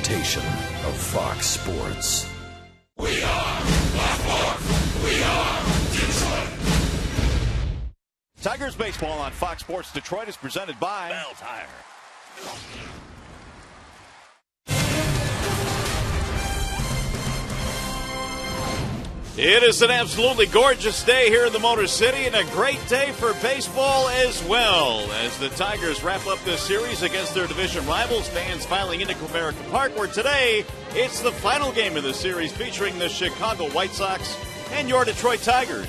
presentation of Fox Sports. We are Baltimore. We are Detroit. Tigers baseball on Fox Sports Detroit is presented by Bell Tire. It is an absolutely gorgeous day here in the Motor City and a great day for baseball as well. As the Tigers wrap up this series against their division rivals, fans filing into Comerica Park, where today it's the final game of the series featuring the Chicago White Sox and your Detroit Tigers.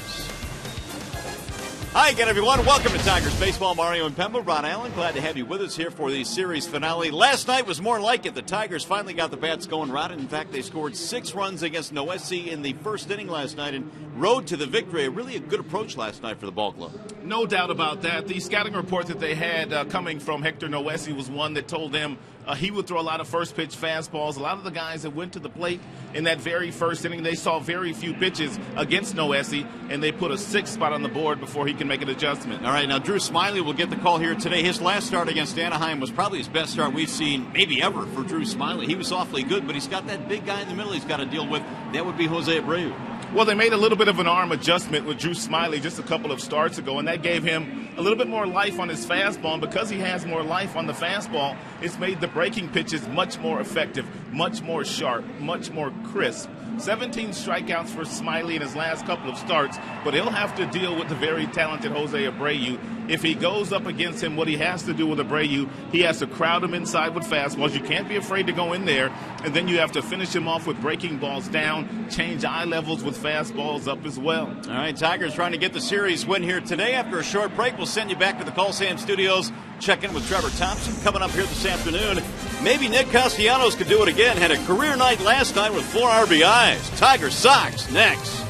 Hi again, everyone. Welcome to Tigers Baseball. Mario and Pemba, Ron Allen, glad to have you with us here for the series finale. Last night was more like it. The Tigers finally got the bats going, Ron. In fact, they scored 6 runs against Noesi in the first inning last night and rode to the victory. Really a good approach last night for the ball club. No doubt about that. The scouting report that they had coming from Hector Noesi was one that told them he would throw a lot of first-pitch fastballs. A lot of the guys that went to the plate in that very first inning, they saw very few pitches against Noesi, and they put a 6th spot on the board before he can make an adjustment. All right, now Drew Smyly will get the call here today. His last start against Anaheim was probably his best start we've seen maybe ever for Drew Smyly. He was awfully good, but he's got that big guy in the middle he's got to deal with. That would be Jose Abreu. Well, they made a little bit of an arm adjustment with Drew Smyly just a couple of starts ago, and that gave him a little bit more life on his fastball. And because he has more life on the fastball, it's made the breaking pitches much more effective, much more sharp, much more crisp. 17 strikeouts for Smyly in his last couple of starts, but he'll have to deal with the very talented Jose Abreu. If he goes up against him, what he has to do with Abreu, he has to crowd him inside with fastballs. You can't be afraid to go in there, and then you have to finish him off with breaking balls down, change eye levels with fastballs up as well. All right, Tigers trying to get the series win here today. After a short break, we'll send you back to the Coliseum Studios. Check in with Trevor Thompson coming up here this afternoon. Maybe Nick Castellanos could do it again. Had a career night last night with 4 RBIs. Tigers Sox next.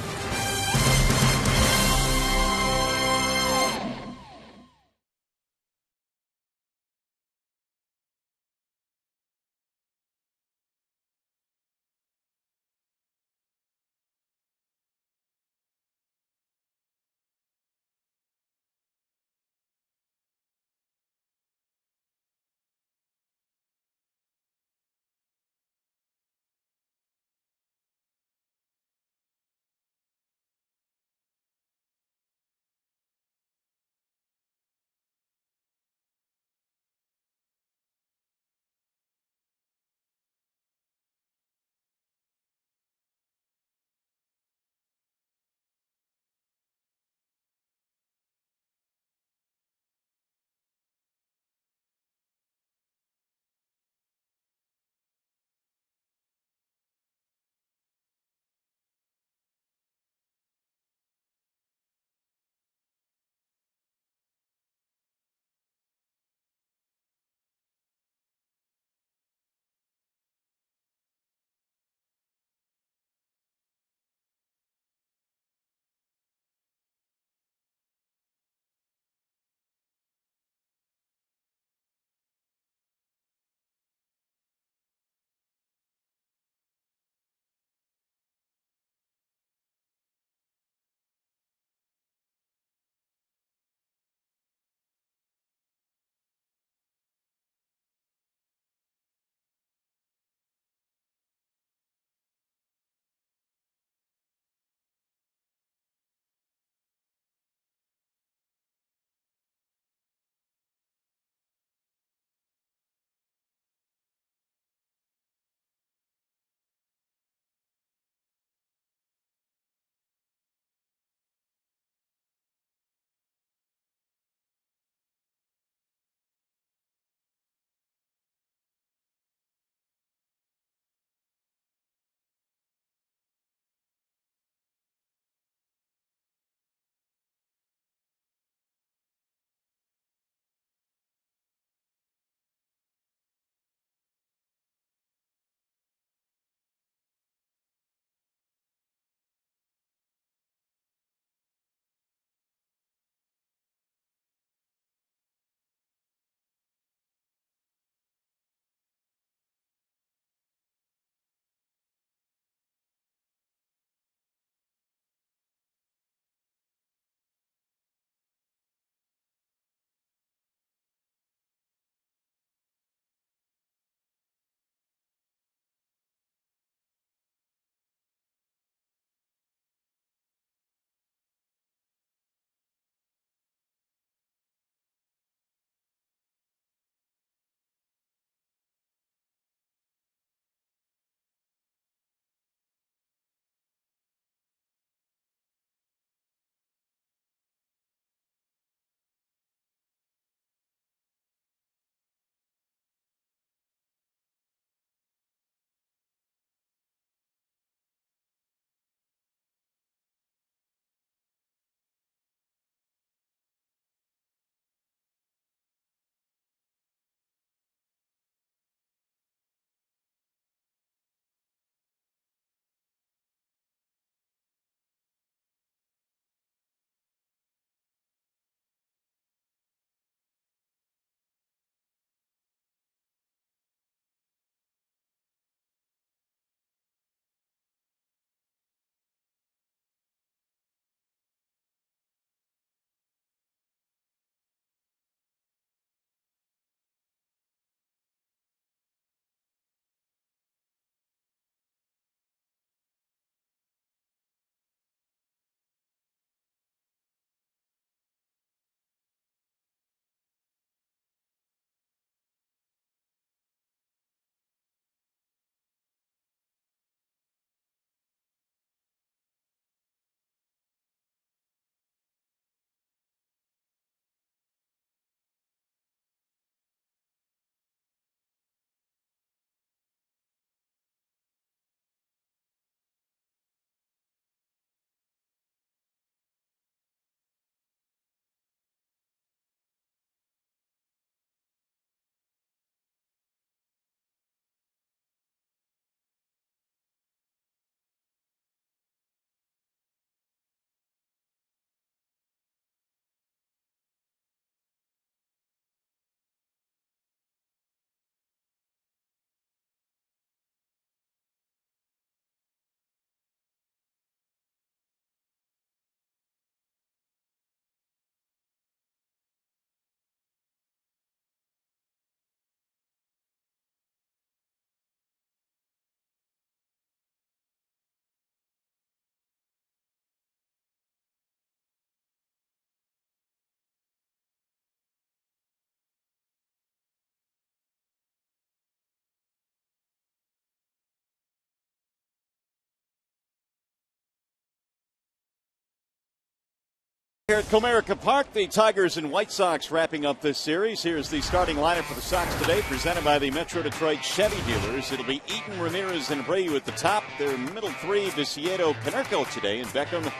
Here at Comerica Park, the Tigers and White Sox wrapping up this series. Here's the starting lineup for the Sox today, presented by the Metro Detroit Chevy dealers. It'll be Eaton, Ramirez, and Abreu at the top. Their middle three, Viciedo, Canerco today, and Beckham,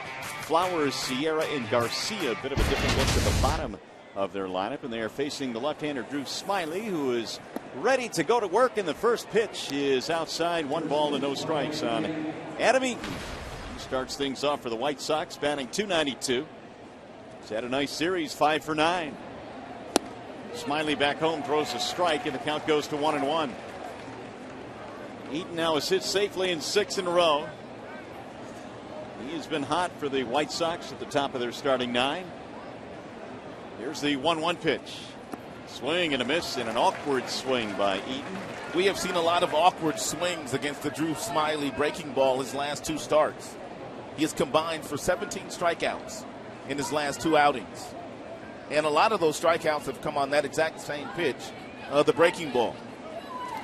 Flowers, Sierra, and Garcia. A bit of a different look at the bottom of their lineup, and they are facing the left-hander Drew Smyly, who is ready to go to work. And the first pitch is outside, 1 ball and no strikes on Adam Eaton. He starts things off for the White Sox, batting .292. He's had a nice series, 5 for 9. Smyly back home throws a strike, and the count goes to 1-1. Eaton now has hit safely in 6 in a row. He has been hot for the White Sox at the top of their starting 9. Here's the 1-1 pitch. Swing and a miss, and an awkward swing by Eaton. We have seen a lot of awkward swings against the Drew Smyly breaking ball his last 2 starts. He has combined for 17 strikeouts in his last 2 outings. And a lot of those strikeouts have come on that exact same pitch, the breaking ball.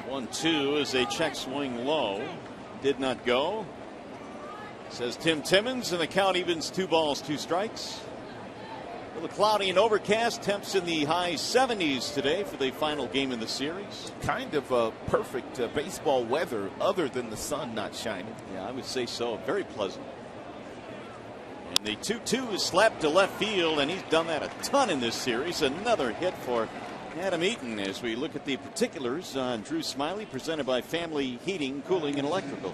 1-2 is a check swing low. Did not go. Says Tim Timmons, and the count evens 2 balls, 2 strikes. A little cloudy and overcast. Temps in the high 70s today for the final game in the series. Kind of perfect baseball weather other than the sun not shining. Yeah, I would say so. Very pleasant. And the 2-2 is slapped to left field, and he's done that a ton in this series. Another hit for Adam Eaton as we look at the particulars on Drew Smyly, presented by Family Heating, Cooling, and Electrical.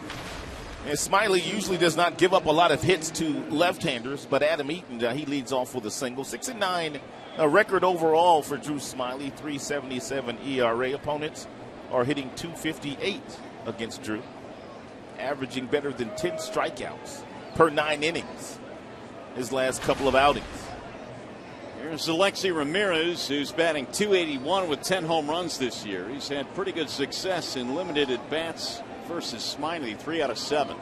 And Smyly usually does not give up a lot of hits to left-handers, but Adam Eaton, he leads off with a single. 6-9 record overall for Drew Smyly, 3.77 ERA. Opponents are hitting .258 against Drew, averaging better than 10 strikeouts per 9 innings his last couple of outings. Here's Alexi Ramirez, who's batting .281 with 10 home runs this year. He's had pretty good success in limited at-bats versus Smyly, 3 out of 7.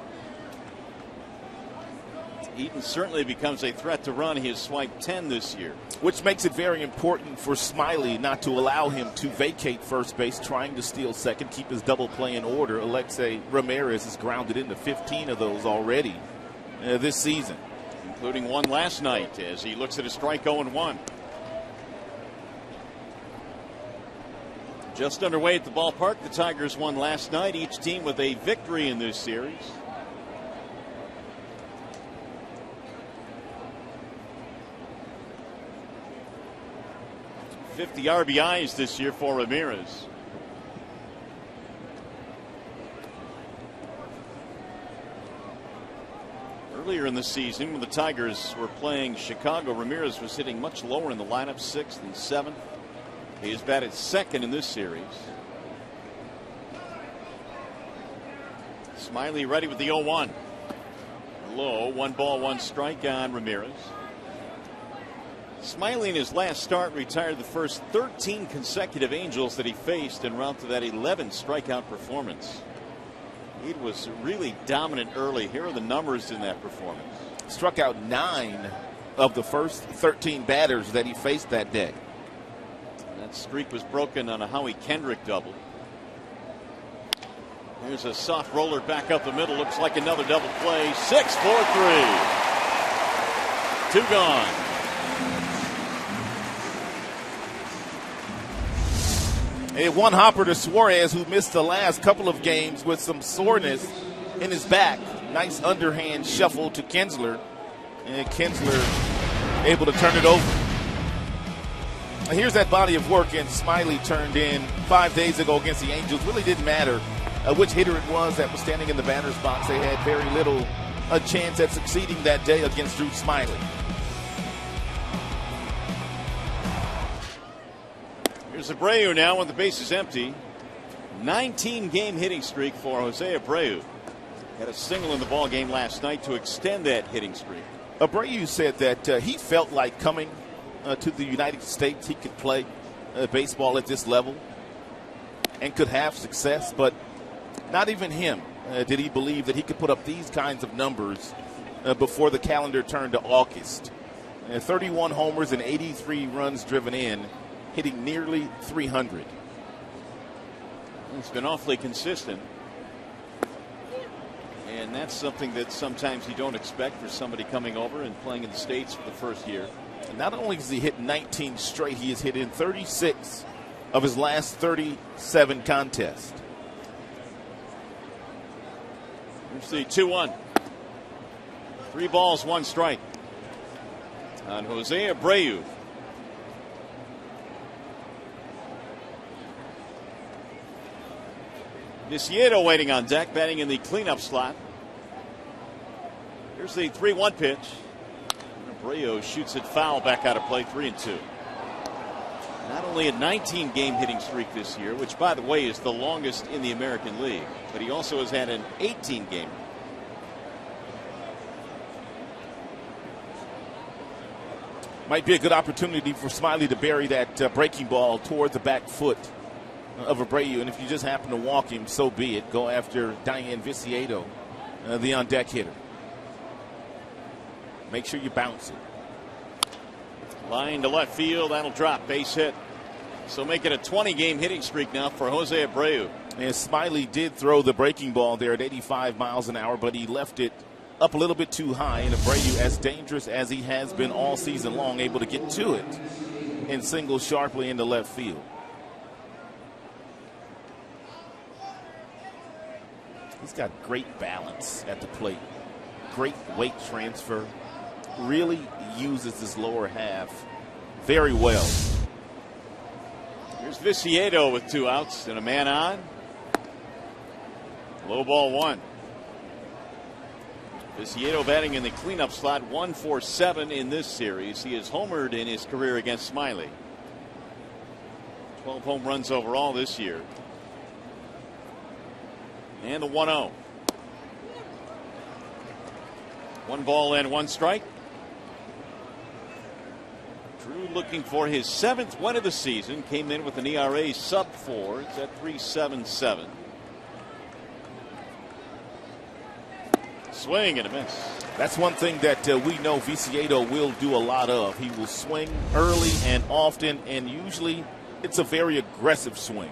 Eaton certainly becomes a threat to run. He has swiped 10 this year. Which makes it very important for Smyly not to allow him to vacate first base, trying to steal second, keep his double play in order. Alexi Ramirez has grounded into 15 of those already this season, including one last night as he looks at a strike 0-1. Just underway at the ballpark. The Tigers won last night, each team with a victory in this series. .50 RBIs this year for Ramirez. Earlier in the season, when the Tigers were playing Chicago, Ramirez was hitting much lower in the lineup, 6th and 7th. He has batted 2nd in this series. Smyly ready with the 0-1. Low, 1 ball, 1 strike on Ramirez. Smyly in his last start retired the first 13 consecutive Angels that he faced en route to that 11 strikeout performance. He was really dominant early. Here are the numbers in that performance. Struck out 9 of the first 13 batters that he faced that day. That streak was broken on a Howie Kendrick double. Here's a soft roller back up the middle. Looks like another double play. 6-4-3. 2 gone. A 1 hopper to Suarez, who missed the last couple of games with some soreness in his back. Nice underhand shuffle to Kinsler. And Kinsler able to turn it over. Here's that body of work, and Smyly turned in 5 days ago against the Angels. Really didn't matter which hitter it was that was standing in the batter's box. They had very little chance at succeeding that day against Drew Smyly. Here's Abreu now when the base is empty. 19-game hitting streak for Jose Abreu. Had a single in the ball game last night to extend that hitting streak. Abreu said that he felt like coming to the United States he could play baseball at this level and could have success, but not even him did he believe that he could put up these kinds of numbers before the calendar turned to August. 31 homers and 83 runs driven in, hitting nearly 300. It's been awfully consistent, and that's something that sometimes you don't expect for somebody coming over and playing in the States for the first year. And not only has he hit 19 straight, he has hit in 36 of his last 37 contests. Here's the 2-1. 3 balls, 1 strike on Jose Abreu. Viciedo waiting on deck, batting in the cleanup slot. Here's the 3-1 pitch. Abreu shoots it foul, back out of play, 3-2. Not only a 19-game hitting streak this year, which, by the way, is the longest in the American League, but he also has had an 18-game. Might be a good opportunity for Smiley to bury that breaking ball toward the back foot of Abreu. And if you just happen to walk him, so be it. Go after Diane Viciedo, the on-deck hitter. Make sure you bounce it. Line to left field. That'll drop. Base hit. So make it a 20-game hitting streak now for Jose Abreu. And Smiley did throw the breaking ball there at 85 miles an hour, but he left it up a little bit too high. And Abreu, as dangerous as he has been all season long, able to get to it and single sharply into left field. He's got great balance at the plate. Great weight transfer. Really uses his lower half very well. Here's Viciedo with 2 outs and a man on. Low ball 1. Viciedo batting in the cleanup slot, 1-for-7 in this series. He has homered in his career against Smiley. 12 home runs overall this year. And the 1-0. 1 ball and 1 strike. Drew looking for his 7th win of the season. Came in with an ERA sub-4. It's at 3.77. Swing and a miss. That's one thing that we know Viciedo will do a lot of. He will swing early and often, and usually it's a very aggressive swing.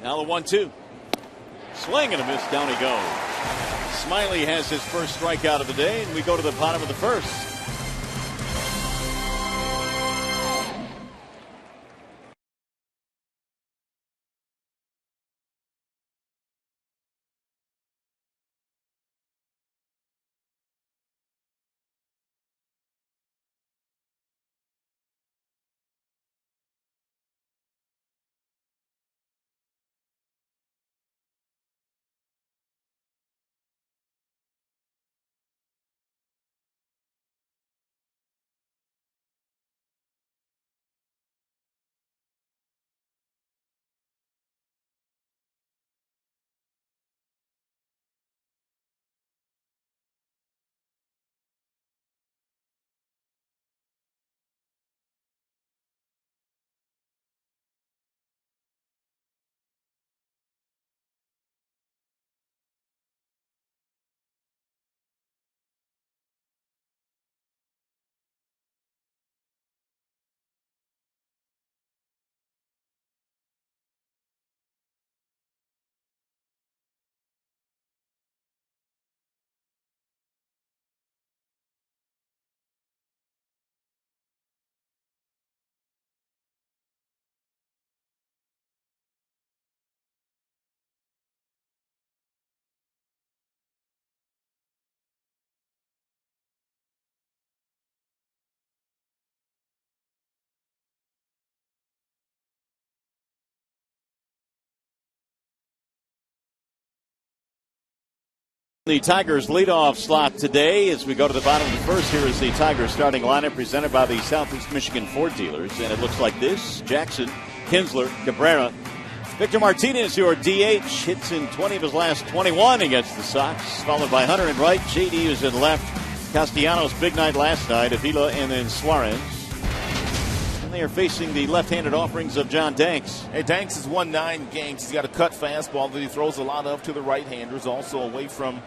Now the 1-2. Swing and a miss. Down he goes. Smiley has his first strikeout of the day, and we go to the bottom of the first. The Tigers leadoff slot today as we go to the bottom of the first. Here is the Tigers starting lineup presented by the Southeast Michigan Ford dealers. And it looks like this. Jackson, Kinsler, Cabrera. Victor Martinez, your DH, hits in 20 of his last 21 against the Sox. Followed by Hunter in right. JD is in left. Castellanos, big night last night. Avila and then Suarez. And they are facing the left-handed offerings of John Danks. Hey, Danks has won 9 games. He's got a cut fastball that he throws a lot of to the right-handers, also away from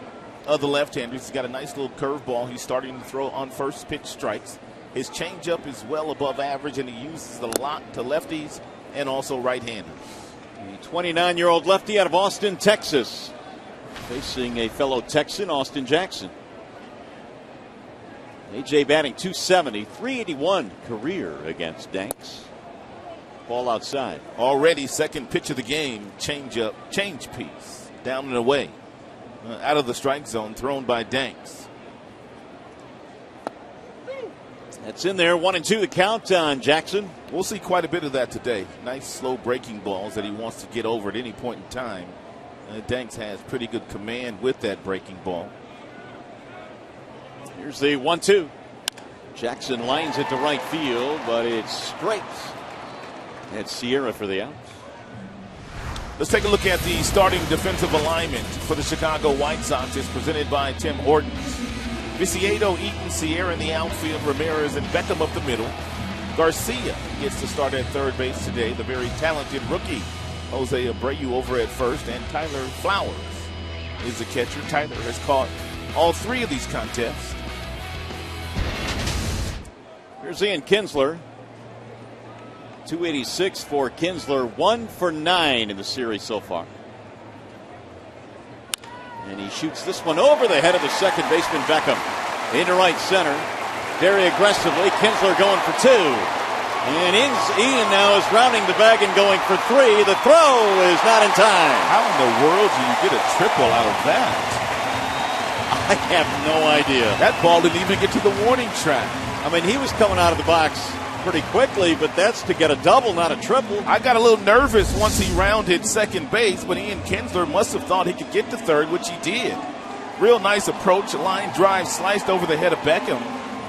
the left-handers. He's got a nice little curveball he's starting to throw on first pitch strikes. His changeup is well above average, and he uses a lot to lefties and also right-handers. The 29-year-old lefty out of Austin, Texas, facing a fellow Texan, Austin Jackson. AJ batting .270, .381 career against Danks. Ball outside. Already second pitch of the game, change piece, down and away. Out of the strike zone, thrown by Danks. That's in there, 1-2 the count on Jackson. We'll see quite a bit of that today. Nice slow breaking balls that he wants to get over at any point in time. Danks has pretty good command with that breaking ball. Here's the 1-2. Jackson lines it to right field, but it's straight. That's Sierra for the out. Let's take a look at the starting defensive alignment for the Chicago White Sox. It's presented by Tim Hortons. Viciedo, Eaton, Sierra in the outfield, Ramirez and Beckham up the middle. Garcia gets to start at third base today. The very talented rookie, Jose Abreu, over at first, and Tyler Flowers is the catcher. Tyler has caught all three of these contests. Here's Ian Kinsler. 286 for Kinsler, 1 for 9 in the series so far. And he shoots this one over the head of the second baseman, Beckham. Into right center. Very aggressively. Kinsler going for 2. And Ian now is rounding the bag and going for 3. The throw is not in time. How in the world do you get a triple out of that? I have no idea. That ball didn't even get to the warning track. I mean, he was coming out of the box pretty quickly, but that's to get a double, not a triple. I got a little nervous once he rounded second base, but Ian Kinsler must have thought he could get to third, which he did. Real nice approach. Line drive sliced over the head of Beckham.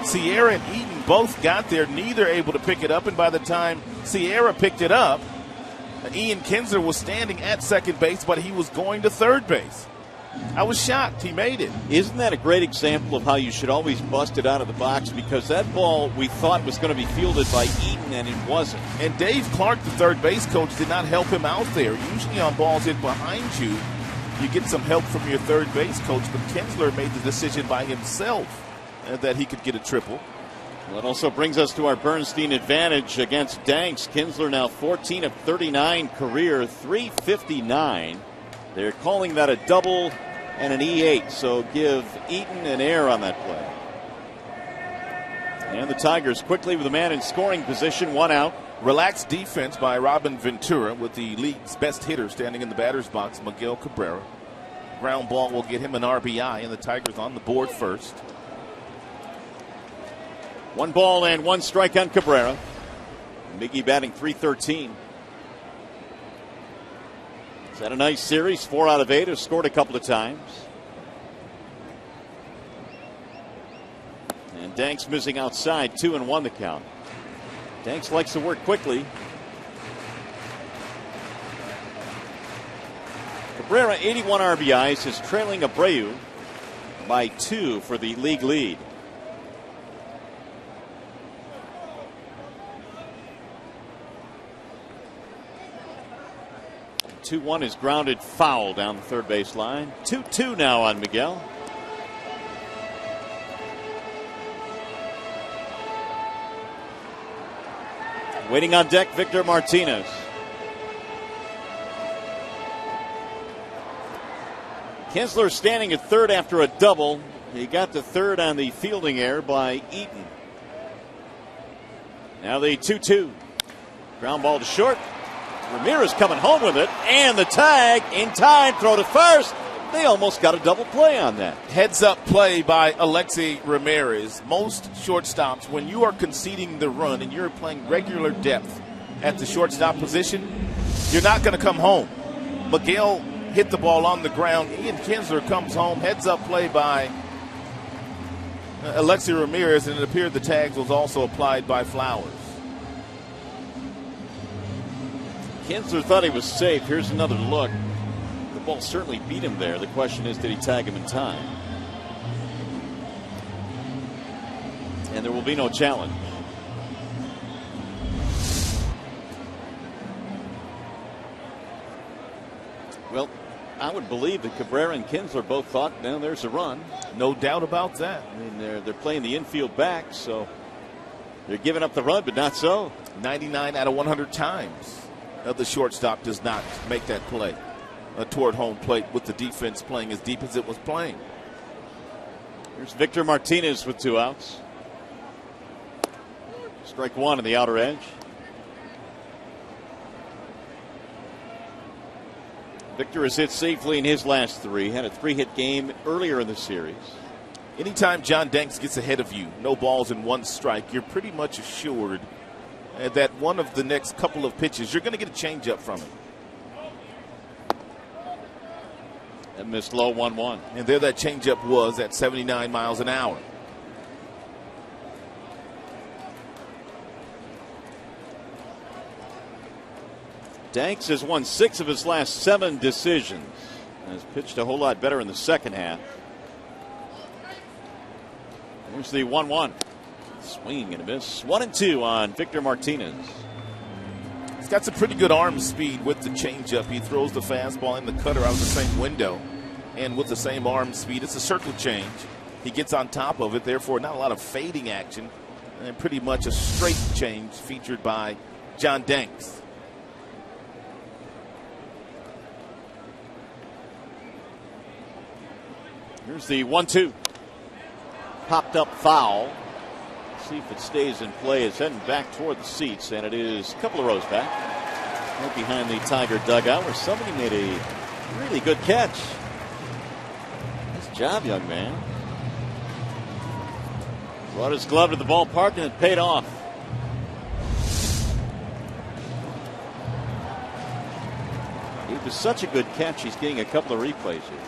Sierra and Eaton both got there, neither able to pick it up, and by the time Sierra picked it up, Ian Kinsler was standing at second base, but he was going to third base. I was shocked he made it. Isn't that a great example of how you should always bust it out of the box? Because that ball we thought was going to be fielded by Eaton, and it wasn't. And Dave Clark, the third base coach, did not help him out there. Usually on balls hit behind you, you get some help from your third base coach, but Kinsler made the decision by himself that he could get a triple. Well, that also brings us to our Bernstein advantage against Danks. Kinsler now 14 of 39 career, .359. They're calling that a double and an E8, so give Eaton an error on that play. And the Tigers quickly with a man in scoring position, 1 out. Relaxed defense by Robin Ventura with the league's best hitter standing in the batter's box, Miguel Cabrera. Ground ball will get him an RBI, and the Tigers on the board first. 1 ball and 1 strike on Cabrera. Miggy batting .313. He's had a nice series, 4 out of 8, has scored a couple of times. And Danks missing outside, 2-1 the count. Danks likes to work quickly. Cabrera, 81 RBIs, is trailing Abreu by 2 for the league lead. The 2-1 is grounded foul down the third base line. 2-2 now on Miguel. Waiting on deck, Victor Martinez. Kinsler standing at third after a double. He got to third on the fielding error by Eaton. Now the 2-2. Ground ball to short. Ramirez coming home with it, and the tag in time, throw to first. They almost got a double play on that. Heads up play by Alexi Ramirez. Most shortstops, when you are conceding the run and you're playing regular depth at the shortstop position, you're not going to come home. Miguel hit the ball on the ground. Ian Kinsler comes home. Heads up play by Alexi Ramirez, and it appeared the tag was also applied by Flowers. Kinsler thought he was safe. Here's another look. The ball certainly beat him there. The question is, did he tag him in time? And there will be no challenge. Well, I would believe that Cabrera and Kinsler both thought, now there's a run. No doubt about that. I mean, they're playing the infield back, so they're giving up the run, but not so. 99 out of 100 times. the shortstop does not make that play toward home plate with the defense playing as deep as it was playing. Here's Victor Martinez with 2 outs. Strike 1 on the outer edge. Victor has hit safely in his last 3. Had a 3-hit game earlier in the series. Anytime John Danks gets ahead of you, no balls and 1 strike, you're pretty much assured that one of the next couple of pitches, you're going to get a changeup from him. That missed low 1-1. And there that changeup was at 79 miles an hour. Danks has won 6 of his last 7 decisions. Has pitched a whole lot better in the second half. Here's the 1-1. Swing and a miss. 1-2 on Victor Martinez. He's got some pretty good arm speed with the changeup. He throws the fastball and the cutter out of the same window. And with the same arm speed, it's a circle change. He gets on top of it, therefore not a lot of fading action. And pretty much a straight change featured by John Danks. Here's the 1-2. Popped up foul. See if it stays in play. It's heading back toward the seats, and it is a couple of rows back. Right behind the Tiger dugout, where somebody made a really good catch. Nice job, young man. Brought his glove to the ballpark, and it paid off. It was such a good catch, he's getting a couple of replays here.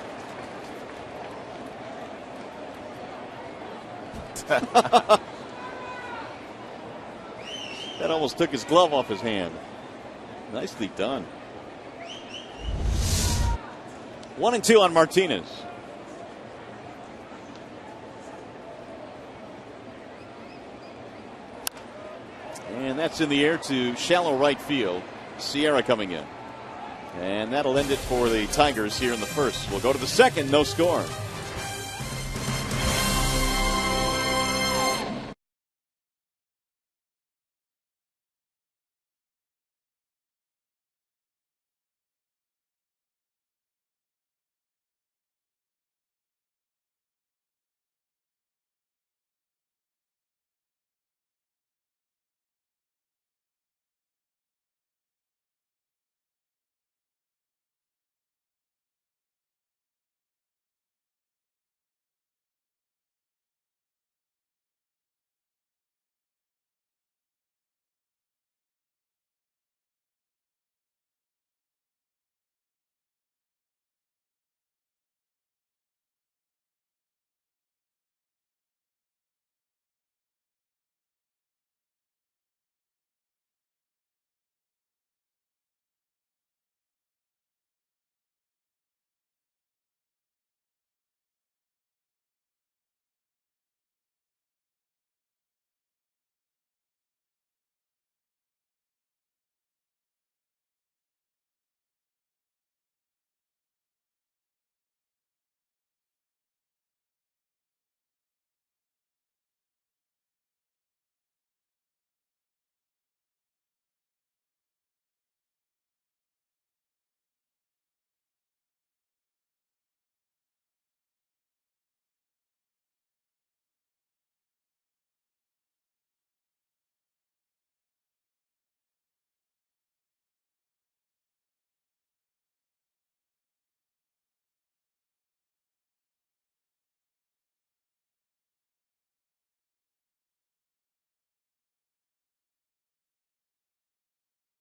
That almost took his glove off his hand. Nicely done. 1-2 on Martinez. And that's in the air to shallow right field. Sierra coming in. And that'll end it for the Tigers here in the first. We'll go to the second, no score.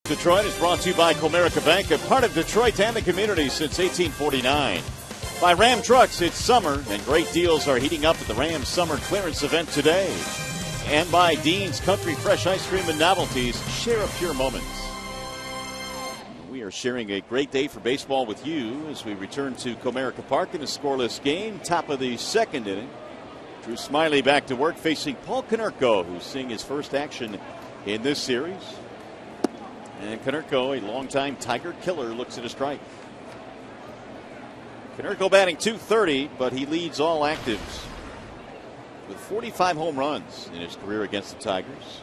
Detroit is brought to you by Comerica Bank, a part of Detroit and the community since 1849. By Ram Trucks, it's summer, and great deals are heating up at the Ram Summer Clearance event today. And by Dean's Country Fresh Ice Cream and Novelties, share a pure moment. We are sharing a great day for baseball with you as we return to Comerica Park in a scoreless game, top of the second inning. Drew Smyly back to work facing Paul Konerko, who's seeing his first action in this series. And Konerko, a longtime Tiger killer, looks at a strike. Konerko batting .230, but he leads all actives with 45 home runs in his career against the Tigers.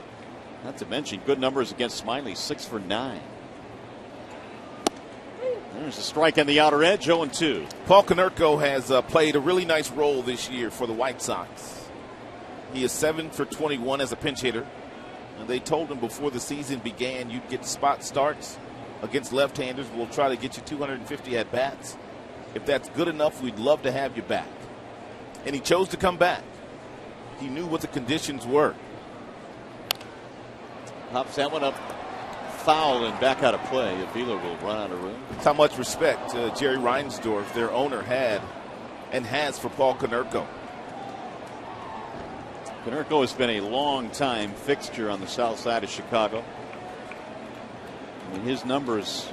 Not to mention good numbers against Smyly, 6 for 9. There's a strike on the outer edge, 0-2. Paul Konerko has played a really nice role this year for the White Sox. He is 7 for 21 as a pinch hitter. And they told him before the season began you'd get spot starts against left-handers. We'll try to get you 250 at-bats. If that's good enough, we'd love to have you back. And he chose to come back. He knew what the conditions were. Pops that one up foul and back out of play. Avila will run out of room. That's how much respect Jerry Reinsdorf, their owner, had and has for Paul Konerko. Konerko has been a long-time fixture on the south side of Chicago. I mean, his numbers,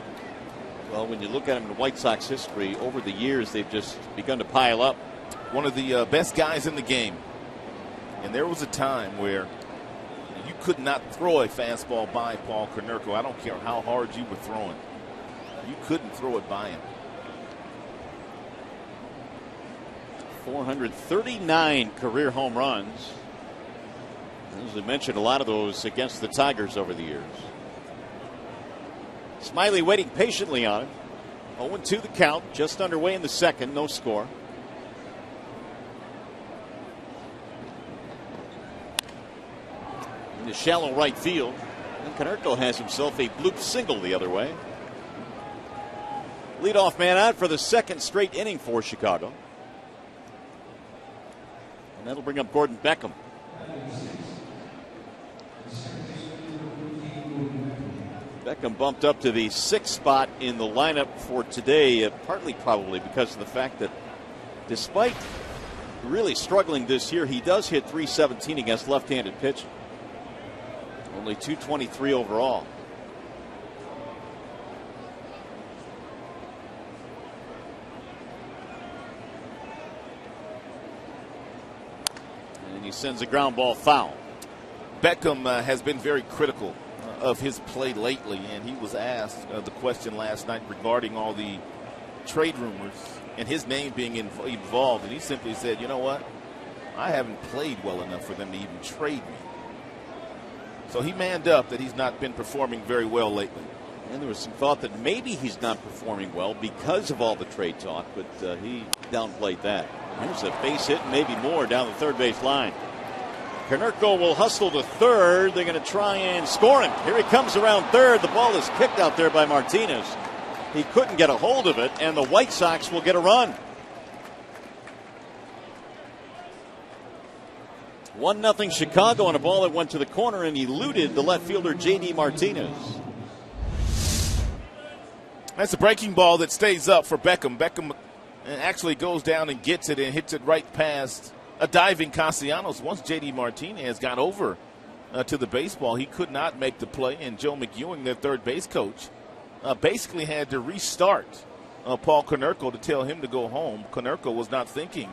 well, when you look at him in the White Sox history, over the years they've just begun to pile up. One of the best guys in the game. And there was a time where you could not throw a fastball by Paul Konerko. I don't care how hard you were throwing. You couldn't throw it by him. 439 career home runs. As I mentioned, a lot of those against the Tigers over the years. Smiley waiting patiently on it. 0-2 the count, just underway in the second, no score. Into shallow right field. And Konerko has himself a bloop single the other way. Leadoff man out for the second straight inning for Chicago. And that'll bring up Gordon Beckham. Beckham bumped up to the 6th spot in the lineup for today, partly probably because of the fact that despite really struggling this year, he does hit .317 against left-handed pitching. Only .223 overall. And he sends a ground ball foul. Beckham has been very critical of his play lately, and he was asked the question last night regarding all the trade rumors and his name being involved, and he simply said, you know what, I haven't played well enough for them to even trade me. So he manned up that he's not been performing very well lately. And there was some thought that maybe he's not performing well because of all the trade talk, but he downplayed that. There's a base hit, maybe more, down the third base line. Konerko will hustle to third. They're going to try and score him. Here he comes around third. The ball is kicked out there by Martinez. He couldn't get a hold of it, and the White Sox will get a run. 1-0 Chicago on a ball that went to the corner and eluded the left fielder J.D. Martinez. That's a breaking ball that stays up for Beckham. Beckham actually goes down and gets it and hits it right past a diving Castellanos. Once J.D. Martinez got over to the baseball, he could not make the play, and Joe McEwing, their third base coach, basically had to restart Paul Konerko to tell him to go home. Konerko was not thinking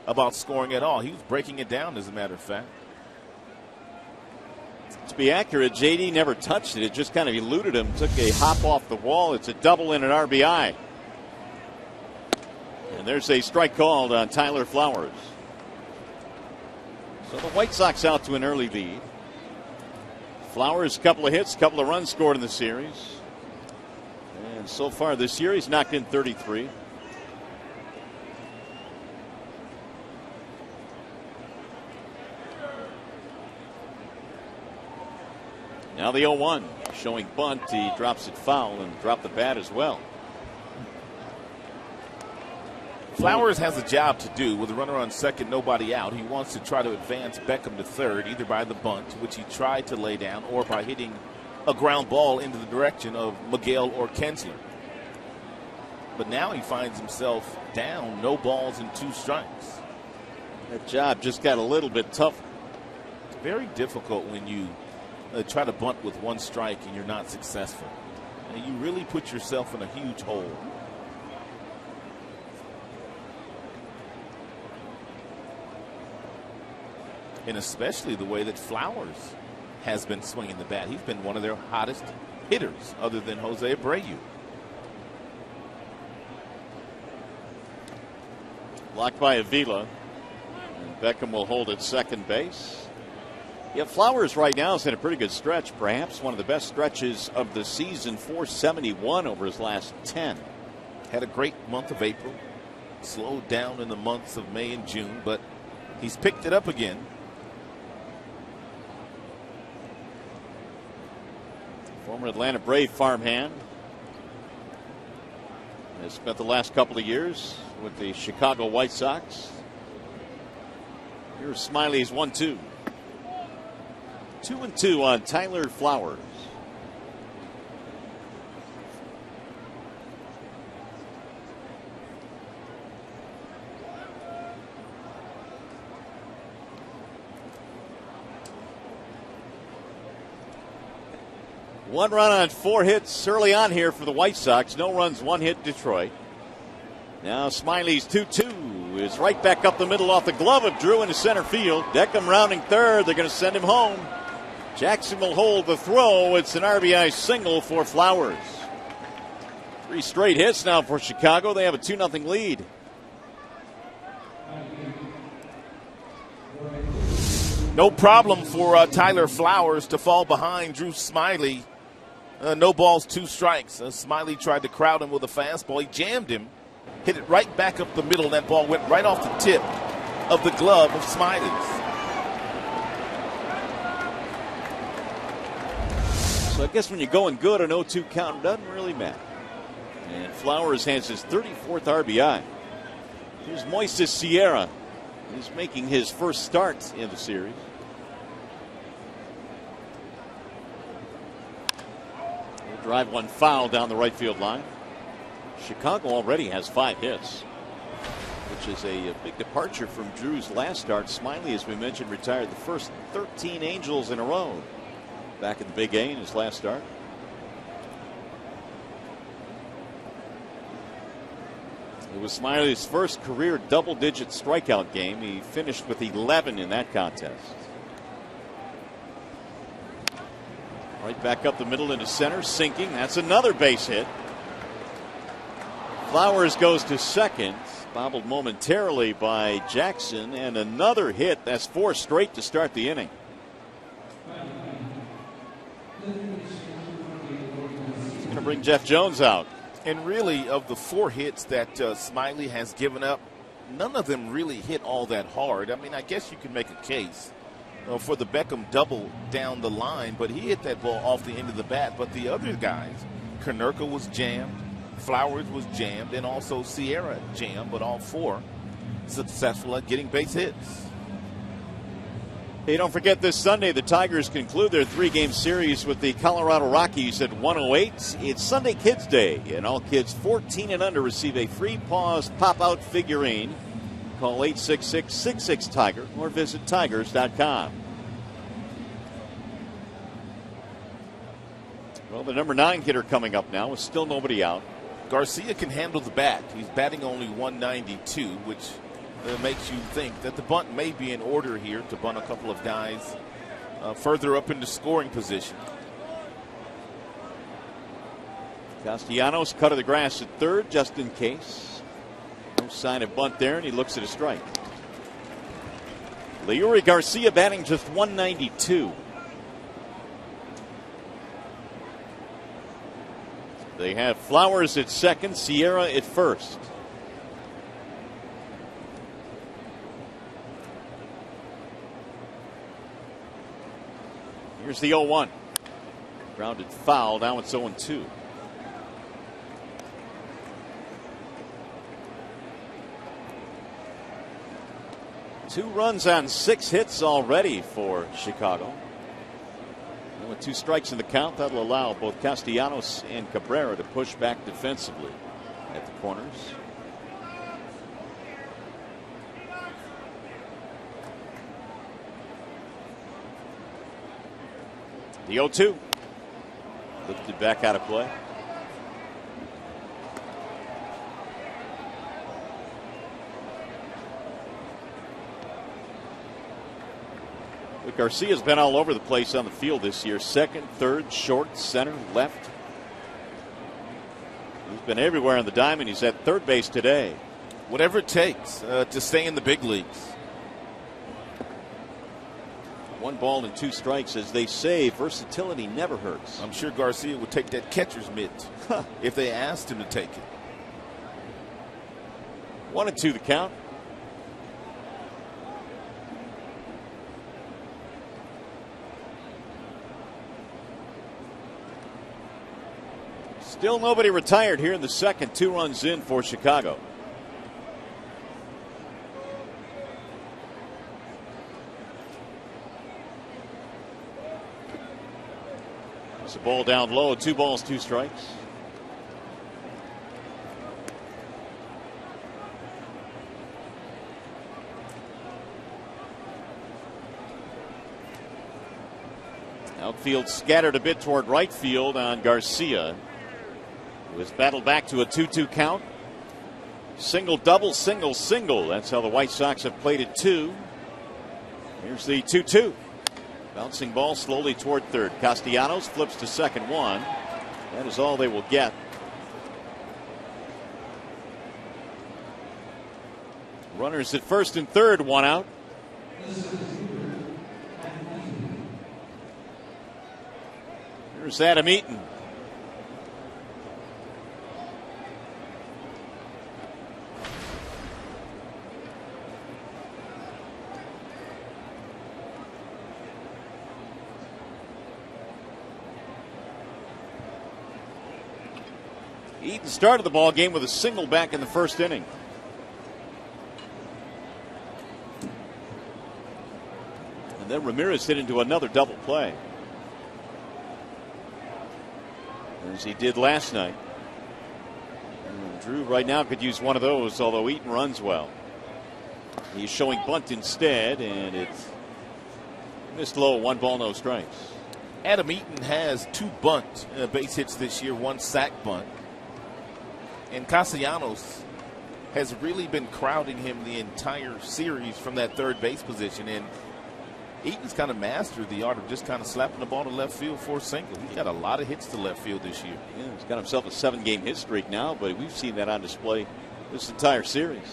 about scoring at all. He was breaking it down, as a matter of fact. To be accurate, J.D. never touched it. It just kind of eluded him, took a hop off the wall. It's a double and an RBI. And there's a strike called on Tyler Flowers. So the White Sox out to an early lead. Flowers, a couple of hits, a couple of runs scored in the series. And so far this year, he's knocked in 33. Now the 0-1, showing bunt. He drops it foul and dropped the bat as well. Flowers has a job to do with a runner on second, nobody out. He wants to try to advance Beckham to third, either by the bunt, which he tried to lay down, or by hitting a ground ball into the direction of Miguel or Kinsler. But now he finds himself down, no balls and 2 strikes. That job just got a little bit tougher. Very difficult when you try to bunt with 1 strike and you're not successful. And you really put yourself in a huge hole. And especially the way that Flowers has been swinging the bat. He's been one of their hottest hitters, other than Jose Abreu. Blocked by Avila. And Beckham will hold at second base. Yeah, Flowers right now is in a pretty good stretch, perhaps one of the best stretches of the season. 471 over his last 10. Had a great month of April. Slowed down in the months of May and June, but he's picked it up again. Former Atlanta Brave farmhand. Has spent the last couple of years with the Chicago White Sox. Here's Smiley's 1-2. 2-2 on Tyler Flowers. One run on 4 hits early on here for the White Sox. No runs, 1 hit Detroit. Now Smiley's 2-2 is right back up the middle off the glove of Drew into center field. Deckham rounding third. They're going to send him home. Jackson will hold the throw. It's an RBI single for Flowers. 3 straight hits now for Chicago. They have a 2-0 lead. No problem for Tyler Flowers to fall behind Drew Smiley. No balls, 2 strikes. Smiley tried to crowd him with a fastball. He jammed him, hit it right back up the middle. That ball went right off the tip of the glove of Smiley's. So I guess when you're going good, an 0-2 count doesn't really matter. And Flowers has his 34th RBI. Here's Moises Sierra. He's making his first start in the series. He'll drive one foul down the right field line. Chicago already has 5 hits, which is a big departure from Drew's last start. Smiley, as we mentioned, retired the first 13 Angels in a row back in the Big A in his last start. It was Smiley's first career double-digit strikeout game. He finished with 11 in that contest. Right back up the middle into center, sinking. That's another base hit. Flowers goes to second, bobbled momentarily by Jackson, and another hit. That's 4 straight to start the inning. He's going to bring Jeff Jones out. And really, of the 4 hits that Smiley has given up, none of them really hit all that hard. I mean, I guess you could make a case for the Beckham double down the line, but he hit that ball off the end of the bat. But the other guys, Konerko was jammed, Flowers was jammed, and also Sierra jammed, but all 4 successful at getting base hits. Hey, don't forget this Sunday, the Tigers conclude their 3-game series with the Colorado Rockies at 1:08. It's Sunday Kids Day, and all kids 14 and under receive a free Paws pop-out figurine. Call 866-66-TIGER or visit tigers.com. Well, the number 9 hitter coming up now with still nobody out. Garcia can handle the bat. He's batting only 192, which makes you think that the bunt may be in order here to bunt a couple of guys further up into scoring position. Castellanos cut of the grass at third just in case. No sign of bunt there, and he looks at a strike. Leury Garcia batting just 192. They have Flowers at second, Sierra at first. Here's the 0-1. Grounded foul. Now it's 0-2. Two runs on 6 hits already for Chicago. And with 2 strikes in the count, that'll allow both Castellanos and Cabrera to push back defensively at the corners. The 0-2. Lifted back out of play. But Garcia's been all over the place on the field this year. Second, third, short, center, left. He's been everywhere on the diamond. He's at third base today. Whatever it takes to stay in the big leagues. 1 ball and 2 strikes. As they say, versatility never hurts. I'm sure Garcia would take that catcher's mitt if they asked him to take it. 1-2 the count. Still nobody retired here in the second. 2 runs in for Chicago. It's a ball down low. 2 balls, 2 strikes. Outfield scattered a bit toward right field on Garcia. It was battled back to a 2-2 count. Single, double, single, single. That's how the White Sox have played it 2. Here's the 2-2. Bouncing ball slowly toward third. Castellanos flips to second, 1. That is all they will get. Runners at first and third, 1 out. Here's Adam Eaton. Eaton started the ball game with a single back in the first inning. And then Ramirez hit into another double play, as he did last night. And Drew right now could use one of those, although Eaton runs well. He's showing bunt instead, and it's missed low. 1 ball, no strikes. Adam Eaton has 2 bunt base hits this year, 1 sac bunt. And Castellanos has really been crowding him the entire series from that third base position. And Eaton's kind of mastered the art of just kind of slapping the ball to left field for a single. He's got a lot of hits to left field this year. Yeah, he's got himself a 7-game hit streak now, but we've seen that on display this entire series.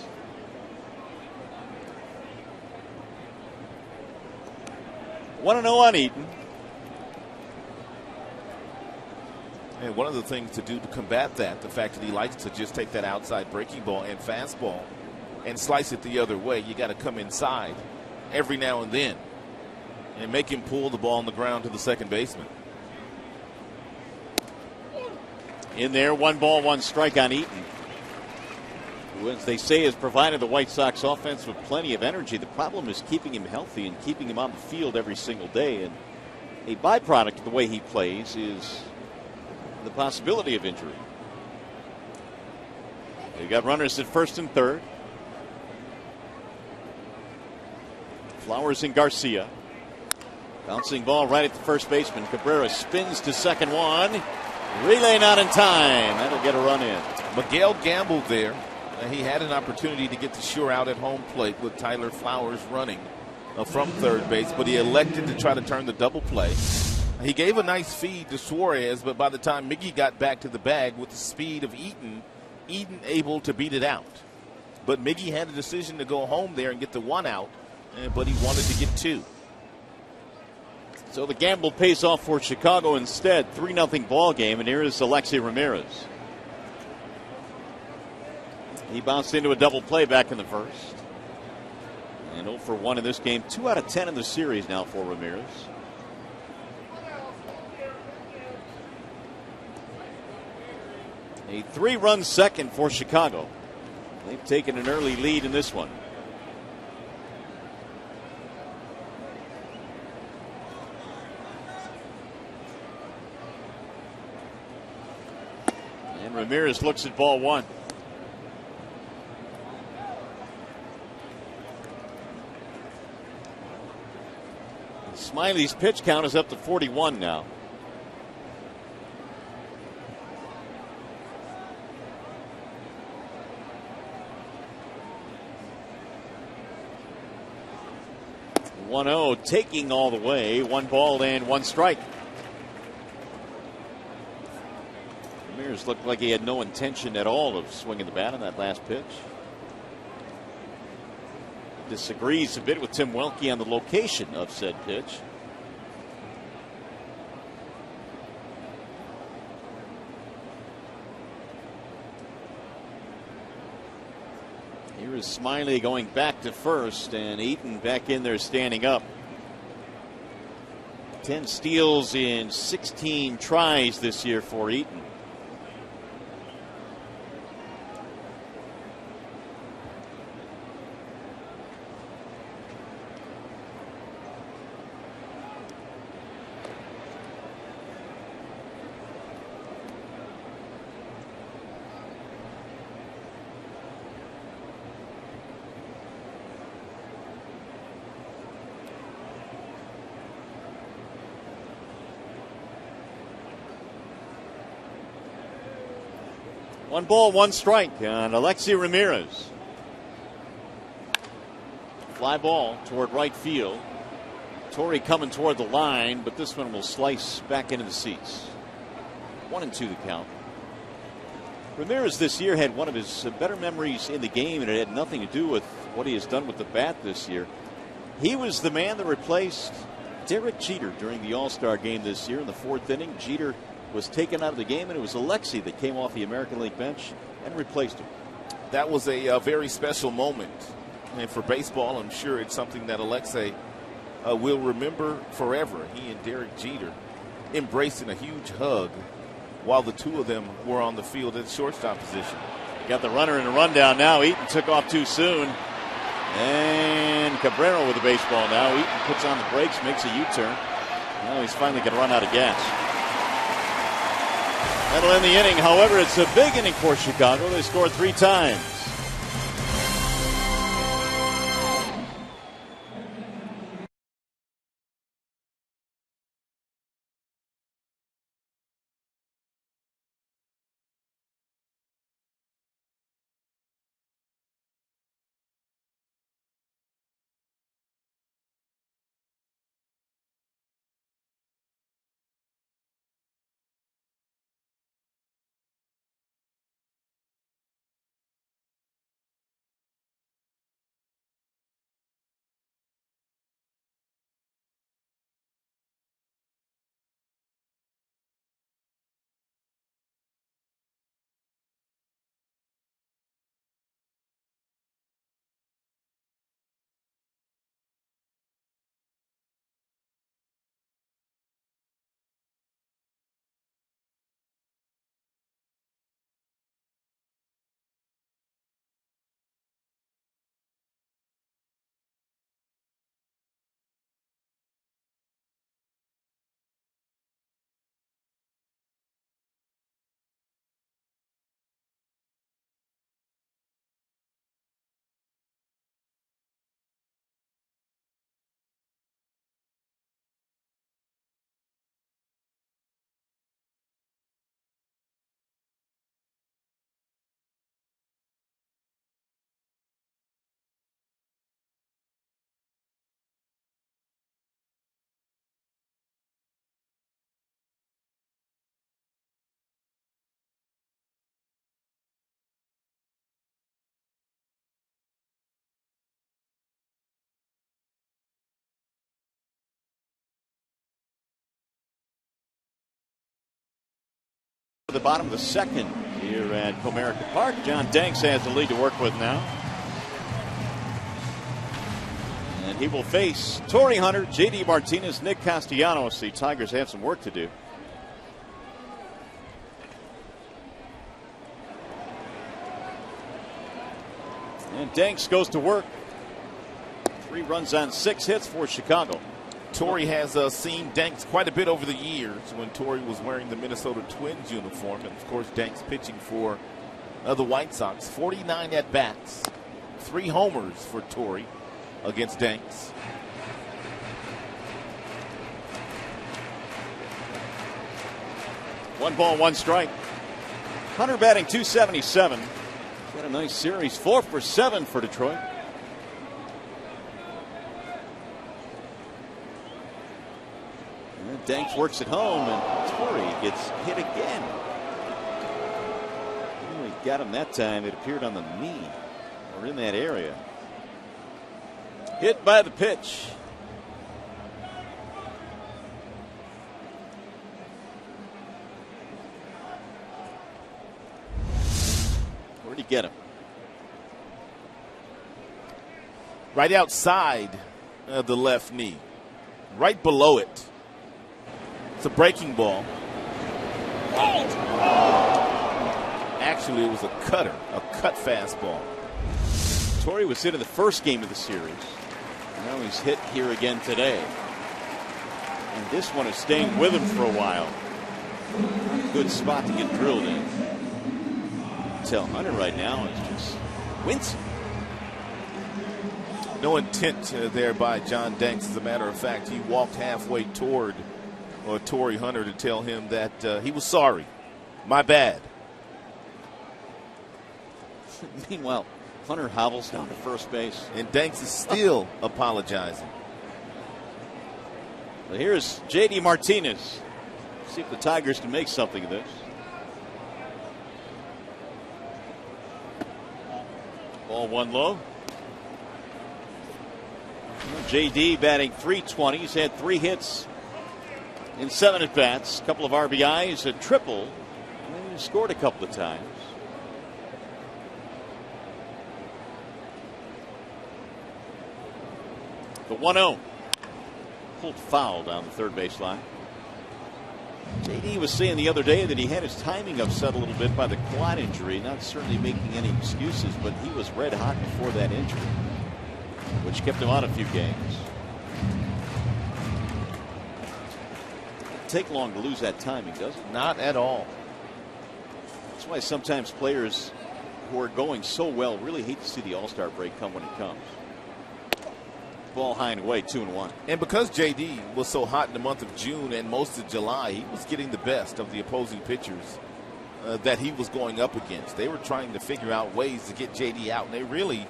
One 1-0 on Eaton. And one of the things to do to combat that, the fact that he likes to just take that outside breaking ball and fastball and slice it the other way, you got to come inside every now and then and make him pull the ball on the ground to the second baseman. In there, 1 ball, 1 strike on Eaton, who, as they say, has provided the White Sox offense with plenty of energy. The problem is keeping him healthy and keeping him on the field every single day. And a byproduct of the way he plays is the possibility of injury. They got runners at first and third. Flowers and Garcia. Bouncing ball right at the first baseman. Cabrera spins to second, 1. Relay not in time. That'll get a run in. Miguel gambled there. He had an opportunity to get the sure out at home plate with Tyler Flowers running from third base, but he elected to try to turn the double play. He gave a nice feed to Suarez, but by the time Miggy got back to the bag with the speed of Eaton able to beat it out. But Miggy had a decision to go home there and get the 1 out, but he wanted to get 2. So the gamble pays off for Chicago instead. 3-0 ball game, and here is Alexei Ramirez. He bounced into a double play back in the first. And 0 for 1 in this game. 2 out of 10 in the series now for Ramirez. A 3-run second for Chicago. They've taken an early lead in this one. And Ramirez looks at ball 1. Smiley's pitch count is up to 41 now. Taking all the way. 1 ball and 1 strike. Ramirez looked like he had no intention at all of swinging the bat on that last pitch. Disagrees a bit with Tim Welke on the location of said pitch. Here's Smiley going back to first, and Eaton back in there standing up. 10 steals in 16 tries this year for Eaton. One ball, one strike on Alexi Ramirez. Fly ball toward right field. Torrey coming toward the line, but this one will slice back into the seats. 1-2 the count. Ramirez this year had one of his better memories in the game, and it had nothing to do with what he has done with the bat this year. He was the man that replaced Derek Jeter during the All-Star game this year in the 4th inning. Jeter was taken out of the game, and it was Alexi that came off the American League bench and replaced him. That was a very special moment. And for baseball, I'm sure it's something that Alexi will remember forever. He and Derek Jeter embracing a huge hug while the two of them were on the field at shortstop position. Got the runner in a rundown now. Eaton took off too soon. And Cabrera with the baseball now. Eaton puts on the brakes, makes a U-turn. Now he's finally going to run out of gas. That'll end the inning. However, it's a big inning for Chicago. They scored 3 times. The bottom of the 2nd here at Comerica Park. John Danks has the lead to work with now. And he will face Torrey Hunter, J.D. Martinez, Nick Castellanos. The Tigers have some work to do. And Danks goes to work. 3 runs on 6 hits for Chicago. Torrey has seen Danks quite a bit over the years when Torrey was wearing the Minnesota Twins uniform. And, of course, Danks pitching for the White Sox. 49 at-bats. 3 homers for Torrey against Danks. One ball, one strike. Hunter batting .277. Got a nice series. 4 for 7 for Detroit. Danks works at home, and Torrey gets hit again. He got him that time. It appeared on the knee or in that area. Hit by the pitch. Where'd he get him? right outside the left knee, right below it. It's a breaking ball. Actually, it was a cutter, a cut fastball. Torrey was hit in the first game of the series. Now he's hit here again today. And this one is staying with him for a while. Good spot to get drilled in. Tell Hunter right now is just wincing. No intent there by John Danks. As a matter of fact, he walked halfway toward Torrey Hunter to tell him that he was sorry. My bad. Meanwhile, Hunter hobbles down to first base. And Danks is still apologizing. Well, here's J.D. Martinez. See if the Tigers can make something of this. Ball one low. J.D. batting .320. He's had 3 hits in 7 at-bats. A couple of RBIs, a triple. And he scored a couple of times. The 1-0. Pulled foul down the third baseline. J.D. was saying the other day that he had his timing upset a little bit by the quad injury. Not certainly making any excuses, but he was red hot before that injury, which kept him out a few games. Doesn't take long to lose that timing, does it? Not at all. That's why sometimes players who are going so well really hate to see the All-Star break come when it comes. Ball high and away, 2-1. And because J.D. was so hot in the month of June and most of July, he was getting the best of the opposing pitchers that he was going up against. They were trying to figure out ways to get J.D. out, and they really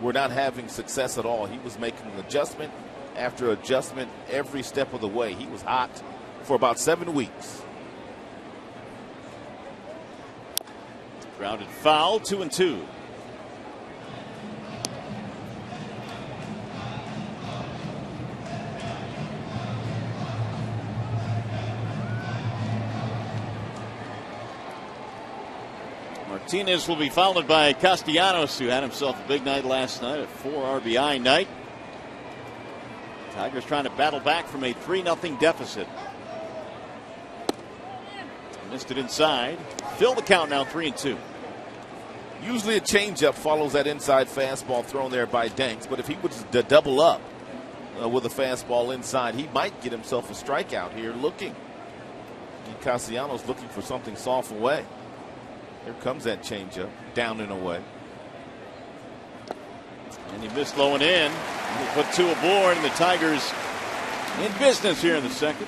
were not having success at all. He was making adjustment after adjustment every step of the way. He was hot for about 7 weeks. Grounded foul, 2-2. Martinez will be followed by Castellanos, who had himself a big night last night, a 4 RBI night. Tigers trying to battle back from a 3-0 deficit. Missed it inside. Fill the count now, 3-2. Usually a changeup follows that inside fastball thrown there by Danks, but if he was to double up with a fastball inside, he might get himself a strikeout here looking. And Castellanos looking for something soft away. Here comes that changeup, down and away. And he missed low and in. He put 2 aboard, and the Tigers in business here in the second.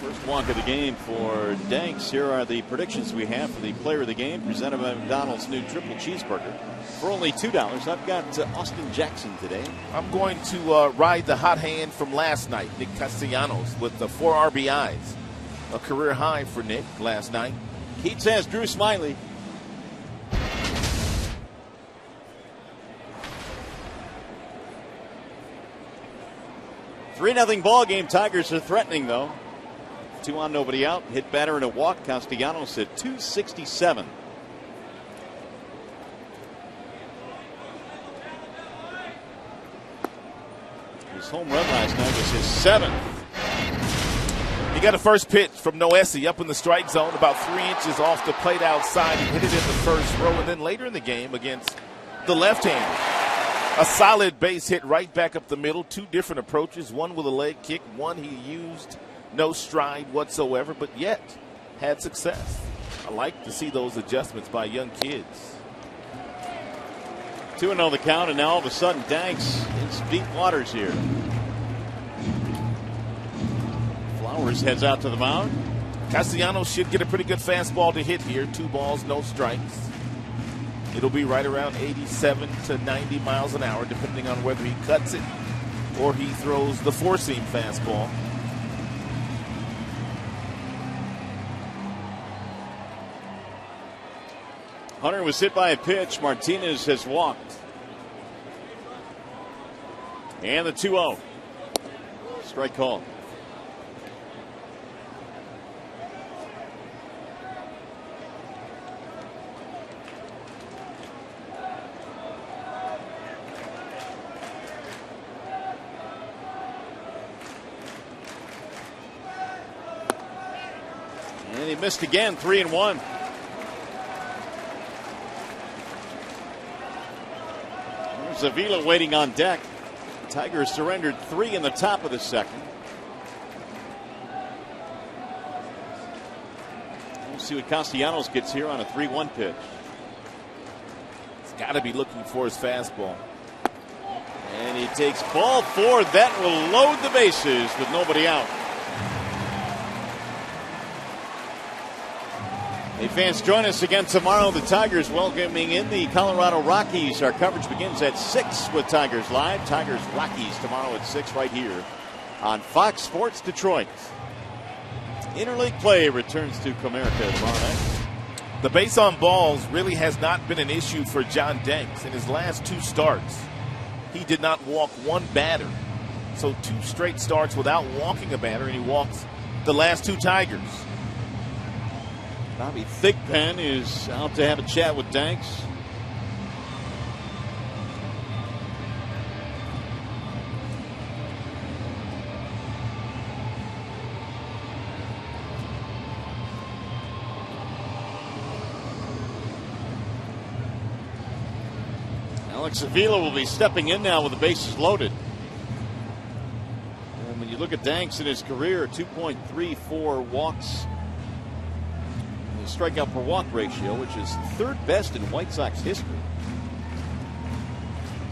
First walk of the game for Danks. Here are the predictions we have for the player of the game, presented by McDonald's new triple cheeseburger. For only $2, I've got Austin Jackson today. I'm going to ride the hot hand from last night, Nick Castellanos, with the 4 RBIs. A career high for Nick last night. Keats has Drew Smiley. $3-0 ball game. Tigers are threatening, though. 2 on, nobody out. Hit batter and a walk. Castellanos at .267. His home run last night was his 7th. He got a first pitch from Noesi up in the strike zone, about 3 inches off the plate outside. He hit it in the first row, and then later in the game against the left-hander, a solid base hit right back up the middle. 2 different approaches, one with a leg kick, one he used no stride whatsoever, but yet had success. I like to see those adjustments by young kids. 2-0 the count, and now all of a sudden Danks in some deep waters here. Flowers heads out to the mound. Castellanos should get a pretty good fastball to hit here. 2 balls, no strikes. It'll be right around 87 to 90 miles an hour, depending on whether he cuts it or he throws the 4-seam fastball. Hunter was hit by a pitch. Martinez has walked. And the 2-0. Strike call. he missed again, 3-1. There's Avila waiting on deck. Tigers surrendered 3 in the top of the second. We'll see what Castellanos gets here on a 3-1 pitch. He's got to be looking for his fastball. And he takes ball 4. That will load the bases with nobody out. Hey, fans, join us again tomorrow. The Tigers welcoming in the Colorado Rockies. Our coverage begins at 6 with Tigers Live. Tigers Rockies tomorrow at 6 right here on Fox Sports Detroit. Interleague play returns to Comerica tomorrow night. The base on balls really has not been an issue for John Danks. In his last 2 starts, he did not walk one batter. So 2 straight starts without walking a batter, and he walks the last 2 Tigers. Bobby Thigpen is out to have a chat with Danks. Alex Avila will be stepping in now with the bases loaded. And when you look at Danks in his career, 2.34 walks. His strikeout per walk ratio, which is 3rd best in White Sox history,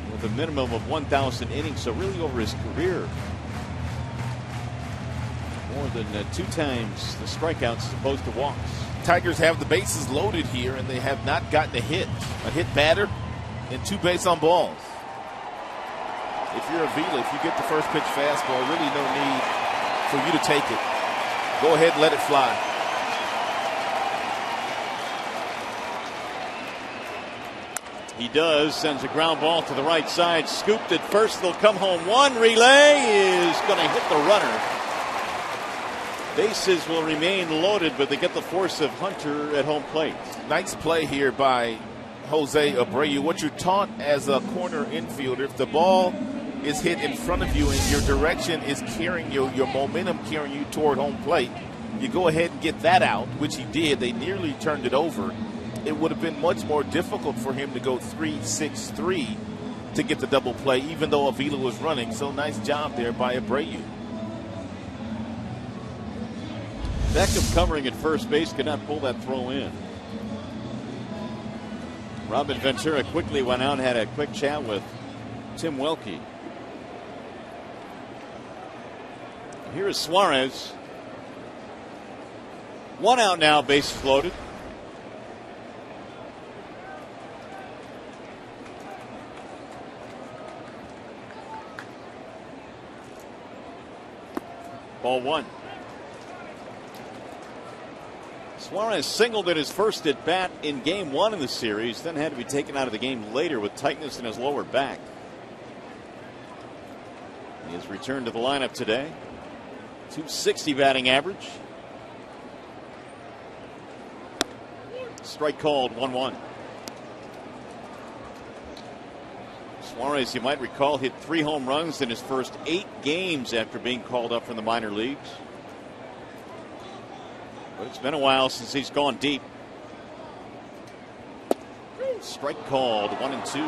with a minimum of 1,000 innings. So really over his career, more than 2 times the strikeouts as opposed to walks. Tigers have the bases loaded here, and they have not gotten a hit. A hit batter and 2 base on balls. If you're Avila, if you get the first pitch fastball, really no need for you to take it. Go ahead and let it fly. He does, sends a ground ball to the right side, scooped at first, they'll come home. 1 relay is going to hit the runner. Bases will remain loaded, but they get the force of Hunter at home plate. Nice play here by Jose Abreu. What you're taught as a corner infielder, if the ball is hit in front of you and your direction is carrying you, your momentum carrying you toward home plate, you go ahead and get that out, which he did. They nearly turned it over. It would have been much more difficult for him to go 3-6-3 to get the double play, even though Avila was running. So nice job there by Abreu. Beckham covering at first base could not pull that throw in. Robin Ventura quickly went out and had a quick chat with Tim Welke. Here is Suarez. 1 out now, bases loaded. Ball 1. Suarez singled at his first at bat in game 1 of the series, then had to be taken out of the game later with tightness in his lower back. He has returned to the lineup today. .260 batting average. Strike called, 1-1. Suarez, you might recall, hit 3 home runs in his first 8 games after being called up from the minor leagues. But it's been a while since he's gone deep. Strike called, 1-2.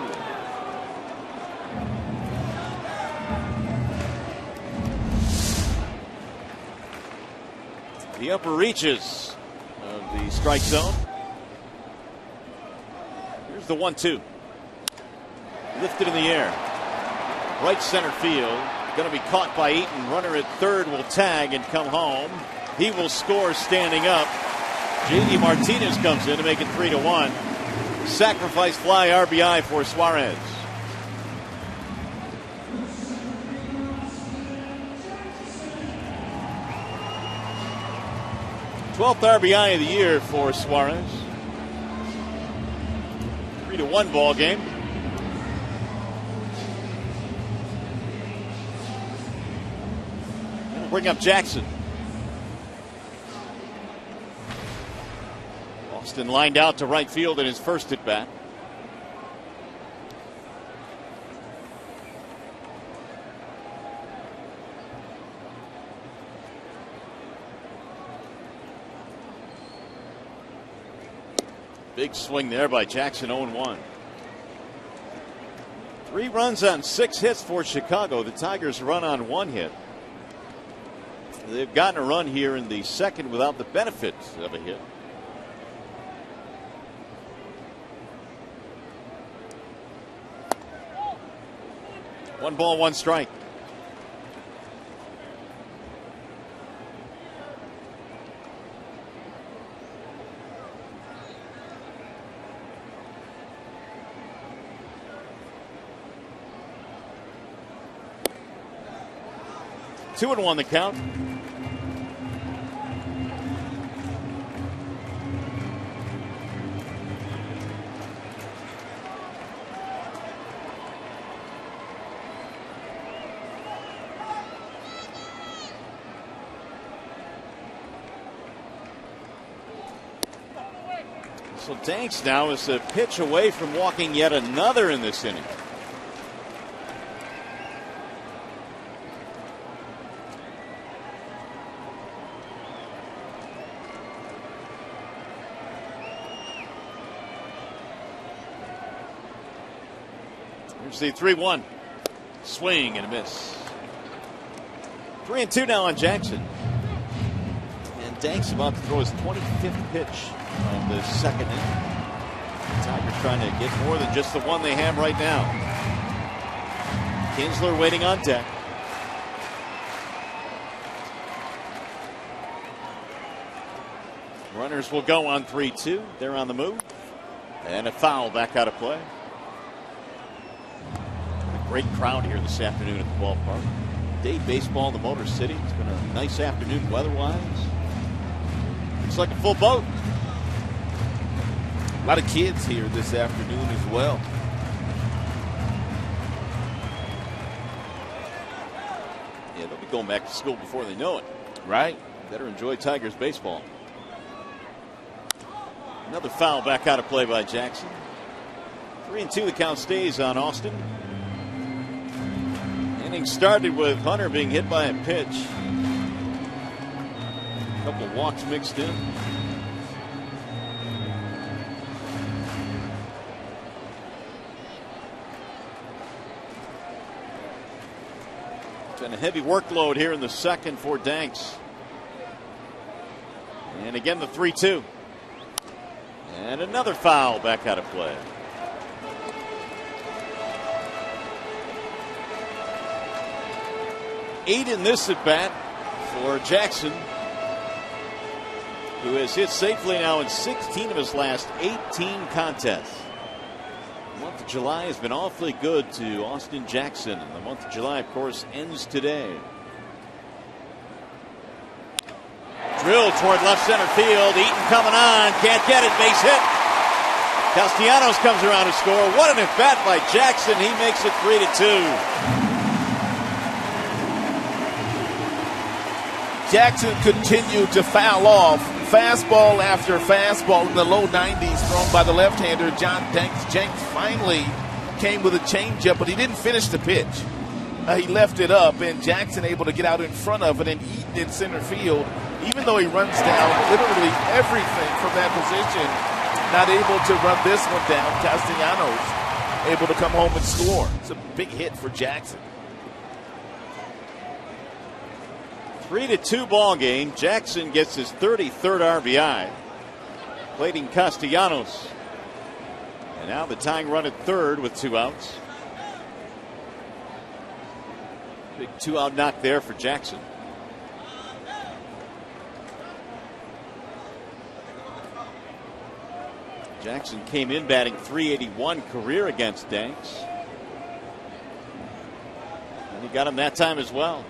The upper reaches of the strike zone. Here's the 1-2. Lifted in the air. Right center field. Going to be caught by Eaton. Runner at third will tag and come home. He will score standing up. J.D. Martinez comes in to make it 3-1. Sacrifice fly RBI for Suarez. Twelfth RBI of the year for Suarez. 3-1 ball game. We'll bring up Jackson. Austin lined out to right field in his first at bat. Big swing there by Jackson, 0-1. 3 runs on 6 hits for Chicago. The Tigers run on 1 hit. They've gotten a run here in the second without the benefit of a hit. One ball, 1 strike. Two and 1 the count. So Danks now is a pitch away from walking yet another in this inning. Here's the 3-1. Swing and a miss. 3-2 now on Jackson. And Danks about to throw his 25th pitch of the second inning. The Tigers trying to get more than just the one they have right now. Kinsler waiting on deck. Runners will go on 3-2. They're on the move. And a foul back out of play. Great crowd here this afternoon at the ballpark. Day baseball in the Motor City. It's been a nice afternoon weather-wise. Looks like a full boat. A lot of kids here this afternoon as well. Yeah, they'll be going back to school before they know it. Right. Better enjoy Tigers baseball. Another foul back out of play by Jackson. 3-2 the count stays on Austin. Inning started with Hunter being hit by a pitch. A couple of walks mixed in. It's been a heavy workload here in the second for Danks. And again the 3-2. And another foul back out of play. 8 in this at bat for Jackson, who has hit safely now in 16 of his last 18 contests. The month of July has been awfully good to Austin Jackson, and the month of July, of course, ends today. Drill toward left center field. Eaton coming on, can't get it, base hit. Castellanos comes around to score. What an at bat by Jackson. He makes it 3-2. Jackson continued to foul off fastball after fastball in the low 90s thrown by the left-hander John Danks. Jenks finally came with a changeup, but he didn't finish the pitch. He left it up, and Jackson able to get out in front of it, and Eaton in center field, even though he runs down literally everything from that position, not able to run this one down. Castellanos able to come home and score. It's a big hit for Jackson. 3-2 ball game. Jackson gets his 33rd RBI, plating Castellanos. And now the tying run at third with 2 outs. Big 2-out knock there for Jackson. Jackson came in batting .381 career against Danks. And he got him that time as well.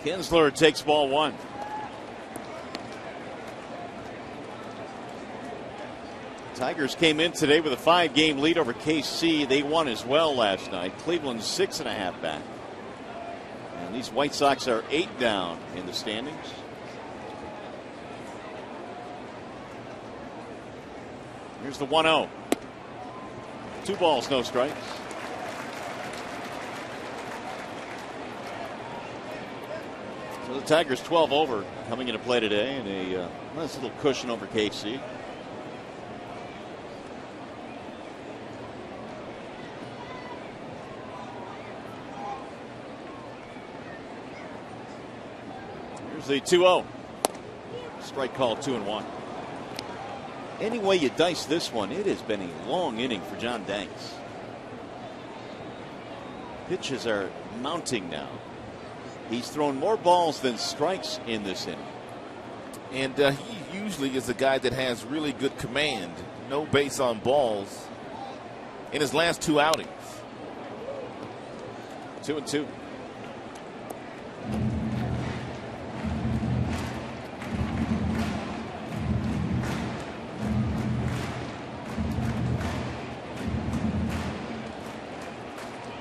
Kinsler takes ball 1. Tigers came in today with a 5-game lead over KC. They won as well last night. Cleveland's 6.5 back. And these White Sox are 8 down in the standings. Here's the 1-0. 2 balls, no strikes. So the Tigers 12 over coming into play today, and a nice little cushion over KC. Here's the 2-0. Strike call, 2-1. Any way you dice this one, it has been a long inning for John Danks. Pitches are mounting now. He's thrown more balls than strikes in this inning. And he usually is a guy that has really good command. No base on balls in his last 2 outings. 2-2.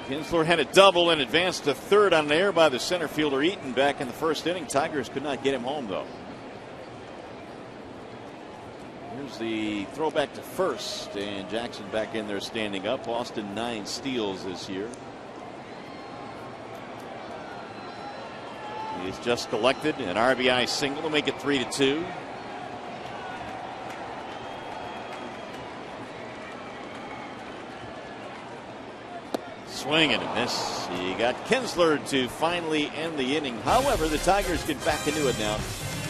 Kinsler had a double and advanced to third on an error by the center fielder Eaton back in the first inning. Tigers could not get him home, though. Here's the throwback to first, and Jackson back in there standing up. Austin 9 steals this year. He's just collected an RBI single to make it 3-2. Swing and a miss. He got Kinsler to finally end the inning. However, the Tigers get back into it now.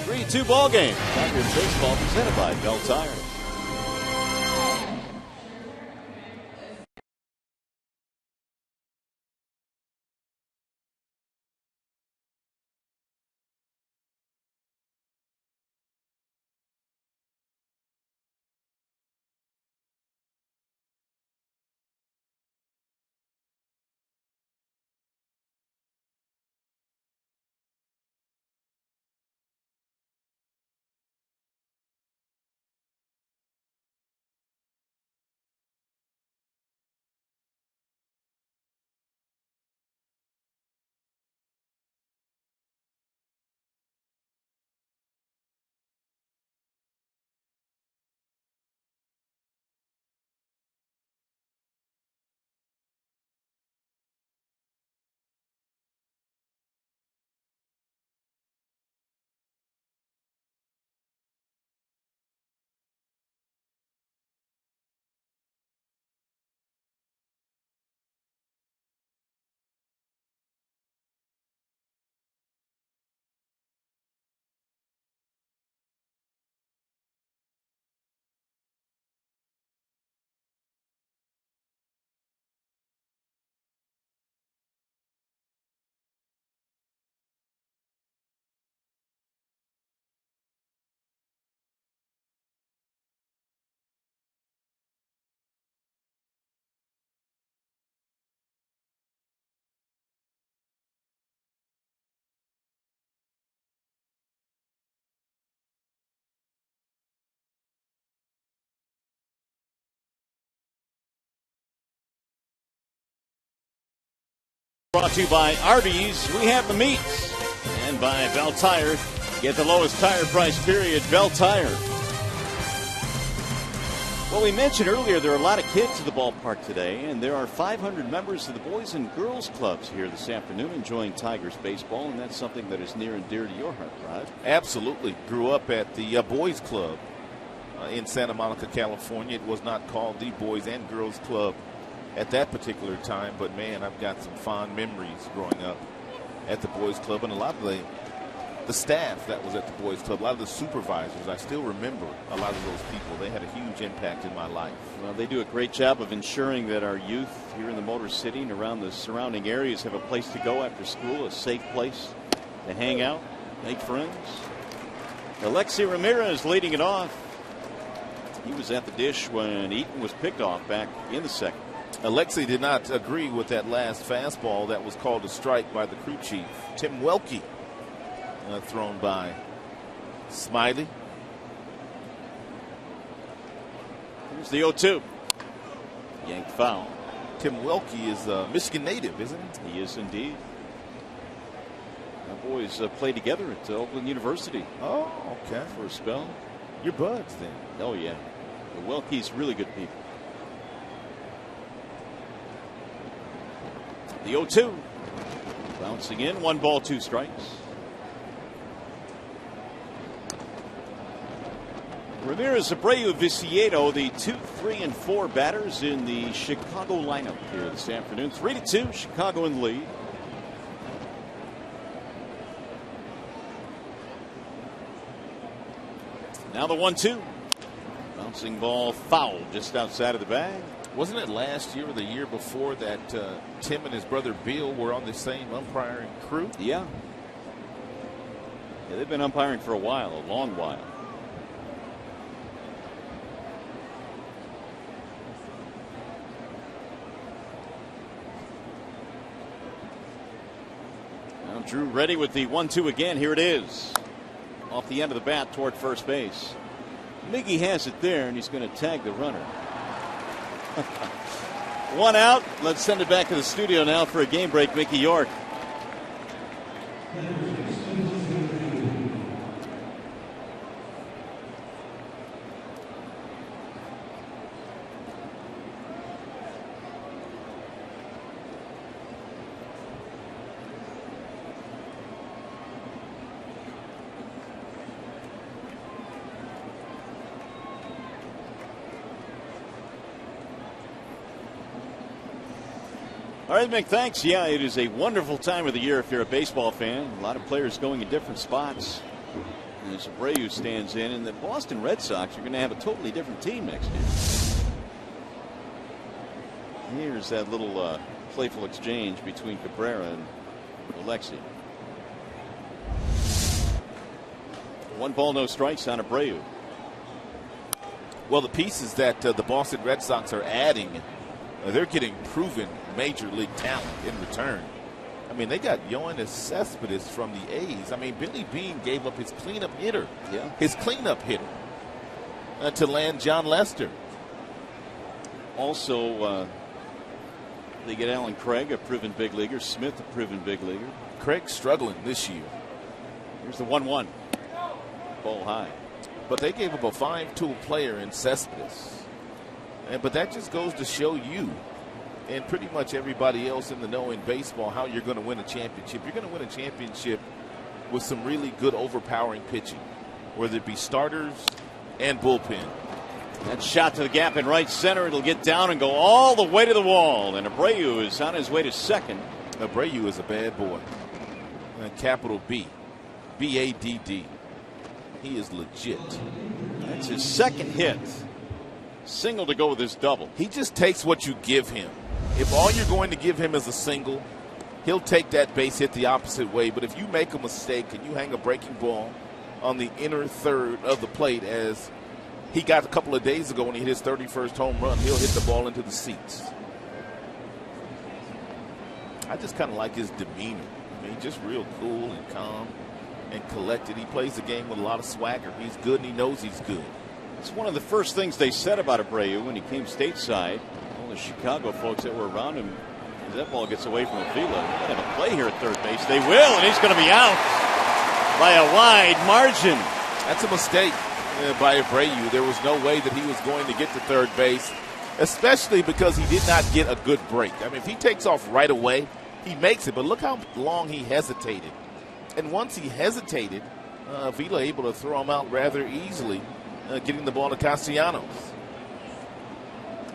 3-2 ball game. Tigers baseball presented by Bell Tire. Brought to you by Arby's. We have the meats. And by Bell Tire. Get the lowest tire price, period. Bell Tire. Well, we mentioned earlier there are a lot of kids at the ballpark today, and there are 500 members of the Boys and Girls Clubs here this afternoon enjoying Tigers baseball, and that's something that is near and dear to your heart, Rod. Absolutely. Grew up at the Boys Club in Santa Monica, California. It was not called the Boys and Girls Club at that particular time, but man, I've got some fond memories growing up at the Boys Club, and a lot of the staff that was at the Boys Club, a lot of the supervisors, I still remember a lot of those people. They had a huge impact in my life. Well, they do a great job of ensuring that our youth here in the Motor City and around the surrounding areas have a place to go after school, a safe place to hang out, make friends. Alexi Ramirez leading it off. He was at the dish when Eaton was picked off back in the second. Alexi did not agree with that last fastball that was called a strike by the crew chief. Tim Welke thrown by Smiley. Here's the 0-2. Yanked foul. Tim Welke is a Michigan native, isn't he? He is indeed. Our boys played together at Oakland University. Oh, okay. For a spell. You're buds then. Oh, yeah. The Welke's really good people. The 0-2. Bouncing in, 1 ball, 2 strikes. Ramirez, Abreu, Viciedo, the 2, 3, and 4 batters in the Chicago lineup here this afternoon. 3-2, Chicago in the lead. Now the 1-2. Bouncing ball foul just outside of the bag. Wasn't it last year or the year before that Tim and his brother Bill were on the same umpiring crew? Yeah. They've been umpiring for a while, a long while. Now Drew ready with the 1-2 again. Here it is. Off the end of the bat toward first base. Miggy has it there, and he's going to tag the runner. One out. Let's send it back to the studio now for a game break. Mickey York. All right, Mick, thanks. Yeah, it is a wonderful time of the year if you're a baseball fan. A lot of players going in different spots. And as Abreu stands in, and the Boston Red Sox are going to have a totally different team next year. Here's that little playful exchange between Cabrera and Alexi. 1 ball, no strikes on Abreu. Well, the pieces that the Boston Red Sox are adding, they're getting proven major league talent in return. I mean, they got Yoenis Cespedes from the A's. I mean, Billy Beane gave up his cleanup hitter. Yeah. His cleanup hitter to land John Lester. Also, they get Alan Craig, a proven big leaguer. Smith, a proven big leaguer. Craig struggling this year. Here's the 1-1. Ball high. But they gave up a 5-tool player in Cespedes. But that just goes to show you and pretty much everybody else in the know in baseball how you're going to win a championship. You're going to win a championship with some really good overpowering pitching, whether it be starters and bullpen. That shot to the gap in right center. It'll get down and go all the way to the wall. And Abreu is on his way to second. Abreu is a bad boy. Capital B. B-A-D-D. He is legit. That's his second hit. Single to go with his double. He just takes what you give him. If all you're going to give him is a single, he'll take that base hit the opposite way. But if you make a mistake and you hang a breaking ball on the inner third of the plate, as he got a couple of days ago when he hit his 31st home run, he'll hit the ball into the seats. I just kind of like his demeanor. I mean, just real cool and calm and collected. He plays the game with a lot of swagger. He's good and he knows he's good. It's one of the first things they said about Abreu when he came stateside. All the Chicago folks that were around him, as that ball gets away from Avila, they have a play here at third base. They will, and he's going to be out by a wide margin. That's a mistake by Abreu. There was no way that he was going to get to third base, especially because he did not get a good break. I mean, if he takes off right away, he makes it. But look how long he hesitated. And once he hesitated, Avila able to throw him out rather easily, getting the ball to Castellanos.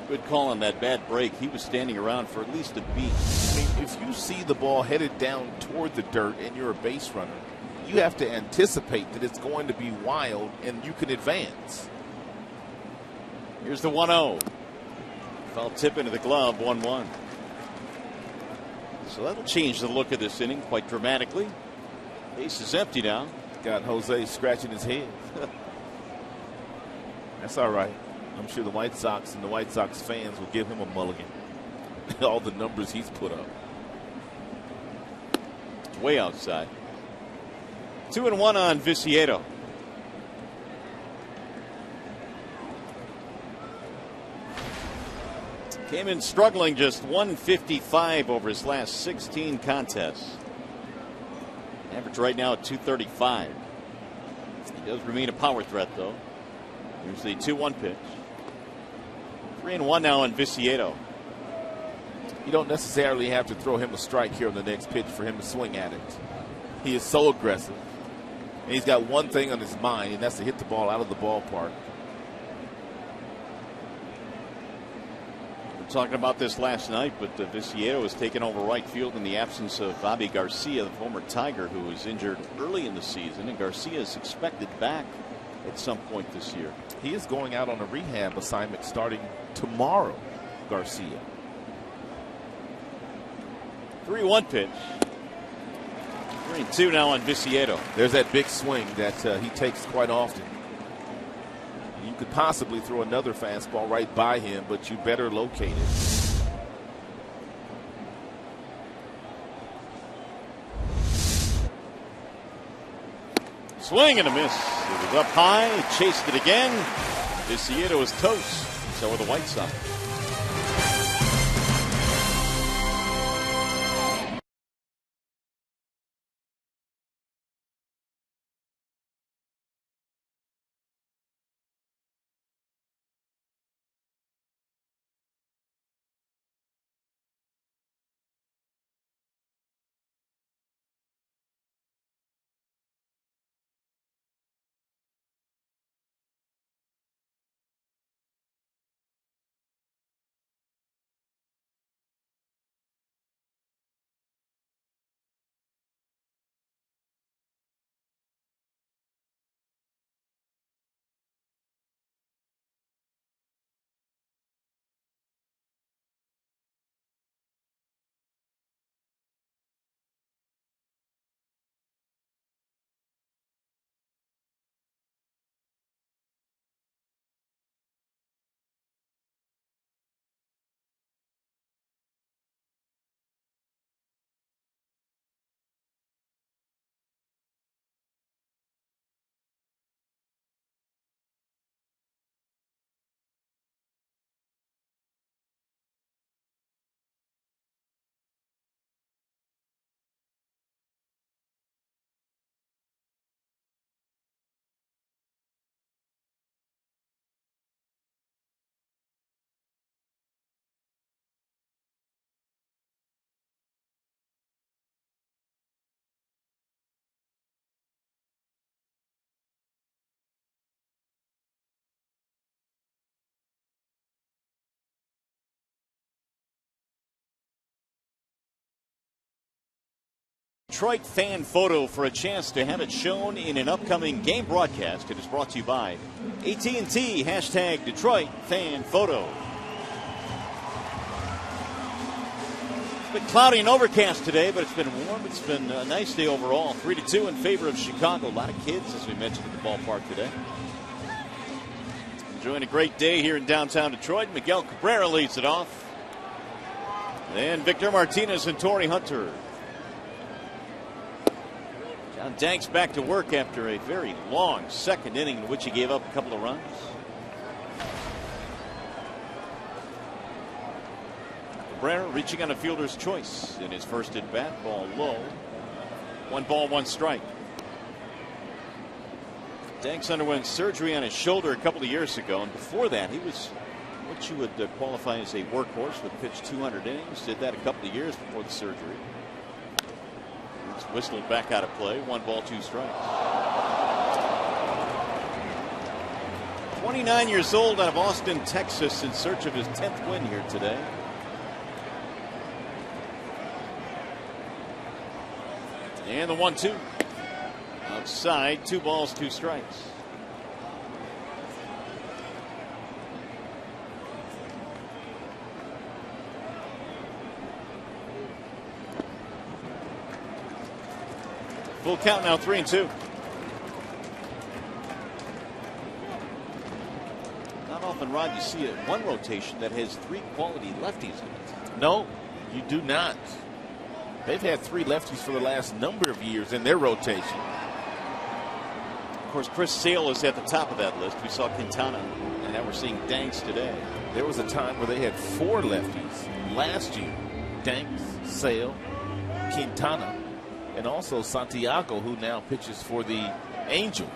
Good call on that bad break. He was standing around for at least a beat. I mean, if you see the ball headed down toward the dirt and you're a base runner, you have to anticipate that it's going to be wild and you can advance. Here's the 1-0. Foul tip into the glove, 1-1. So that'll change the look of this inning quite dramatically. Base is empty now. Got Jose scratching his head. That's all right. I'm sure the White Sox and the White Sox fans will give him a mulligan. All the numbers he's put up. Way outside. 2-1 on Viciedo. Came in struggling, just 155 over his last 16 contests. Average right now at 235. He does remain a power threat, though. Here's the 2-1 pitch. 3-1 now on Viciedo. You don't necessarily have to throw him a strike here on the next pitch for him to swing at it. He is so aggressive. And he's got one thing on his mind, and that's to hit the ball out of the ballpark We were talking about this last night, but Viciedo has taken over right field in the absence of Bobby Garcia, the former Tiger, who was injured early in the season, and Garcia is expected back at some point this year. He is going out on a rehab assignment starting tomorrow, Garcia. 3-1 pitch. 3-2 now on Viciedo. There's that big swing that he takes quite often. You could possibly throw another fastball right by him, but you better locate it. Swing and a miss. It was up high, chased it again. Viciedo is toast. So are the White Sox. Detroit fan photo for a chance to have it shown in an upcoming game broadcast. It is brought to you by AT&T, hashtag Detroit fan photo. It's been cloudy and overcast today, but it's been warm. It's been a nice day overall. 3-2 in favor of Chicago. A lot of kids, as we mentioned, at the ballpark today. Enjoying a great day here in downtown Detroit. Miguel Cabrera leads it off. And Victor Martinez and Torrey Hunter. John Danks back to work after a very long second inning in which he gave up a couple of runs. Cabrera reaching on a fielder's choice in his first at bat. Ball low. 1 ball, 1 strike. Danks underwent surgery on his shoulder a couple of years ago, and before that he was what you would qualify as a workhorse. Would pitch 200 innings. Did that a couple of years before the surgery. It's whistled back out of play. 1 ball, 2 strikes. 29 years old, out of Austin, Texas, in search of his 10th win here today. And the 1-2. Outside, 2 balls, 2 strikes. Full count now, 3-2. Not often, Rod, you see one rotation that has 3 quality lefties in it. No, you do not. They've had 3 lefties for the last number of years in their rotation. Of course, Chris Sale is at the top of that list. We saw Quintana, and now we're seeing Danks today. There was a time where they had 4 lefties last year. Danks, Sale, Quintana, and also Santiago, who now pitches for the Angels.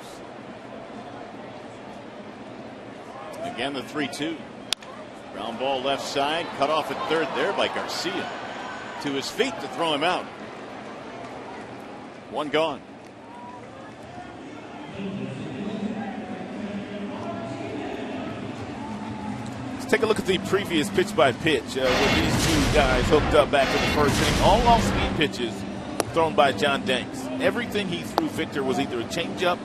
Again, the 3-2. Ground ball left side, cut off at third there by Garcia. To his feet to throw him out. 1 gone. Take a look at the previous pitch by pitch when these two guys hooked up back in the first inning. All off-speed pitches thrown by John Danks. Everything he threw Victor was either a changeup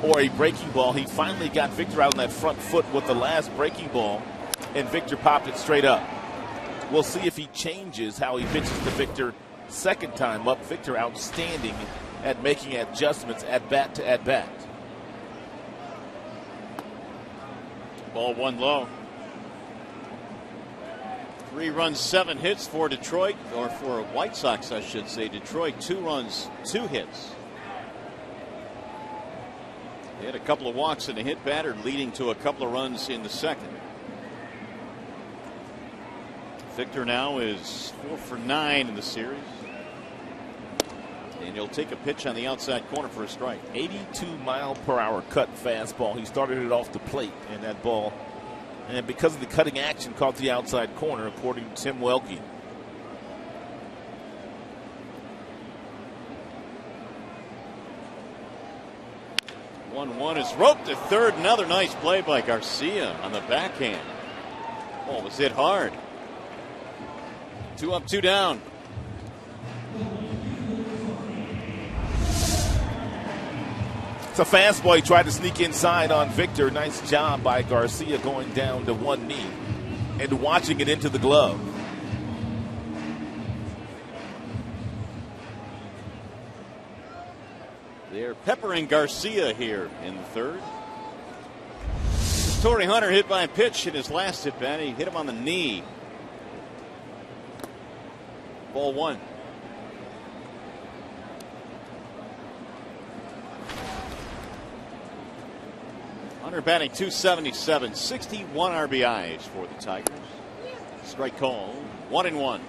or a breaking ball. He finally got Victor out on that front foot with the last breaking ball, and Victor popped it straight up. We'll see if he changes how he pitches to Victor second time up. Victor outstanding at making adjustments at bat to at bat. Ball one low. 3 runs, 7 hits for Detroit, or for White Sox, I should say. Detroit, 2 runs, 2 hits. They had a couple of walks and a hit batter, leading to a couple of runs in the second. Victor now is 4 for 9 in the series. And he'll take a pitch on the outside corner for a strike. 82-mile-per-hour cut fastball. He started it off the plate, and that ball, and because of the cutting action, caught the outside corner, according to Tim Welke. One is roped to third. Another nice play by Garcia on the backhand. Ball was hit hard. 2 up, 2 down. It's a fastball. He tried to sneak inside on Victor. Nice job by Garcia going down to one knee and watching it into the glove. They're peppering Garcia here in the third. Torrey Hunter hit by a pitch in his last at bat. He hit him on the knee. Ball 1. Hunter batting .277, 61 RBIs for the Tigers. Strike call, 1-1.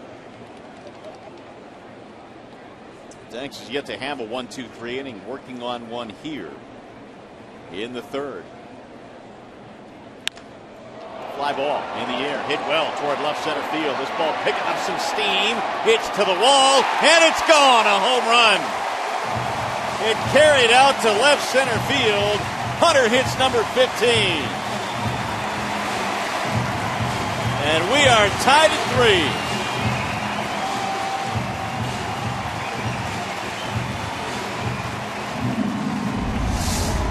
Danks is yet to have a 1-2-3 inning, working on one here in the third. Fly ball in the air, hit well toward left center field. This ball picking up some steam, hits to the wall, and it's gone, a home run. It carried out to left center field. Hunter hits number 15. And we are tied at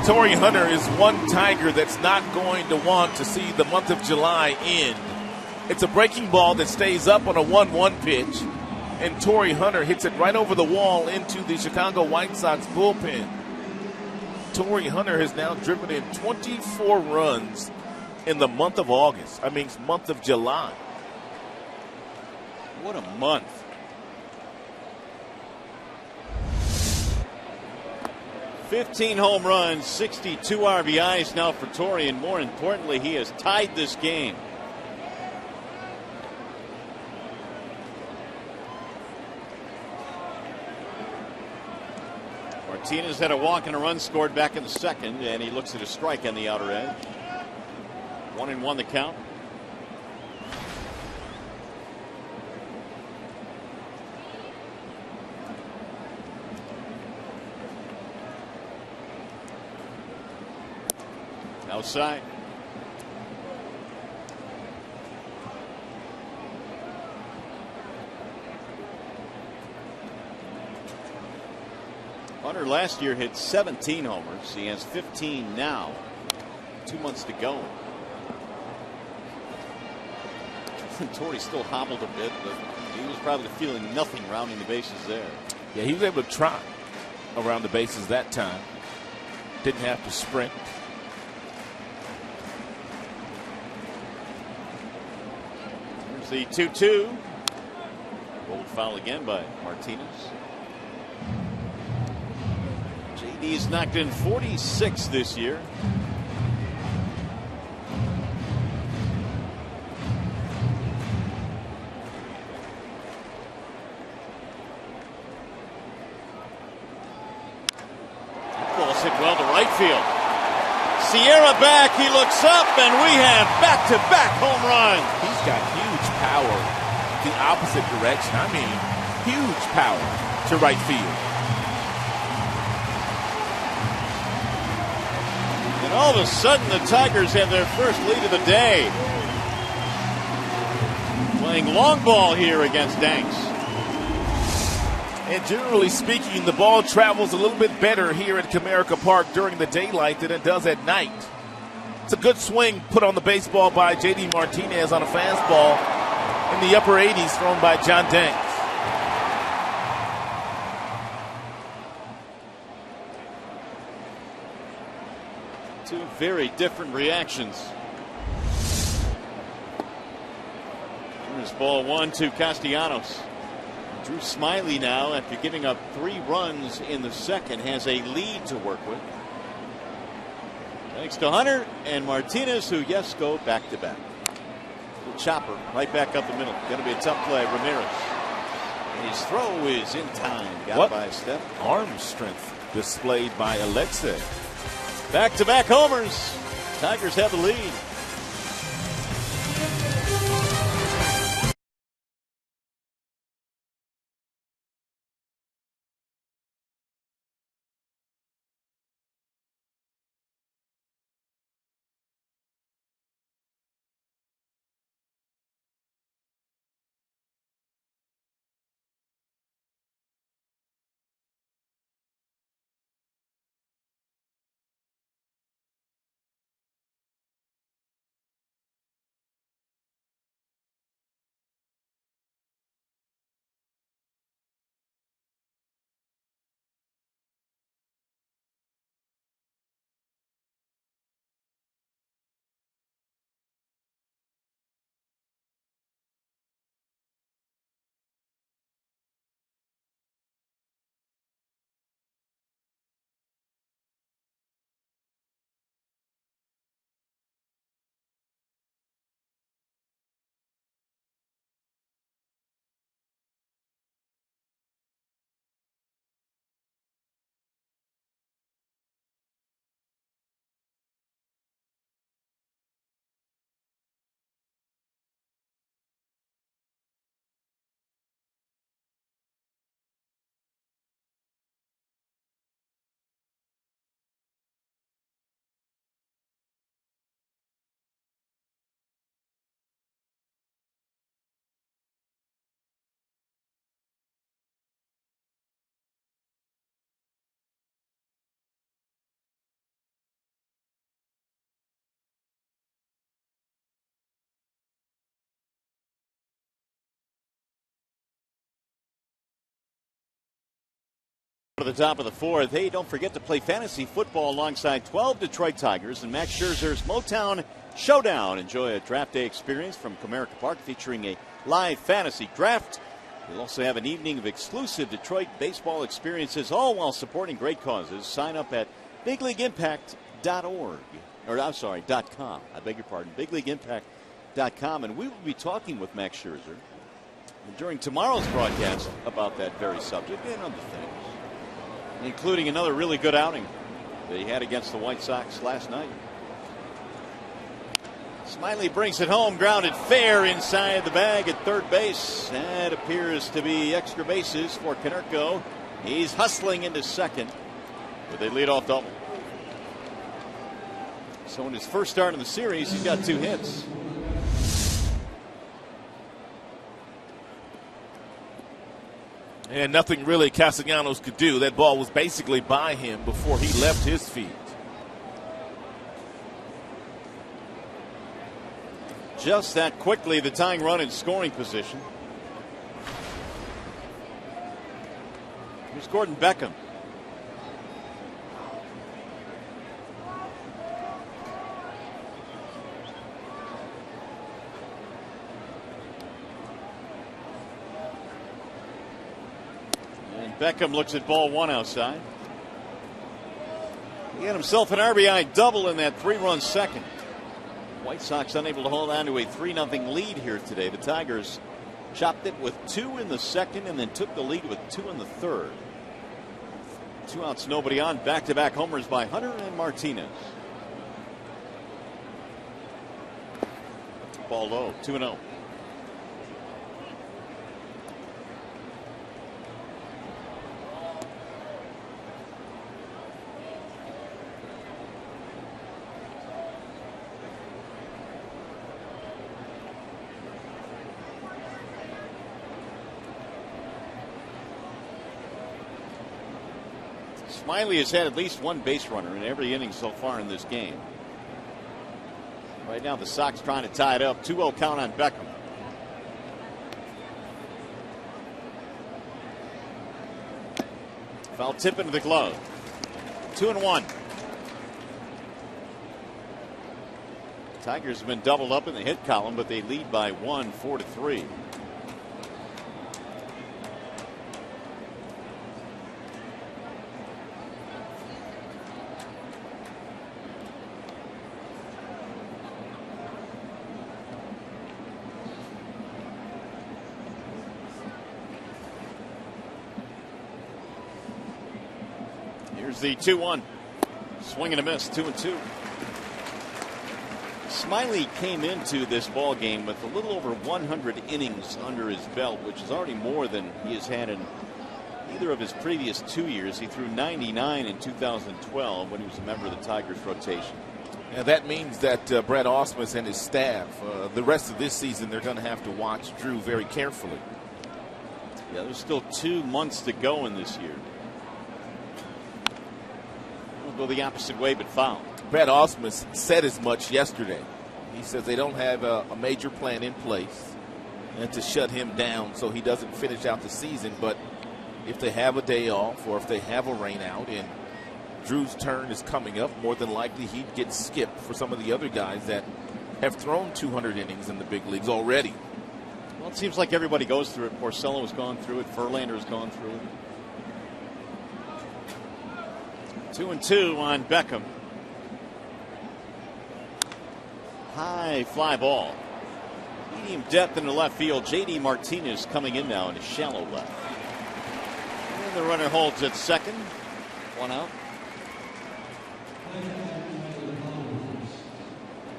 3. Torrey Hunter is one Tiger that's not going to want to see the month of July end. It's a breaking ball that stays up on a 1-1 pitch, and Torrey Hunter hits it right over the wall into the Chicago White Sox bullpen. Torrey Hunter has now driven in 24 runs in the month of August. Month of July. What a month. $15 home runs, 62 RBIs now for Torrey, and more importantly, he has tied this game. Martinez had a walk and a run scored back in the second, and he looks at a strike on the outer edge. 1-1 the count. Outside. Hunter last year hit 17 homers. He has 15 now. 2 months to go. Torrey still hobbled a bit, but he was probably feeling nothing rounding the bases there. Yeah, he was able to trot around the bases that time. Didn't have to sprint. Here's the 2-2. Rolled foul again by Martinez. JD's knocked in 46 this year. Ball's hit well to right field. Sierra back, he looks up, and we have back-to-back home runs. He's got huge power the opposite direction. Huge power to right field. And all of a sudden, the Tigers have their first lead of the day. Playing long ball here against Danks. And generally speaking, the ball travels a little bit better here at Comerica Park during the daylight than it does at night. It's a good swing put on the baseball by J.D. Martinez on a fastball in the upper 80s thrown by John Danks. Two very different reactions. Here's ball 1 to Castellanos. Drew Smyly now, after giving up 3 runs in the second, has a lead to work with. Thanks to Hunter and Martinez, who, yes, go back to back. The chopper right back up the middle. Going to be a tough play. Ramirez. And his throw is in time. Got by a step. Arm strength displayed by Alexei. Back-to-back homers. Tigers have the lead. To the top of the 4th. Hey, don't forget to play fantasy football alongside 12 Detroit Tigers and Max Scherzer's Motown Showdown. Enjoy a draft day experience from Comerica Park featuring a live fantasy draft. We'll also have an evening of exclusive Detroit baseball experiences, all while supporting great causes. Sign up at bigleagueimpact.org. Or, I'm sorry, .com. I beg your pardon. bigleagueimpact.com. And we will be talking with Max Scherzer during tomorrow's broadcast about that very subject and other things, including another really good outing that he had against the White Sox last night. Smyly brings it home, grounded fair inside the bag at third base. That appears to be extra bases for Konerko. He's hustling into second with a leadoff double. So in his first start in the series, he's got 2 hits. And nothing really Castellanos could do. That ball was basically by him before he left his feet. Just that quickly, the tying run in scoring position. Here's Gordon Beckham. Beckham looks at ball 1 outside. He had himself an RBI double in that 3-run second. White Sox unable to hold on to a 3-0 lead here today. The Tigers chopped it with 2 in the second and then took the lead with 2 in the third. 2 outs, nobody on. Back-to-back homers by Hunter and Martinez. Ball low, 2-0. Smiley has had at least one base runner in every inning so far in this game. Right now, the Sox trying to tie it up. 2-0 count on Beckham. Foul tip into the glove. 2-1. Tigers have been doubled up in the hit column, but they lead by 1, 4-3. Here's the 2-1. Swing and a miss, 2-2. Smiley came into this ball game with a little over 100 innings under his belt, which is already more than he has had in either of his previous 2 years. He threw 99 in 2012 when he was a member of the Tigers rotation. And that means that Brett Ausmus and his staff, the rest of this season, they're going to have to watch Drew very carefully. Yeah, there's still 2 months to go in this year. We'll go the opposite way, but foul. Brett Ausmus said as much yesterday. He says they don't have a major plan in place and to shut him down so he doesn't finish out the season. But if they have a day off or if they have a rain out and Drew's turn is coming up, more than likely he'd get skipped for some of the other guys that have thrown 200 innings in the big leagues already. Well, it seems like everybody goes through it. Porcello has gone through it. Verlander has gone through it. 2-2 on Beckham. High fly ball. Medium depth in the left field. J.D. Martinez coming in now in a shallow left. And the runner holds at second. 1 out.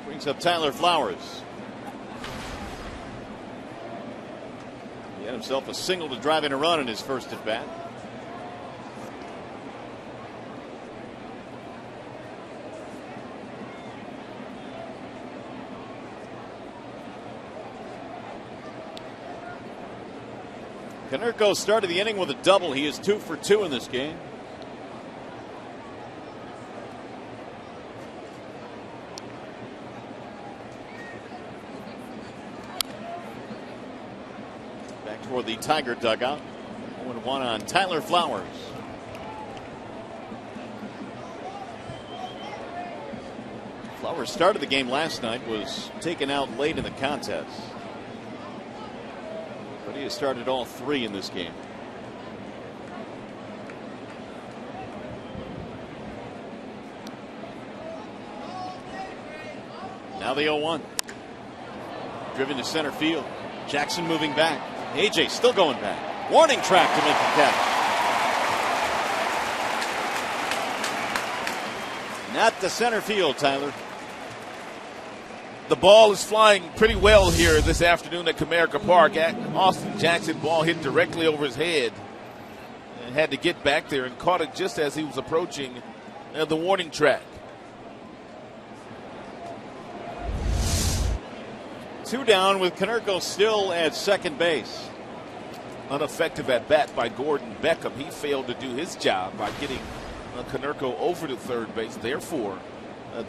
Brings up Tyler Flowers. He had himself a single to drive in a run in his first at bat. Konerko started the inning with a double. He is 2 for 2 in this game. Back toward the Tiger dugout. 1-1 on Tyler Flowers. Flowers started the game last night, was taken out late in the contest. But he has started all 3 in this game. Now the 0-1. Driven to center field. Jackson moving back. AJ still going back. Warning track to make the catch. Not to center field, Tyler. The ball is flying pretty well here this afternoon at Comerica Park. Austin Jackson, ball hit directly over his head and had to get back there and caught it just as he was approaching the warning track. 2 down with Konerko still at second base. Ineffective at bat by Gordon Beckham. He failed to do his job by getting Konerko over to third base. Therefore,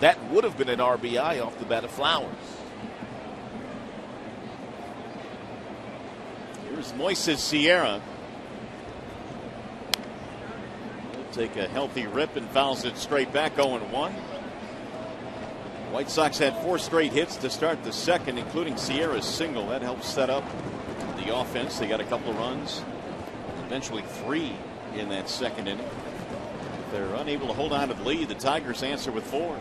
that would have been an RBI off the bat of Flowers. Here's Moises Sierra. He'll take a healthy rip and fouls it straight back. 0-1. White Sox had 4 straight hits to start the second, including Sierra's single. That helps set up the offense. They got a couple of runs, eventually 3 in that second inning. If they're unable to hold on to the lead, the Tigers answer with 4.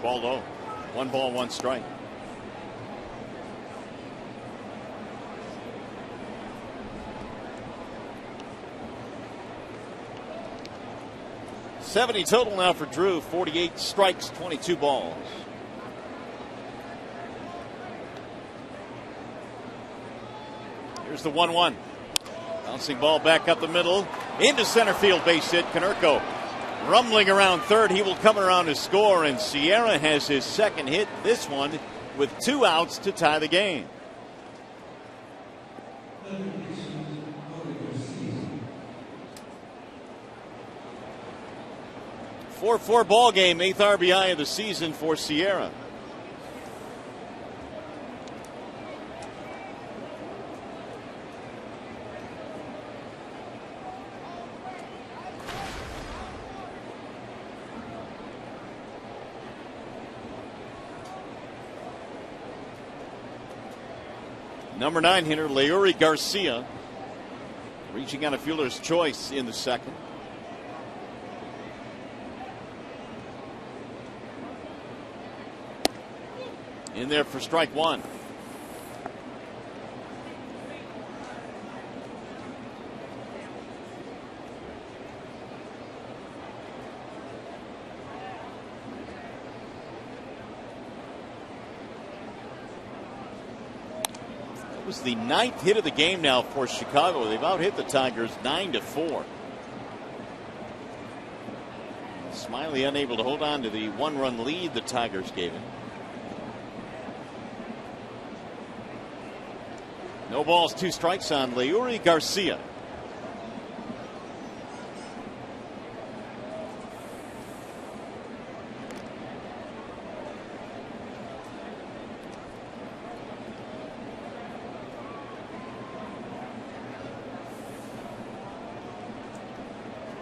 Ball low. 1 ball, 1 strike. $70 total now for Drew. 48 strikes, 22 balls. Here's the 1-1. Bouncing ball back up the middle. Into center field, base hit. Konerko rumbling around third. He will come around to score, and Sierra has his second hit, this one with 2 outs to tie the game. 4-4 ball game, 8th RBI of the season for Sierra. Number 9 hitter Leury Garcia reaching out a fielder's choice in the second. In there for strike one. That was the 9th hit of the game now for Chicago. They've out-hit the Tigers 9-4. Smiley unable to hold on to the 1-run lead the Tigers gave him. No balls, 2 strikes on Leury Garcia.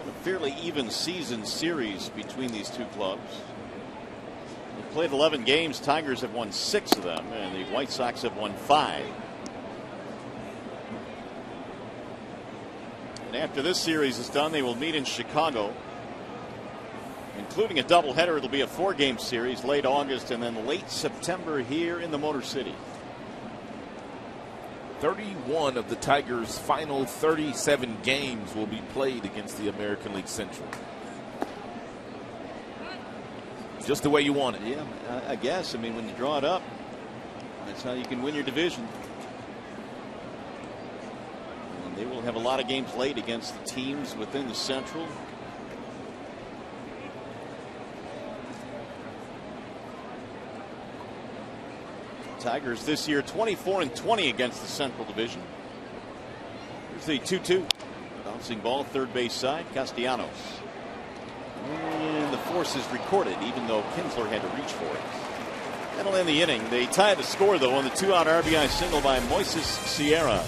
A fairly even season series between these two clubs. They played 11 games. Tigers have won 6 of them, and the White Sox have won 5. And after this series is done, they will meet in Chicago, including a doubleheader. It'll be a 4-game series, late August and then late September here in the Motor City. 31 of the Tigers' final 37 games will be played against the American League Central. Just the way you want it. Yeah, I guess. I mean, when you draw it up, that's how you can win your division. They will have a lot of games late against the teams within the Central. Tigers this year 24-20 against the Central Division. Here's the 2-2. Bouncing ball, third base side, Castellanos. And the force is recorded, even though Kinsler had to reach for it. That'll end the inning. They tie the score, though, on the 2-out RBI single by Moises Sierra.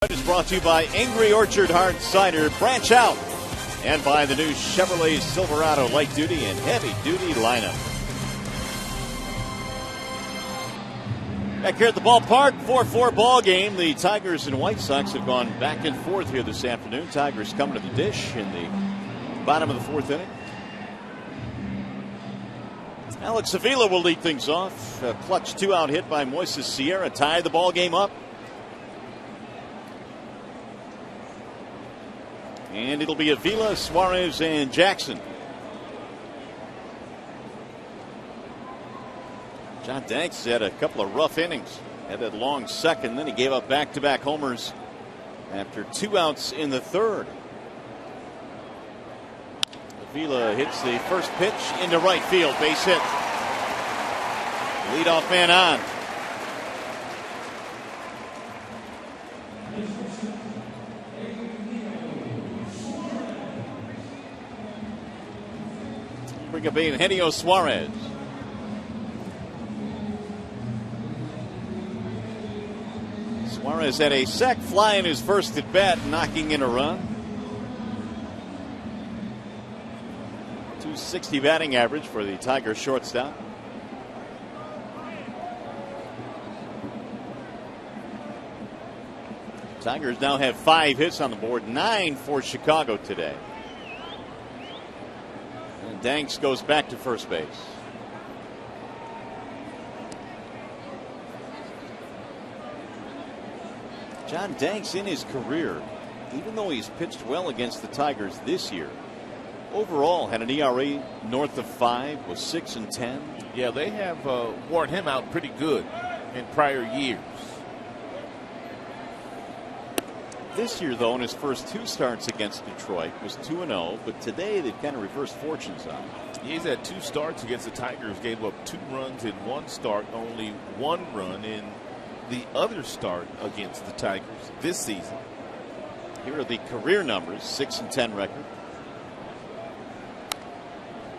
Is brought to you by Angry Orchard Hard Cider, Branch Out, and by the new Chevrolet Silverado light duty and heavy duty lineup. Back here at the ballpark, 4-4 ball game. The Tigers and White Sox have gone back and forth here this afternoon. Tigers coming to the dish in the bottom of the 4th inning. Alex Avila will lead things off. A clutch 2-out hit by Moises Sierra tied the ball game up. And it'll be Avila, Suarez, and Jackson. John Danks had a couple of rough innings. Had that long second, then he gave up back-to-back homers after 2 outs in the third. Avila hits the first pitch into right field, base hit. Leadoff man on. Bring up Eugenio Suarez. Suarez had a sac fly in his first at bat, knocking in a run. .260 batting average for the Tigers shortstop. Tigers now have 5 hits on the board, 9 for Chicago today. And Danks goes back to first base. John Danks in his career, even though he's pitched well against the Tigers this year, overall had an ERA north of 5, was 6-10. Yeah, they have worn him out pretty good in prior years. This year, though, in his first 2 starts against Detroit, was 2-0, but today they've kind of reversed fortunes on him. He's had 2 starts against the Tigers, gave up 2 runs in 1 start, only 1 run in the other start against the Tigers this season. Here are the career numbers, 6-10 record.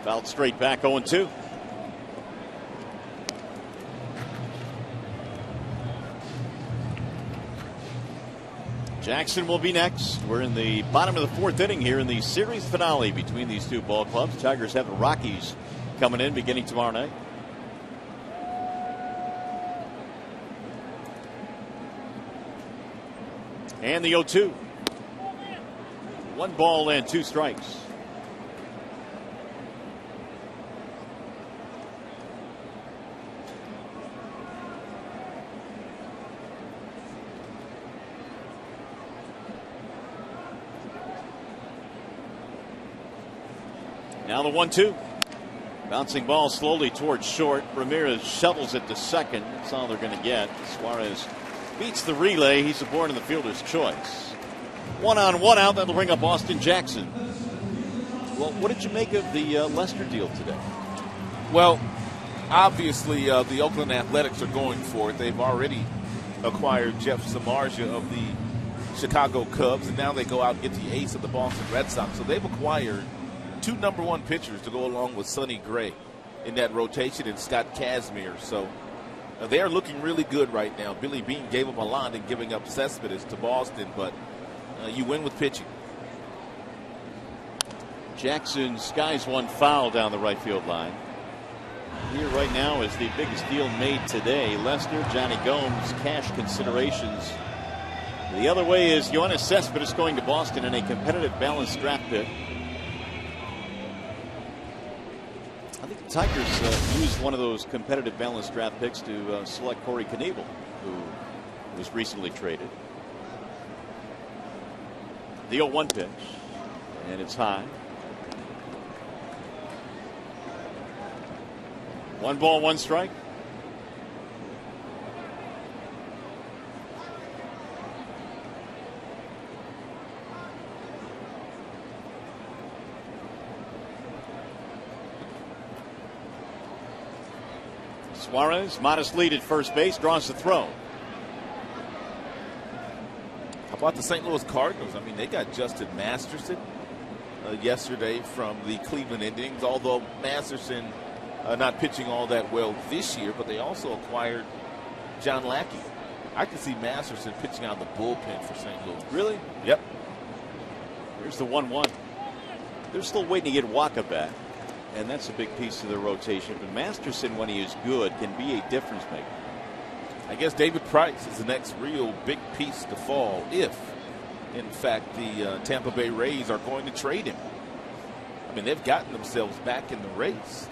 Fouled straight back, 0-2. Jackson will be next. We're in the bottom of the 4th inning here in the series finale between these 2 ball clubs. Tigers have the Rockies coming in beginning tomorrow night. And the 0-2. 1 ball and 2 strikes. Now the 1-2. Bouncing ball slowly towards short. Ramirez shovels it to second. That's all they're going to get. Suarez beats the relay. He's aboard in the fielder's choice. 1 on, 1 out. That'll bring up Austin Jackson. Well, what did you make of the Lester deal today? Well, obviously the Oakland Athletics are going for it. They've already acquired Jeff Samardzija of the Chicago Cubs, and now they go out and get the ace of the Boston Red Sox. So they've acquired 2 number 1 pitchers to go along with Sonny Gray in that rotation, and Scott Kazmir. So they are looking really good right now. Billy Beane gave them a lot in giving up Cespedes to Boston, but you win with pitching. Jackson skies one foul down the right field line. Here right now is the biggest deal made today. Lester, Johnny Gomes, cash considerations. The other way is Yoenis Cespedes going to Boston in a competitive balanced draft pick. I think the Tigers used one of those competitive balanced draft picks to select Corey Knebel, who was recently traded. The 0-1 pitch, and it's high. 1 ball, 1 strike. Suarez, modest lead at first base, draws the throw. How about the St. Louis Cardinals? I mean, they got Justin Masterson yesterday from the Cleveland Indians, although Masterson not pitching all that well this year, but they also acquired John Lackey. I can see Masterson pitching out of the bullpen for St. Louis. Really? Yep. Here's the 1-1. They're still waiting to get Waka back, and that's a big piece of their rotation. But Masterson, when he is good, can be a difference maker. I guess David Price is the next real big piece to fall if, in fact, the Tampa Bay Rays are going to trade him. I mean, they've gotten themselves back in the race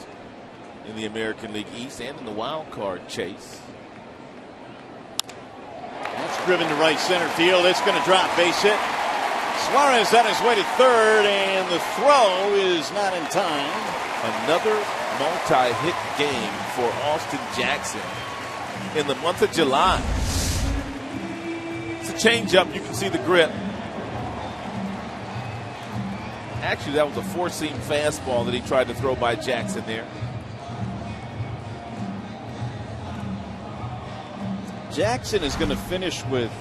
in the American League East and in the wild card chase. That's driven to right center field. It's going to drop. Base hit. Suarez on his way to third, and the throw is not in time. Another multi-hit game for Austin Jackson in the month of July. It's a changeup. You can see the grip. Actually, that was a four-seam fastball that he tried to throw by Jackson there. Jackson is going to finish with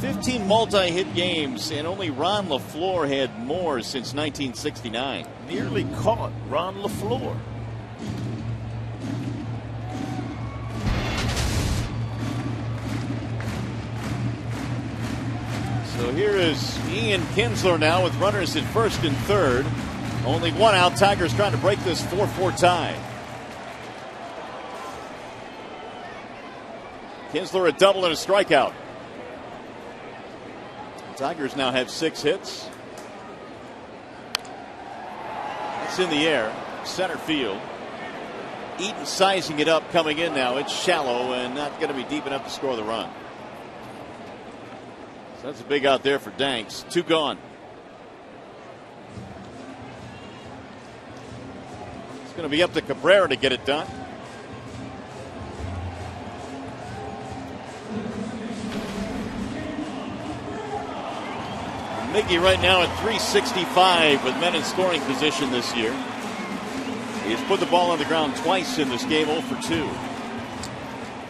15 multi-hit games, and only Ron LaFleur had more since 1969. Nearly caught Ron LaFleur. So here is Ian Kinsler now with runners at first and third. Only one out. Tigers trying to break this 4-4 tie. Kinsler a double and a strikeout. Tigers now have 6 hits. It's in the air, center field. Eaton sizing it up coming in now. It's shallow and not going to be deep enough to score the run. So that's a big out there for Danks. 2 gone. It's going to be up to Cabrera to get it done. Miggy right now at 365 with men in scoring position this year. He's put the ball on the ground twice in this game, 0 for 2.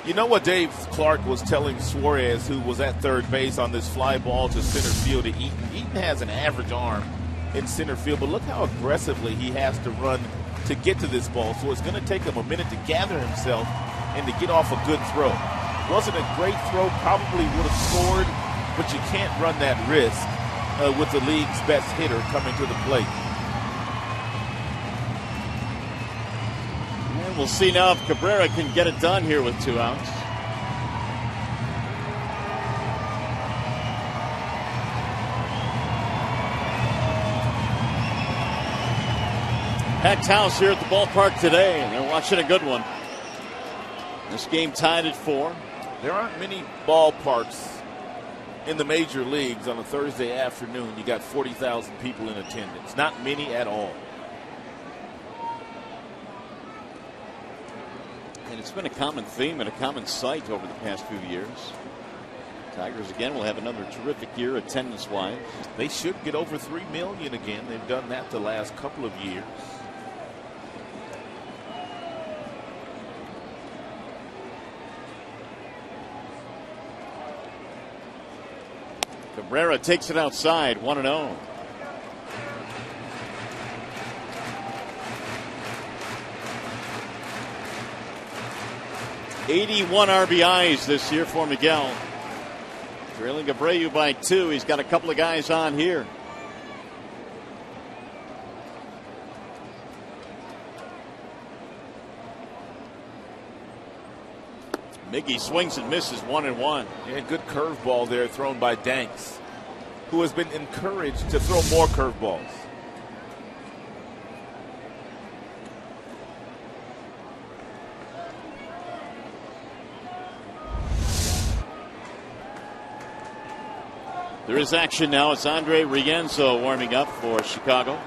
You know what Dave Clark was telling Suarez, who was at third base on this fly ball to center field to Eaton? Eaton has an average arm in center field, but look how aggressively he has to run to get to this ball. So it's going to take him a minute to gather himself and to get off a good throw. Wasn't a great throw, probably would have scored, but you can't run that risk with the league's best hitter coming to the plate. And we'll see now if Cabrera can get it done here with 2 outs. Packed house here at the ballpark today, and they're watching a good one. This game tied at 4. There aren't many ballparks in the major leagues on a Thursday afternoon. You got 40,000 people in attendance. Not many at all. And it's been a common theme and a common sight over the past few years. Tigers again will have another terrific year attendance-wise. They should get over 3 million again. They've done that the last couple of years. Cabrera takes it outside, 1-0. '81 RBIs this year for Miguel. Trailing Abreu by 2. He's got a couple of guys on here. Miggy swings and misses, 1-1. Yeah, good curveball there thrown by Danks, who has been encouraged to throw more curveballs. There is action now. It's Andre Rienzo warming up for Chicago.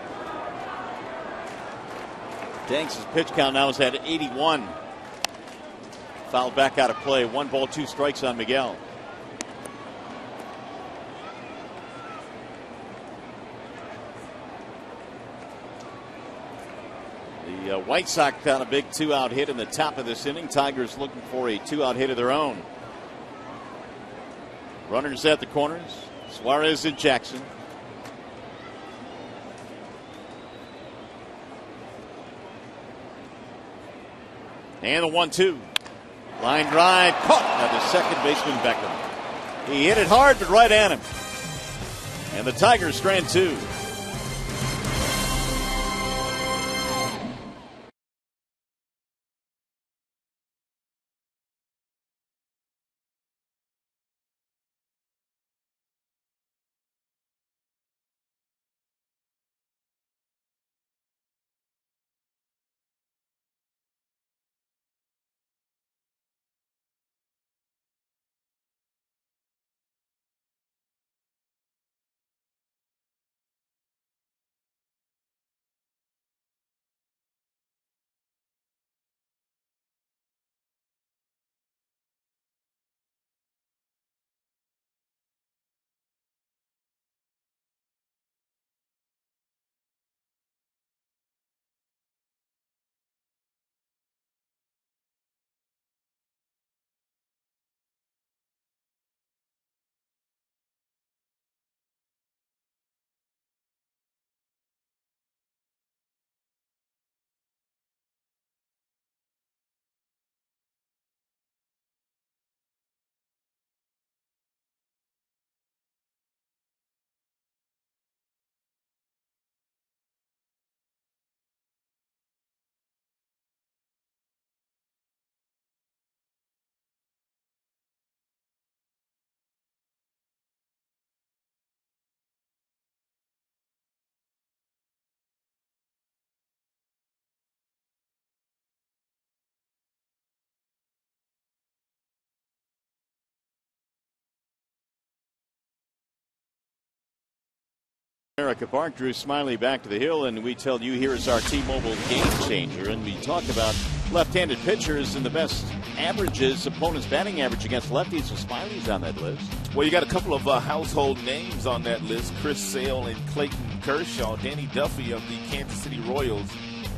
Danks' pitch count now is at 81. Fouled back out of play. 1 ball, 2 strikes on Miguel. The White Sox got a big 2-out hit in the top of this inning. Tigers looking for a 2-out hit of their own. Runners at the corners. Suarez and Jackson. And the 1-2. Line drive caught by the second baseman Beckham. He hit it hard, but right at him. And the Tigers strand 2. America Park. Drew Smiley back to the hill, and we tell you here is our T-Mobile game changer. And we talk about left-handed pitchers and the best averages, opponent's batting average against lefties. So Smiley's on that list. Well, you got a couple of household names on that list. Chris Sale and Clayton Kershaw. Danny Duffy of the Kansas City Royals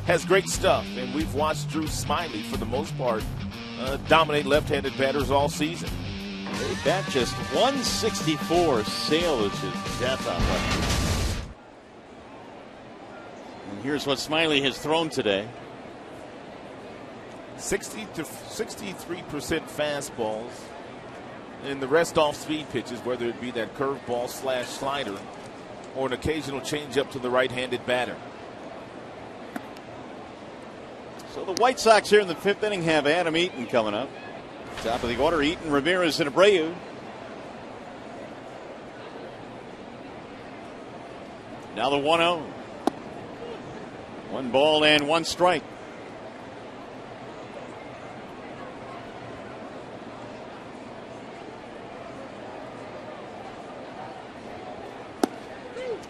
has great stuff, and we've watched Drew Smiley for the most part dominate left-handed batters all season. They bat just 164. Sale is his death on lefties. And here's what Smiley has thrown today. 60 to 63% fastballs, and the rest off speed pitches, whether it be that curveball / slider or an occasional changeup to the right-handed batter. So the White Sox here in the 5th inning have Adam Eaton coming up. Top of the order, Eaton, Ramirez, and Abreu. Now the 1-0. 1 ball and 1 strike.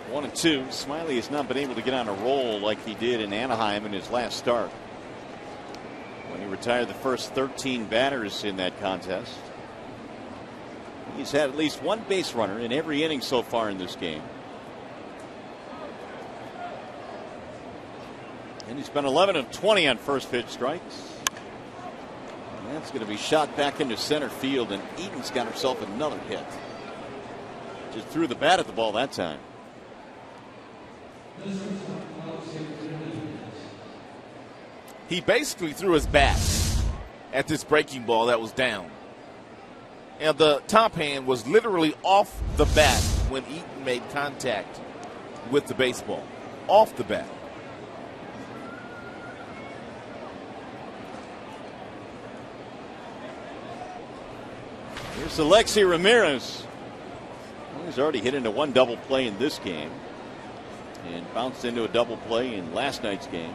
One and 2. Smiley has not been able to get on a roll like he did in Anaheim in his last start, when he retired the first 13 batters in that contest. He's had at least 1 base runner in every inning so far in this game. And he's been 11 of 20 on first pitch strikes. And that's going to be shot back into center field, and Eaton's got himself another hit. Just threw the bat at the ball that time. He basically threw his bat at this breaking ball that was down. And the top hand was literally off the bat when Eaton made contact with the baseball. Off the bat. Here's Alexi Ramirez. Well, he's already hit into 1 double play in this game and bounced into a double play in last night's game.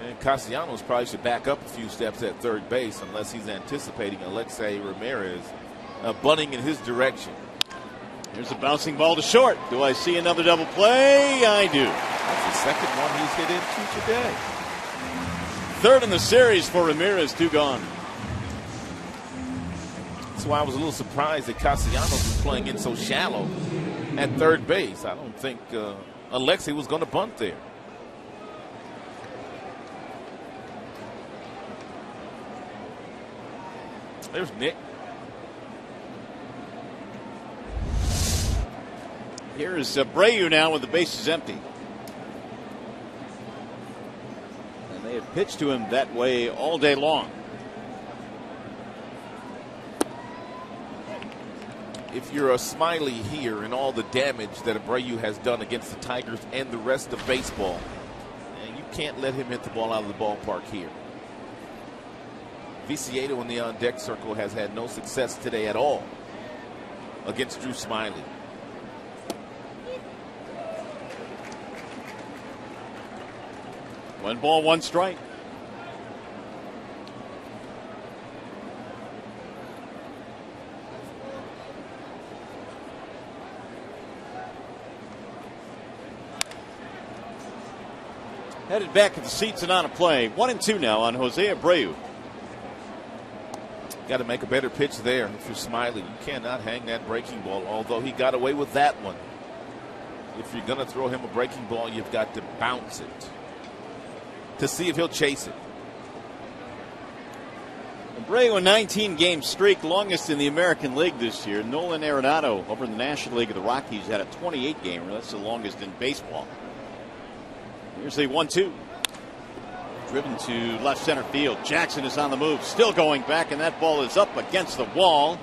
And Castellanos probably should back up a few steps at third base unless he's anticipating Alexi Ramirez bunting in his direction. Here's a bouncing ball to short. Do I see another double play? I do. That's the second one he's hit into today. 3rd in the series for Ramirez, 2 gone. That's why I was a little surprised that Castellanos was playing in so shallow at third base. I don't think Alexi was going to bunt there. There's Nick. Here's Abreu now with the bases empty. And they have pitched to him that way all day long. If you're a Smiley here and all the damage that Abreu has done against the Tigers and the rest of baseball, you can't let him hit the ball out of the ballpark here. Viciedo in the on-deck circle has had no success today at all against Drew Smiley. One ball, 1 strike. Headed back at the seats and on a play. 1 and 2 now on Jose Abreu. Got to make a better pitch there if you're Smiley. You cannot hang that breaking ball, although he got away with that one. If you're going to throw him a breaking ball, you've got to bounce it to see if he'll chase it. Abreu, a 19-game streak, longest in the American League this year. Nolan Arenado over in the National League of the Rockies had a 28-gamer. That's the longest in baseball. Here's the 1-2. Driven to left center field. Jackson is on the move, still going back, and that ball is up against the wall.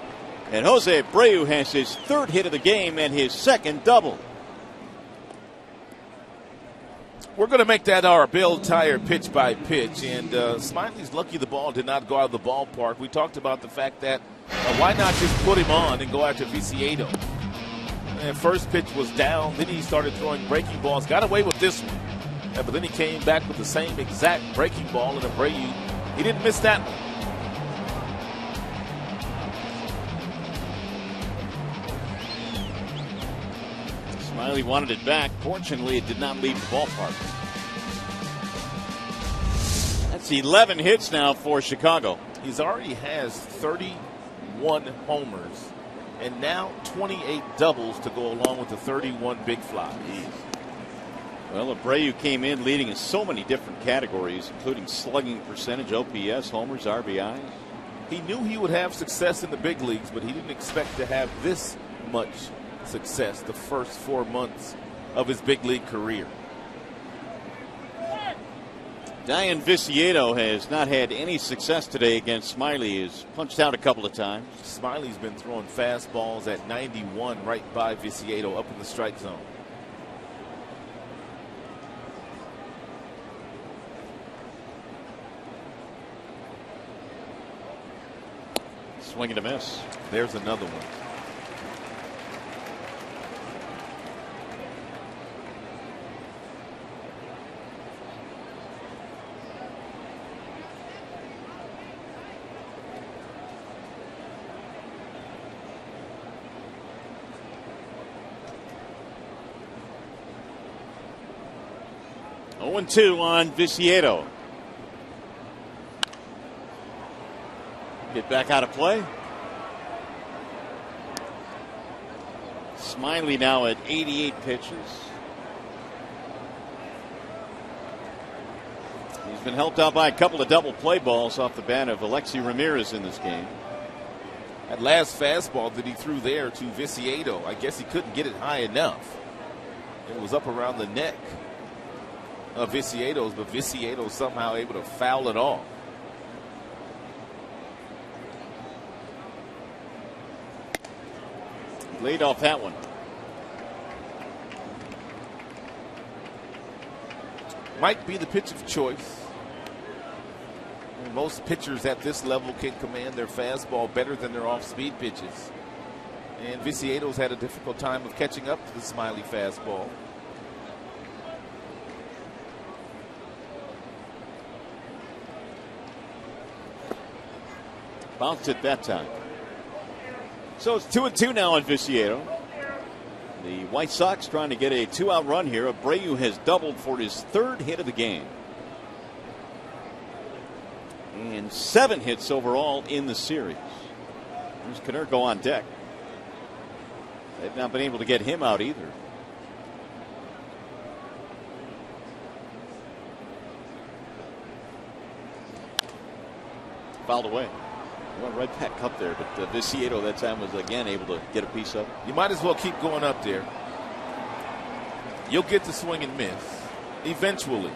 And Jose Abreu has his 3rd hit of the game and his 2nd double. We're going to make that our Bill Tire pitch by pitch, and Smiley's lucky the ball did not go out of the ballpark. We talked about the fact that why not just put him on and go after Viciedo. And first pitch was down, then he started throwing breaking balls, got away with this one. But then he came back with the same exact breaking ball, and Abreu, he didn't miss that one. Smiley wanted it back. Fortunately, it did not leave the ballpark. That's 11 hits now for Chicago. He's already has 31 homers and now 28 doubles to go along with the 31 big flies. Well, Abreu came in leading in so many different categories, including slugging percentage, OPS, homers, RBIs. He knew he would have success in the big leagues, but he didn't expect to have this much success the first 4 months of his big league career. Dian Viciedo has not had any success today against Smiley. He's punched out a couple of times. Smiley's been throwing fastballs at 91 right by Viciedo up in the strike zone. Swing and a miss. There's another one. Oh, 2 on Viciedo. Get back out of play. Smiley now at 88 pitches. He's been helped out by a couple of double play balls off the bat of Alexi Ramirez in this game. That last fastball that he threw there to Viciedo, I guess he couldn't get it high enough. It was up around the neck of Viciedo's, but Viciedo somehow able to foul it off. Laid off that one. Might be the pitch of choice. And most pitchers at this level can command their fastball better than their off-speed pitches. And Viciedo's had a difficult time of catching up to the Smiley fastball. Bounced it that time. So it's 2-2 now on Viciedo. The White Sox trying to get a 2-out run here. Abreu has doubled for his 3rd hit of the game. And 7 hits overall in the series. There's Konerko on deck. They've not been able to get him out either. Fouled away. Went right back up there, but Viciedo that time was again able to get a piece of it. You might as well keep going up there. You'll get the swing and miss eventually.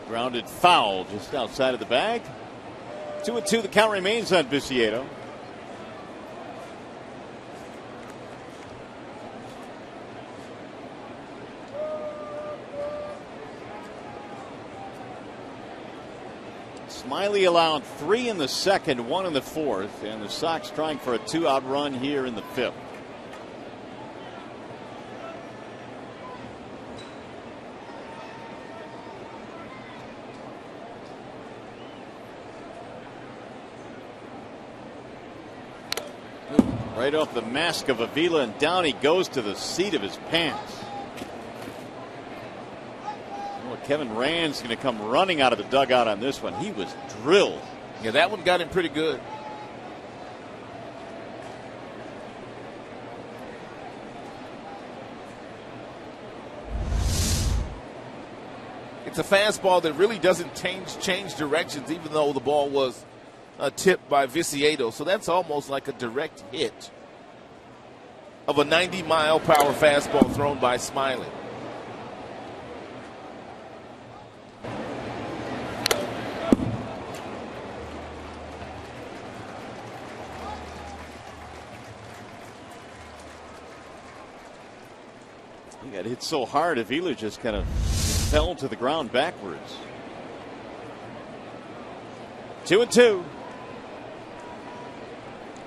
Grounded foul just outside of the bag. 2-2 the count remains on Viciedo. Smiley allowed 3 in the second, 1 in the fourth, and the Sox trying for a 2-out run here in the 5th. Right off the mask of Avila, and down he goes to the seat of his pants. Well, Kevin Rand's going to come running out of the dugout on this one. He was drilled. Yeah, that one got him pretty good. It's a fastball that really doesn't change directions, even though the ball was tipped by Viciedo. So that's almost like a direct hit of a 90-mile-per-hour fastball thrown by Smiley. He got hit so hard, Avila just kind of fell to the ground backwards. 2-2.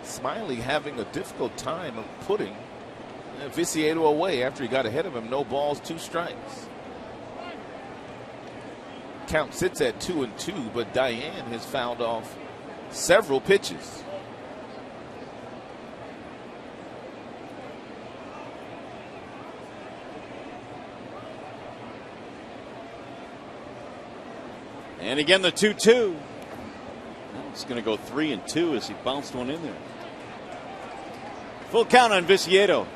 Smiley having a difficult time of putting Viciado away after he got ahead of him. No balls, 2 strikes. Count sits at 2-2, but Diane has fouled off several pitches. And again, the 2-2. It's going to go 3-2 as he bounced one in there. Full count on Viciado.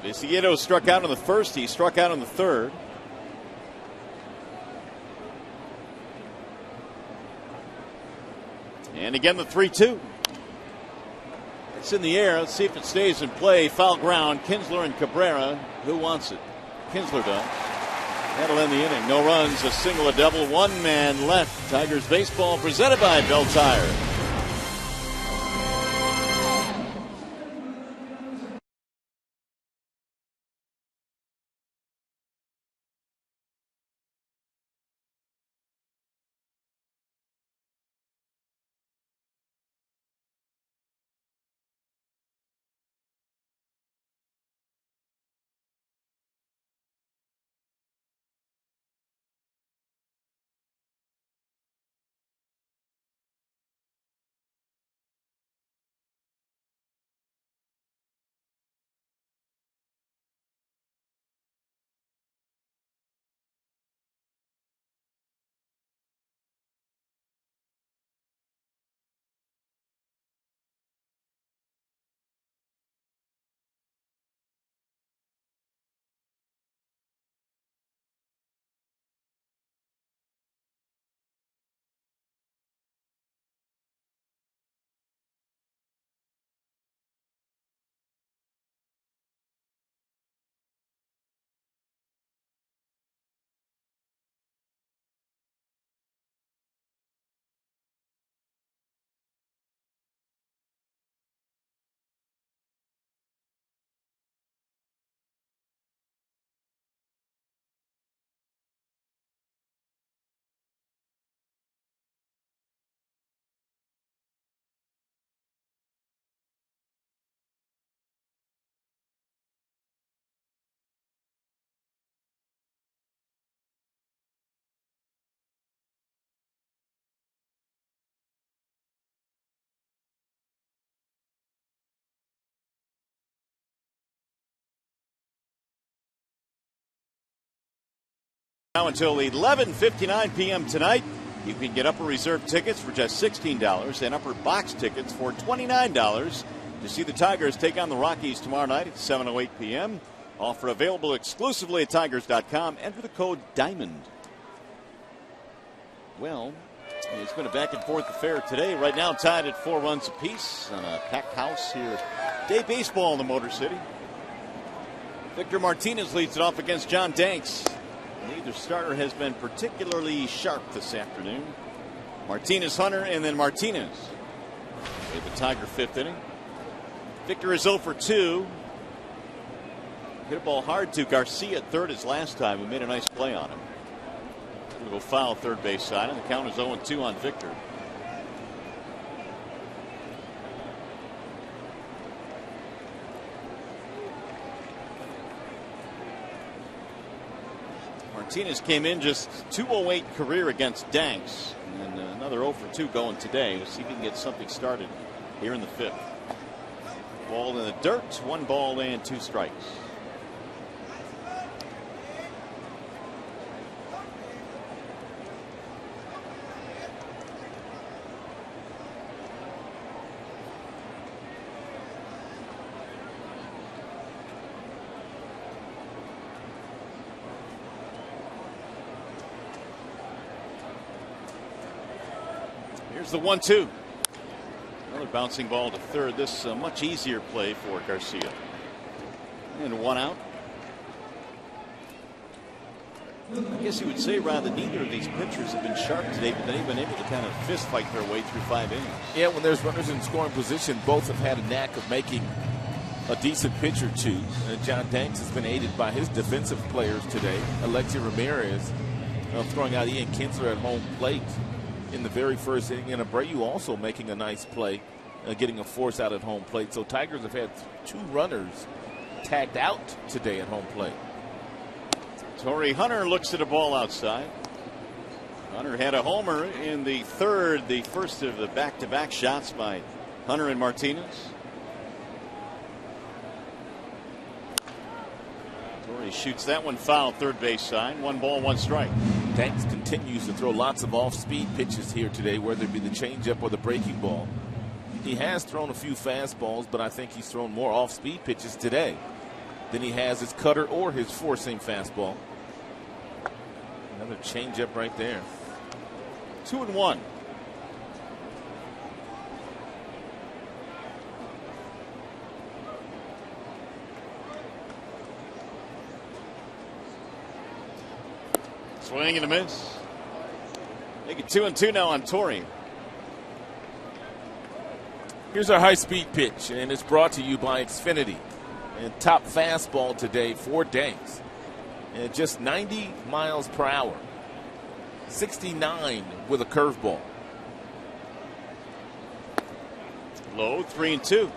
Viciado struck out in the first. He struck out in the third. And again, the 3-2. It's in the air. Let's see if it stays in play. Foul ground. Kinsler and Cabrera. Who wants it? Kinsler does. That'll end the inning. No runs, a single, a double. 1 man left. Tigers baseball presented by Bell Tire. Now until 11:59 p.m. tonight, you can get upper reserve tickets for just $16 and upper box tickets for $29 to see the Tigers take on the Rockies tomorrow night at 7:08 p.m. Offer available exclusively at Tigers.com. Enter the code DIAMOND. Well, it's been a back and forth affair today. Right now tied at 4 runs apiece on a packed house here. Day baseball in the Motor City. Victor Martinez leads it off against John Danks. Neither starter has been particularly sharp this afternoon. Martinez, Hunter, and then Martinez. We have a Tiger 5th inning. Victor is 0 for 2. Hit a ball hard to Garcia at third as last time. We made a nice play on him. We'll go foul third base side, and the count is 0-2 on Victor. Martinez came in just 208 career against Danks, and another 0 for 2 going today. We'll see if he can get something started here in the 5th. Ball in the dirt, 1 ball and 2 strikes. Here's the 1-2. Another bouncing ball to third. This much easier play for Garcia. And 1 out. I guess you would say, Ron, that neither of these pitchers have been sharp today, but they've been able to kind of fist fight their way through 5 innings. Yeah, when there's runners in scoring position, both have had a knack of making a decent pitch or two. John Danks has been aided by his defensive players today. Alexi Ramirez throwing out Ian Kinsler at home plate in the very first inning, and Abreu also making a nice play, getting a force out at home plate. So Tigers have had 2 runners tagged out today at home plate. Torrey Hunter looks at a ball outside. Hunter had a homer in the third, the first of the back-to-back shots by Hunter and Martinez. Torrey shoots that one foul, third base side. 1 ball, 1 strike. Danks continues to throw lots of off-speed pitches here today, whether it be the changeup or the breaking ball. He has thrown a few fastballs, but I think he's thrown more off-speed pitches today than he has his cutter or his four-seam fastball. Another changeup right there. 2-1. Swing and a miss. Make it 2-2 now on Torrey. Here's our high-speed pitch, and it's brought to you by Xfinity. And top fastball today for Danks. And just 90 miles per hour. 69 with a curveball. Low, 3-2.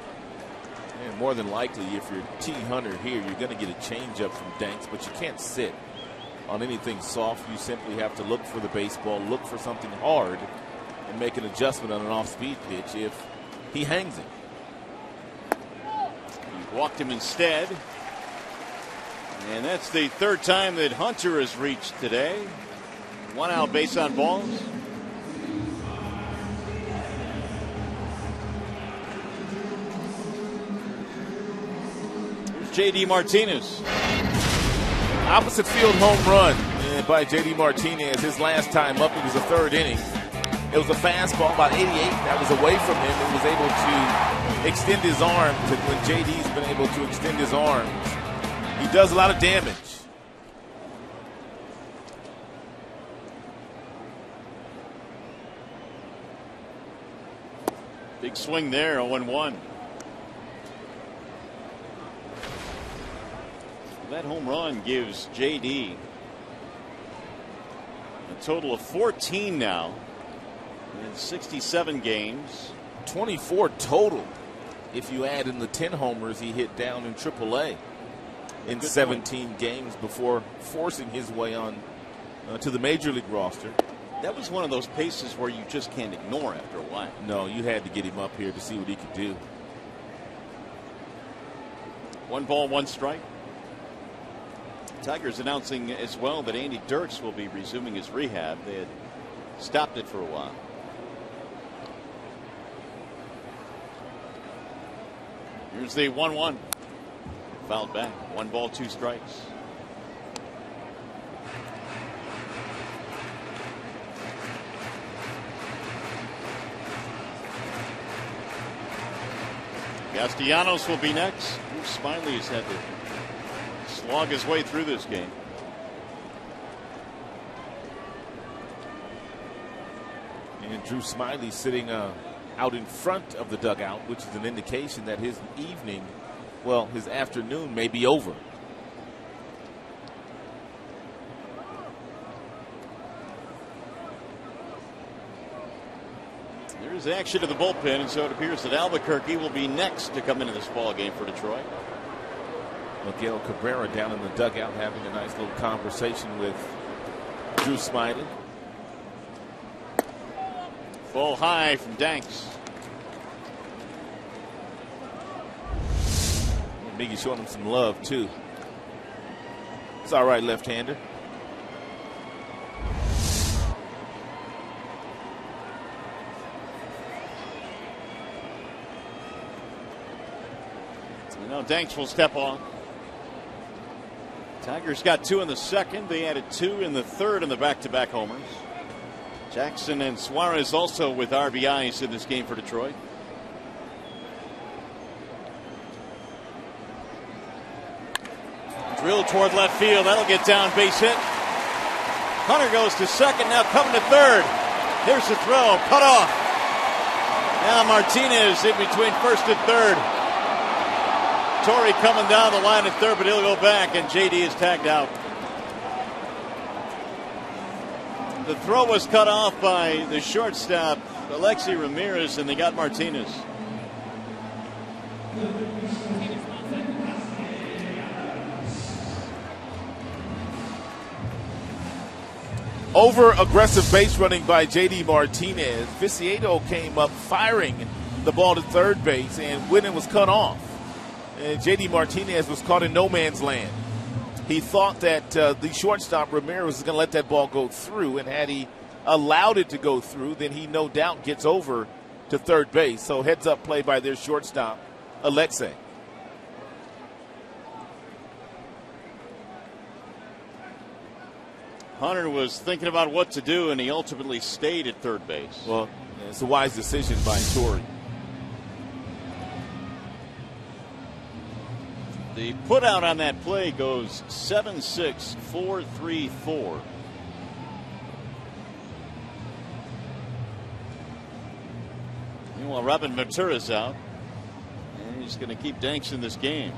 And more than likely, if you're T. Hunter here, you're going to get a changeup from Danks, but you can't sit on anything soft. You simply have to look for the baseball, look for something hard, and make an adjustment on an off-speed pitch if he hangs it. He walked him instead. And that's the third time that Hunter has reached today. 1 out, base on balls. Here's J.D. Martinez. Opposite field home run by J.D. Martinez. His last time up, it was the third inning. It was a fastball, about 88. That was away from him and was able to extend his arm. When J.D.'s been able to extend his arms, he does a lot of damage. Big swing there, 0-1. That home run gives J.D. a total of 14 now in 67 games. 24 total if you add in the 10 homers he hit down in AAA in 17 games before forcing his way on to the major league roster. That was one of those paces where you just can't ignore after a while. No, you had to get him up here to see what he could do. 1 ball, 1 strike. Tigers announcing as well that Andy Dirks will be resuming his rehab. They had stopped it for a while. Here's the 1-1. Fouled back. 1 ball, 2 strikes. Castellanos will be next. Bruce Smiley has had to slog his way through this game. And Drew Smiley sitting out in front of the dugout, which is an indication that his evening, well, his afternoon may be over. There's action to the bullpen, and so it appears that Albuquerque will be next to come into this ball game for Detroit. Miguel Cabrera down in the dugout having a nice little conversation with Drew Smiley. Full high from Danks. Miggy showing him some love too. It's all right, left-hander. Now Danks will step off. Tigers got 2 in the second. They added 2 in the third in the back-to-back homers. Jackson and Suarez also with RBIs in this game for Detroit. Drilled toward left field. That'll get down, base hit. Hunter goes to second, now coming to third. Here's the throw, cut off. Now Martinez in between first and third. Torrey coming down the line at third, but he'll go back, and JD is tagged out. The throw was cut off by the shortstop, Alexi Ramirez, and they got Martinez. Over aggressive base running by JD Martinez. Viciedo came up firing the ball to third base, and when it was cut off, and JD Martinez was caught in no man's land. He thought that the shortstop Ramirez was going to let that ball go through, and had he allowed it to go through, then he no doubt gets over to third base. So heads up play by their shortstop, Alexei. Hunter was thinking about what to do, and he ultimately stayed at third base. Well, it's a wise decision by Torrey. The put out on that play goes 7-6, 4-3-4. Meanwhile, Robin Ventura's out, and he's going to keep Danks in this game.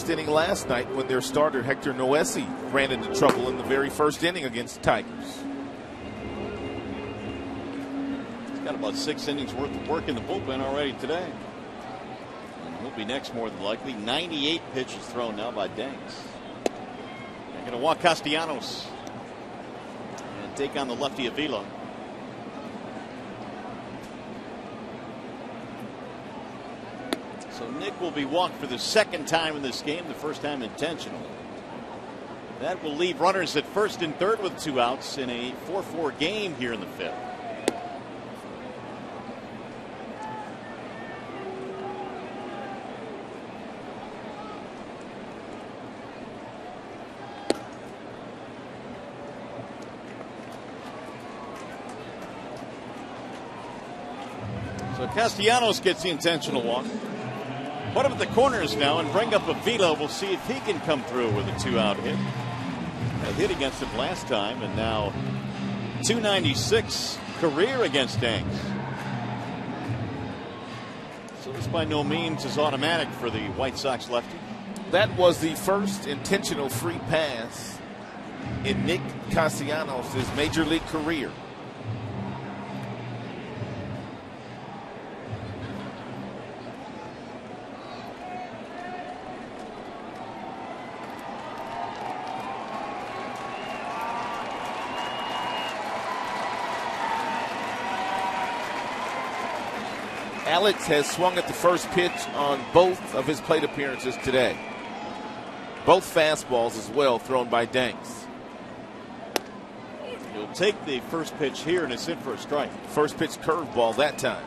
Inning last night when their starter Hector Noesi ran into trouble in the very first inning against the Tigers. He's got about 6 innings worth of work in the bullpen already today. And he'll be next more than likely. 98 pitches thrown now by Danks. They're going to walk Castellanos and take on the lefty Avila. So Nick will be walked for the second time in this game, the first time intentionally. That will leave runners at first and third with 2 outs in a 4-4 game here in the fifth. So Castellanos gets the intentional walk. Put him at the corners now and bring up Avila. We'll see if he can come through with a 2-out hit. A hit against him last time, and now 296 career against Danks. So this by no means is automatic for the White Sox lefty. That was the first intentional free pass in Nick Castellanos' major league career. Alex has swung at the first pitch on both of his plate appearances today. Both fastballs as well thrown by Danks. He'll take the first pitch here, and it's in for a strike. First pitch curveball that time.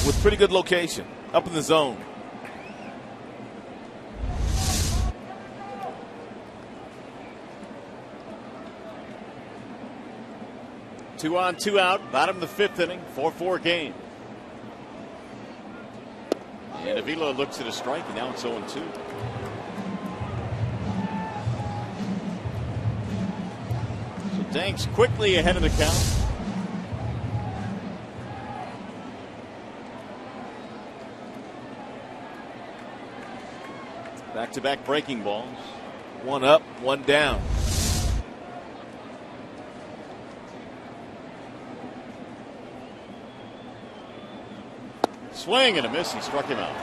With pretty good location, up in the zone. Two on, 2 out, bottom of the fifth inning, 4-4 game. And Avila looks at a strike, and now it's 0-2. So Danks quickly ahead of the count. Back-to-back breaking balls. One up, one down. Swing and a miss. He struck him out.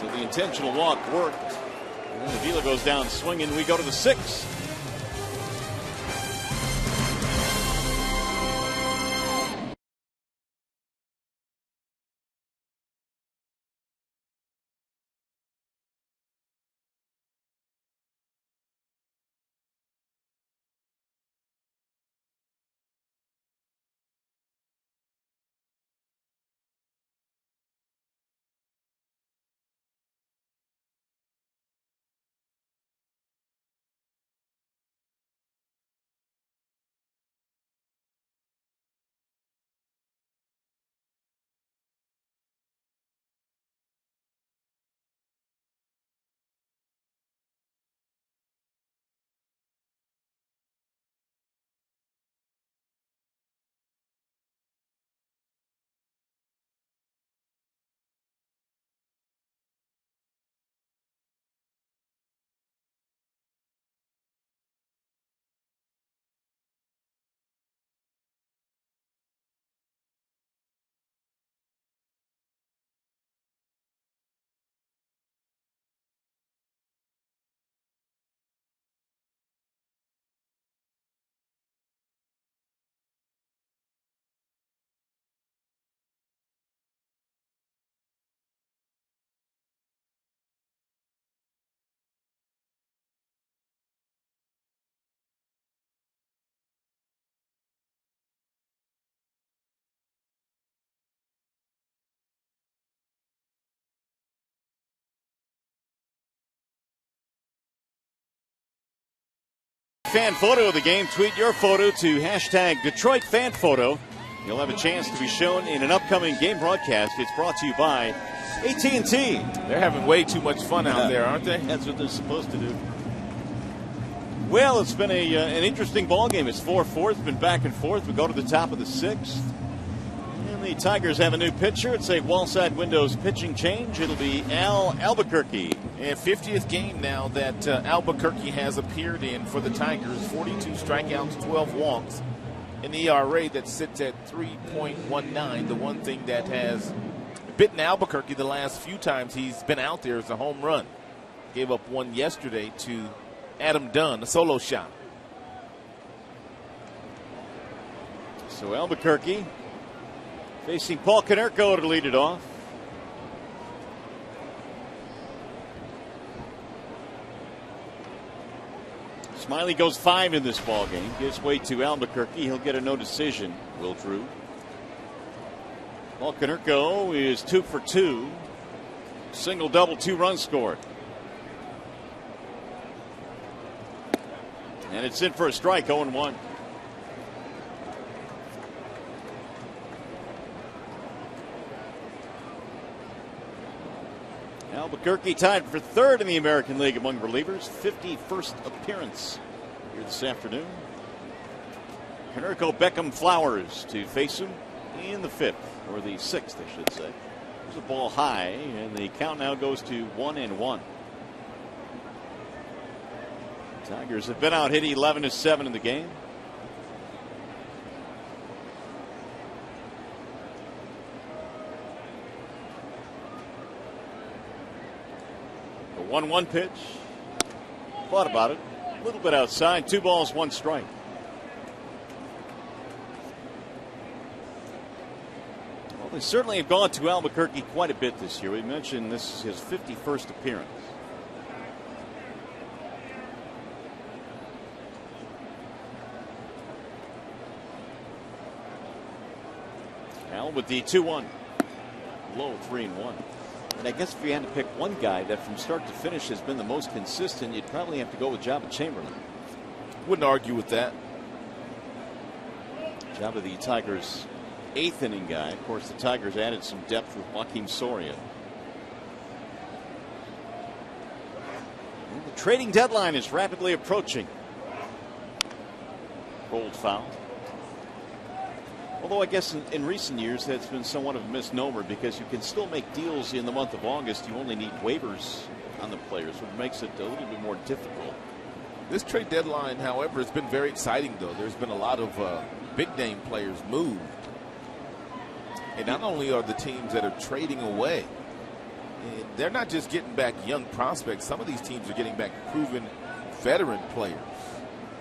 So the intentional walk worked. And then Avila goes down swinging. We go to the 6th. Fan photo of the game. Tweet your photo to hashtag Detroit Fan Photo. You'll have a chance to be shown in an upcoming game broadcast. It's brought to you by AT DET. They're having way too much fun out there, aren't they? That's what they're supposed to do. Well, it's been an interesting ball game. It's 4-4. It's been back and forth. We go to the top of the 6th. And the Tigers have a new pitcher. It's a wall-side windows pitching change. It'll be Albuquerque. And 50th game now that Albuquerque has appeared in for the Tigers. 42 strikeouts, 12 walks. An ERA that sits at 3.19. The one thing that has bitten Albuquerque the last few times he's been out there is a home run. Gave up one yesterday to Adam Dunn, a solo shot. So Albuquerque facing Paul Konerko to lead it off. Smiley goes 5 in this ball game. Gives way to Albuquerque. He'll get a no decision. Will Drew. Paul Konerko is 2 for 2. Single, double, 2 runs scored. And it's in for a strike, 0-1. Albuquerque tied for 3rd in the American League among relievers. 51st appearance here this afternoon. Konerko, Beckham, Flowers to face him in the 5th, or the 6th, I should say. There's a ball high, and the count now goes to 1-1. Tigers have been out hit 11-7 in the game. The 1-1 pitch. Thought about it. A little bit outside. 2 balls, 1 strike. Well, they certainly have gone to Albuquerque quite a bit this year. We mentioned this is his 51st appearance. Al with the 2-1. Low 3-1. And I guess if you had to pick one guy that from start to finish has been the most consistent, you'd probably have to go with Jabba Chamberlain. Wouldn't argue with that. Jabba, the Tigers' 8th inning guy. Of course, the Tigers added some depth with Joaquin Soria. And the trading deadline is rapidly approaching. Rolled foul. Although I guess in recent years that's been somewhat of a misnomer because you can still make deals in the month of August. You only need waivers on the players, which makes it a little bit more difficult. This trade deadline, however, has been very exciting, though. There's been a lot of big-name players moved. And not only are the teams that are trading away, they're not just getting back young prospects. Some of these teams are getting back proven veteran players,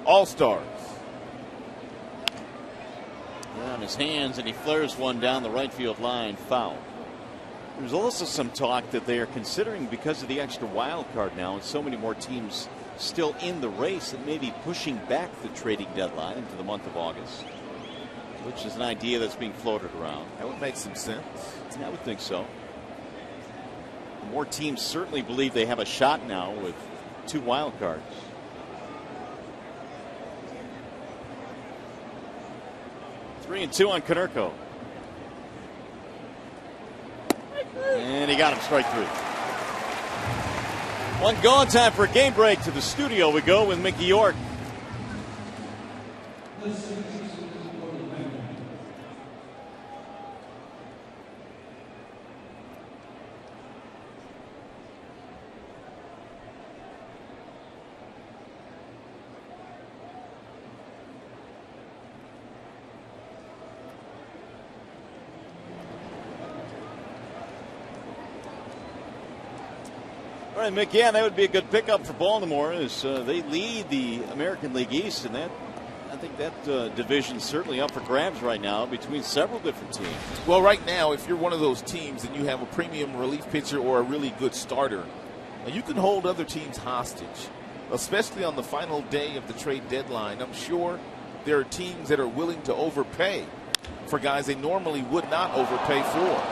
all-stars. On his hands, and he flares one down the right field line, foul. There's also some talk that they are considering, because of the extra wild card now and so many more teams still in the race, that maybe pushing back the trading deadline into the month of August, which is an idea that's being floated around. That would make some sense. I would think so. More teams certainly believe they have a shot now with 2 wild cards. 3-2 on Konerko. And he got him, strike 3. One gone, time for a game break. To the studio we go with Mickey York. All right, Mick, yeah, that would be a good pickup for Baltimore as they lead the American League East, and that I think that division's certainly up for grabs right now between several different teams. Well, right now, if you're one of those teams and you have a premium relief pitcher or a really good starter, you can hold other teams hostage, especially on the final day of the trade deadline. I'm sure there are teams that are willing to overpay for guys they normally would not overpay for.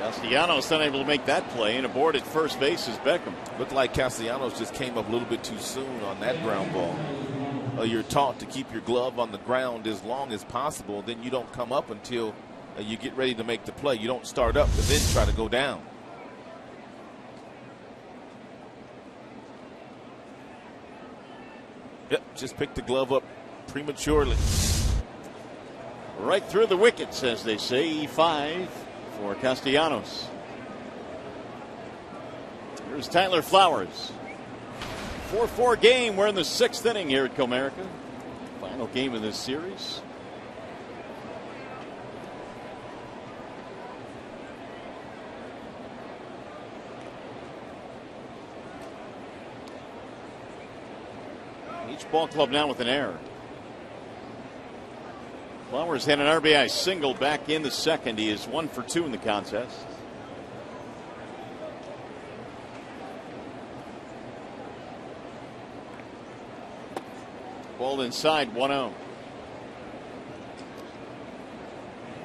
Castellanos unable to make that play, and aboard at first base is Beckham. Looked like Castellanos just came up a little bit too soon on that ground ball. You're taught to keep your glove on the ground as long as possible. Then you don't come up until you get ready to make the play. You don't start up and then try to go down. Yep, just picked the glove up prematurely. Right through the wickets, as they say. E5 for Castellanos. Here's Tyler Flowers. 4-4 game. We're in the 6th inning here at Comerica. Final game of this series. Each ball club now with an error. Flowers had an RBI single back in the second. He is 1 for 2 in the contest. Ball inside, 1-0.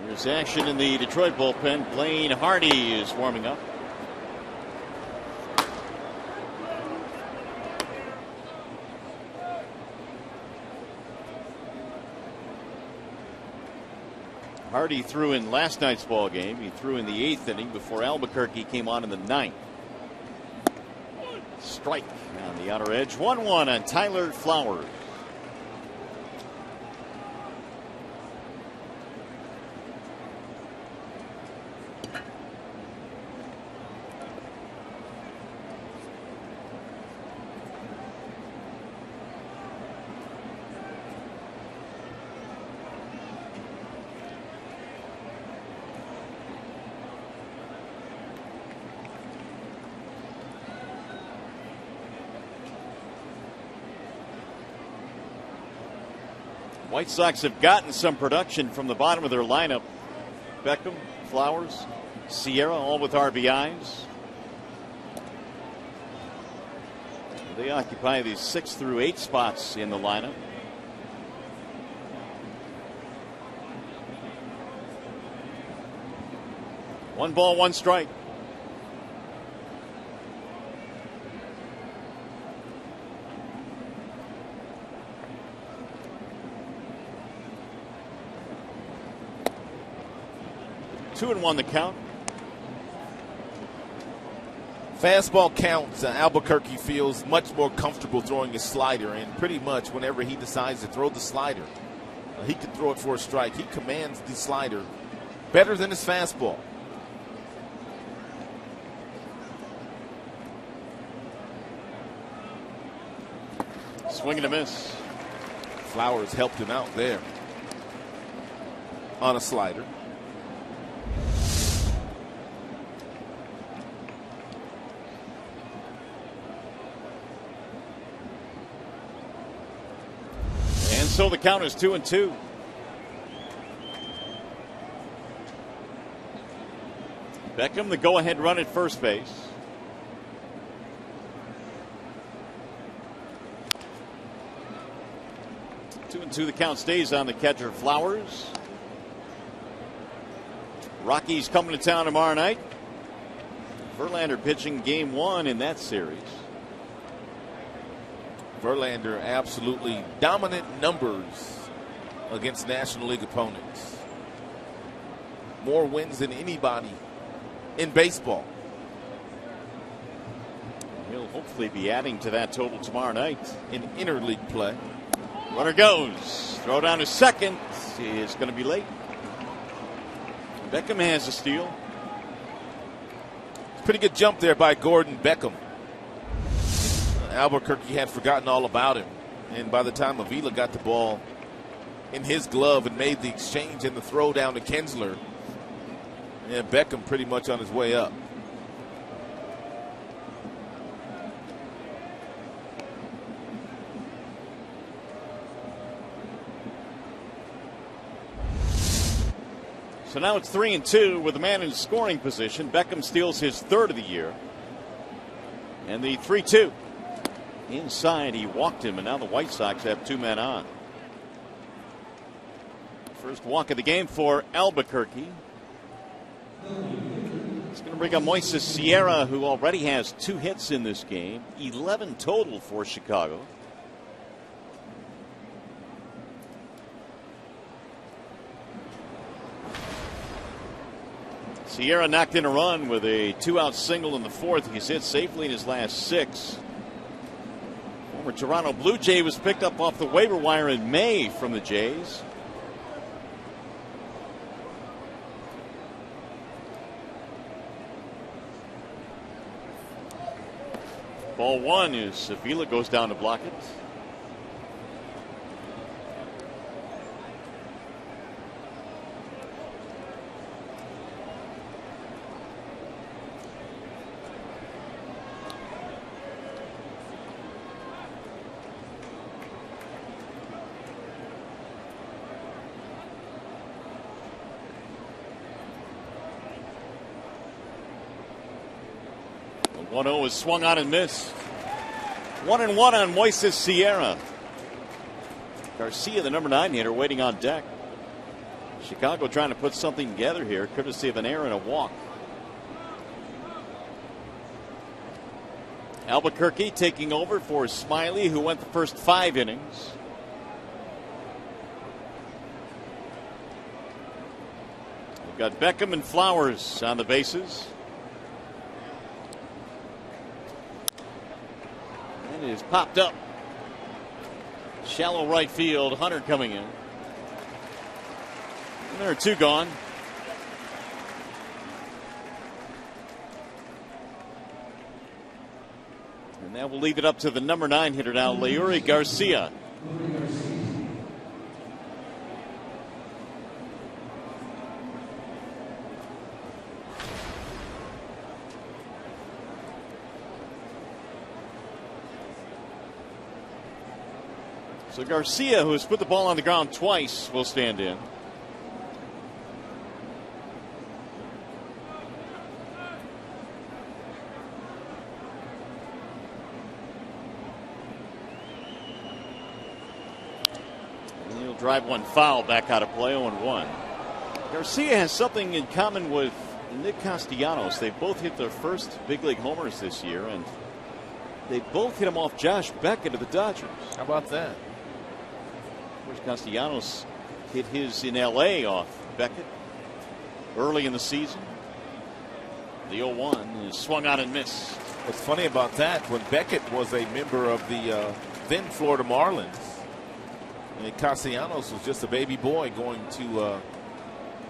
There's action in the Detroit bullpen. Blaine Hardy is warming up. Hardy threw in last night's ball game. He threw in the 8th inning before Albuquerque came on in the 9th. Strike on the outer edge. 1-1 on Tyler Flowers. White Sox have gotten some production from the bottom of their lineup. Beckham, Flowers, Sierra, all with RBIs. They occupy the 6 through 8 spots in the lineup. One ball, one strike. Two and one the count. Fastball counts. Albuquerque feels much more comfortable throwing his slider, and pretty much whenever he decides to throw the slider, he can throw it for a strike. He commands the slider better than his fastball. Swing and a miss. Flowers helped him out there on a slider. So the count is 2-2. Beckham, the go-ahead run at first base. Two and two, the count stays on the catcher Flowers. Rockies coming to town tomorrow night. Verlander pitching game 1 in that series. Verlander absolutely dominant numbers against National League opponents. More wins than anybody in baseball. He'll hopefully be adding to that total tomorrow night in interleague play. Runner goes. Throw down to second. It's going to be late. Beckham has a steal. Pretty good jump there by Gordon Beckham. Albuquerque had forgotten all about him, and by the time Avila got the ball in his glove and made the exchange and the throw down to Kinsler, and Beckham pretty much on his way up. So now it's 3-2 with the man in scoring position. Beckham steals his 3rd of the year. And the 3-2. Inside, he walked him, and now the White Sox have 2 men on. First walk of the game for Albuquerque. Going to bring up Moises Sierra, who already has 2 hits in this game, 11 total for Chicago. Sierra knocked in a run with a 2-out single in the 4th. He's hit safely in his last 6. Former Toronto Blue Jay was picked up off the waiver wire in May from the Jays. Ball 1 is Avila goes down to block it. The 1-0 is swung on and missed. 1-1 on Moises Sierra. Garcia, the number 9 hitter, waiting on deck. Chicago trying to put something together here, courtesy of an error and a walk. Albuquerque taking over for Smiley, who went the first 5 innings. We've got Beckham and Flowers on the bases. And it is popped up. Shallow right field. Hunter coming in. And there are 2 gone. And that will leave it up to the number 9 hitter now, Leury Garcia. So Garcia, who has put the ball on the ground twice, will stand in. And he'll drive one foul back out of play, 0-1. Garcia has something in common with Nick Castellanos. They both hit their first big league homers this year, and they both hit him off Josh Beckett of the Dodgers. How about that? Of course, Castellanos hit his in L.A. off Beckett early in the season. The 0-1 is swung on and missed. What's funny about that, when Beckett was a member of the then Florida Marlins, and Castellanos was just a baby boy going to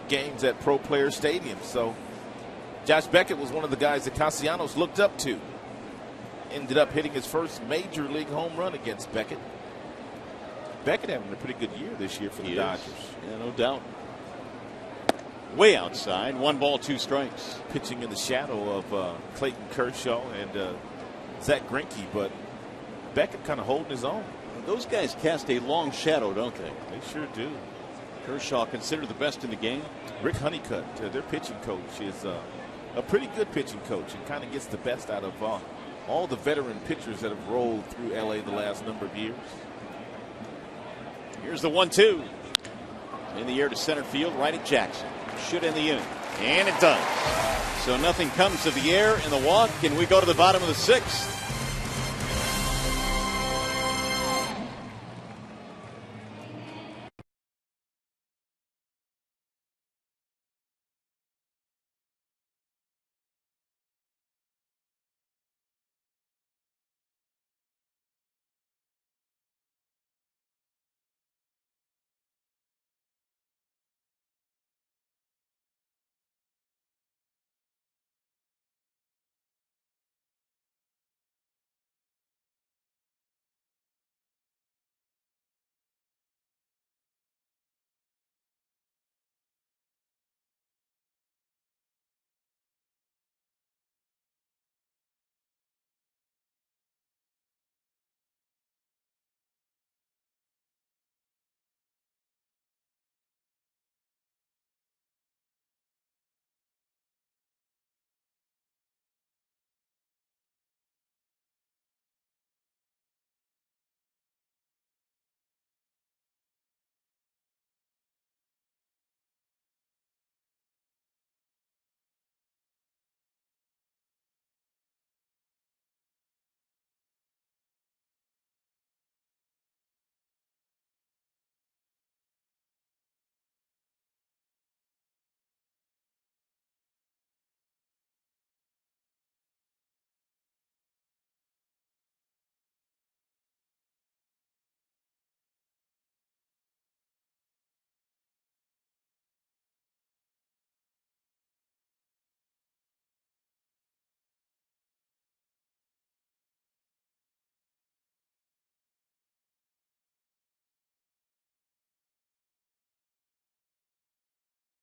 games at Pro Player Stadium. So Josh Beckett was one of the guys that Castellanos looked up to. Ended up hitting his first major league home run against Beckett. Beckett having a pretty good year this year for the Dodgers. Yeah, no doubt. Way outside. 1 ball, 2 strikes. Pitching in the shadow of Clayton Kershaw and Zach Greinke, but Beckett kind of holding his own. Those guys cast a long shadow, don't they? They sure do. Kershaw considered the best in the game. Rick Honeycutt, their pitching coach, is a pretty good pitching coach and kind of gets the best out of all the veteran pitchers that have rolled through L.A. the last number of years. Here's the 1-2. In the air to center field, right at Jackson. Should end the inning. And it does. So nothing comes of the air in the walk, and we go to the bottom of the 6th.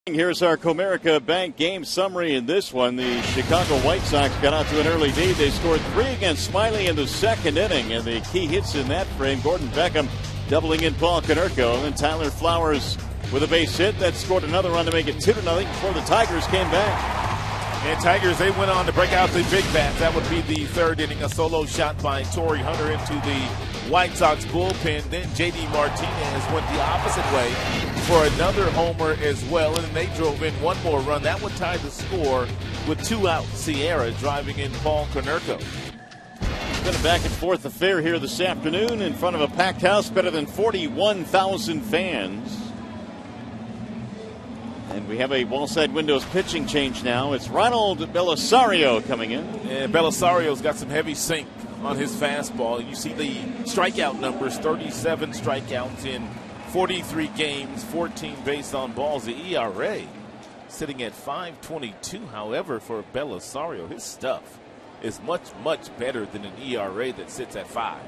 Here's our Comerica Bank game summary in this one. The Chicago White Sox got out to an early lead. They scored 3 against Smiley in the second inning, and the key hits in that frame, Gordon Beckham doubling in Paul Konerko, and then Tyler Flowers with a base hit that scored another run to make it 2-0 before the Tigers came back. And Tigers, they went on to break out the big bats. That would be the third inning, a solo shot by Torrey Hunter into the White Sox bullpen. Then J.D. Martinez went the opposite way for another homer as well, and then they drove in one more run. That would tie the score with 2 out. Sierra driving in Paul Konerko. It's been a back and forth affair here this afternoon in front of a packed house, better than 41,000 fans. And we have a Wallside Windows pitching change now. It's Ronald Belisario coming in. And Belisario's got some heavy sink on his fastball. You see the strikeout numbers, 37 strikeouts in 43 games, 14 based on balls. The ERA sitting at 5.22. However, for Belisario, his stuff is much, much better than an ERA that sits at 5.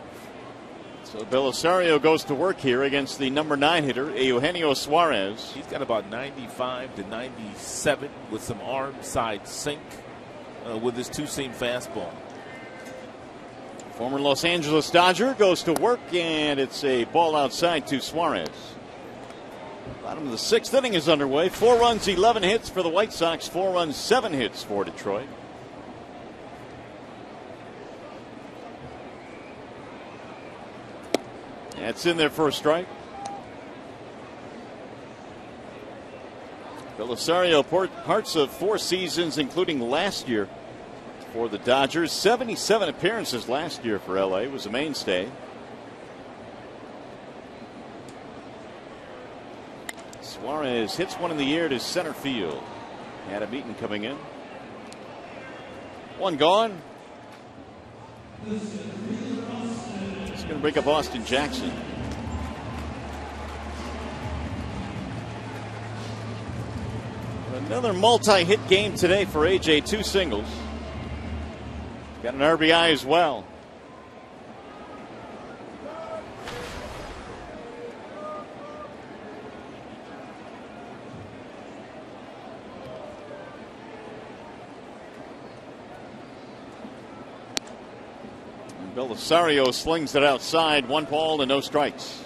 So Belisario goes to work here against the number 9 hitter, Eugenio Suarez. He's got about 95 to 97 with some arm side sink with his 2-seam fastball. Former Los Angeles Dodger goes to work, and it's a ball outside to Suarez. Bottom of the 6th inning is underway. 4 runs, 11 hits for the White Sox. 4 runs, 7 hits for Detroit. That's in there for a strike. Belisario, parts of 4 seasons, including last year for the Dodgers. 77 appearances last year for LA, was a mainstay. Suarez hits one in the air to center field. Adam Eaton coming in. 1 gone. It's going to bring up Austin Jackson. Another multi-hit game today for AJ. 2 singles. Got an RBI as well. Belisario slings it outside. 1 ball and no strikes.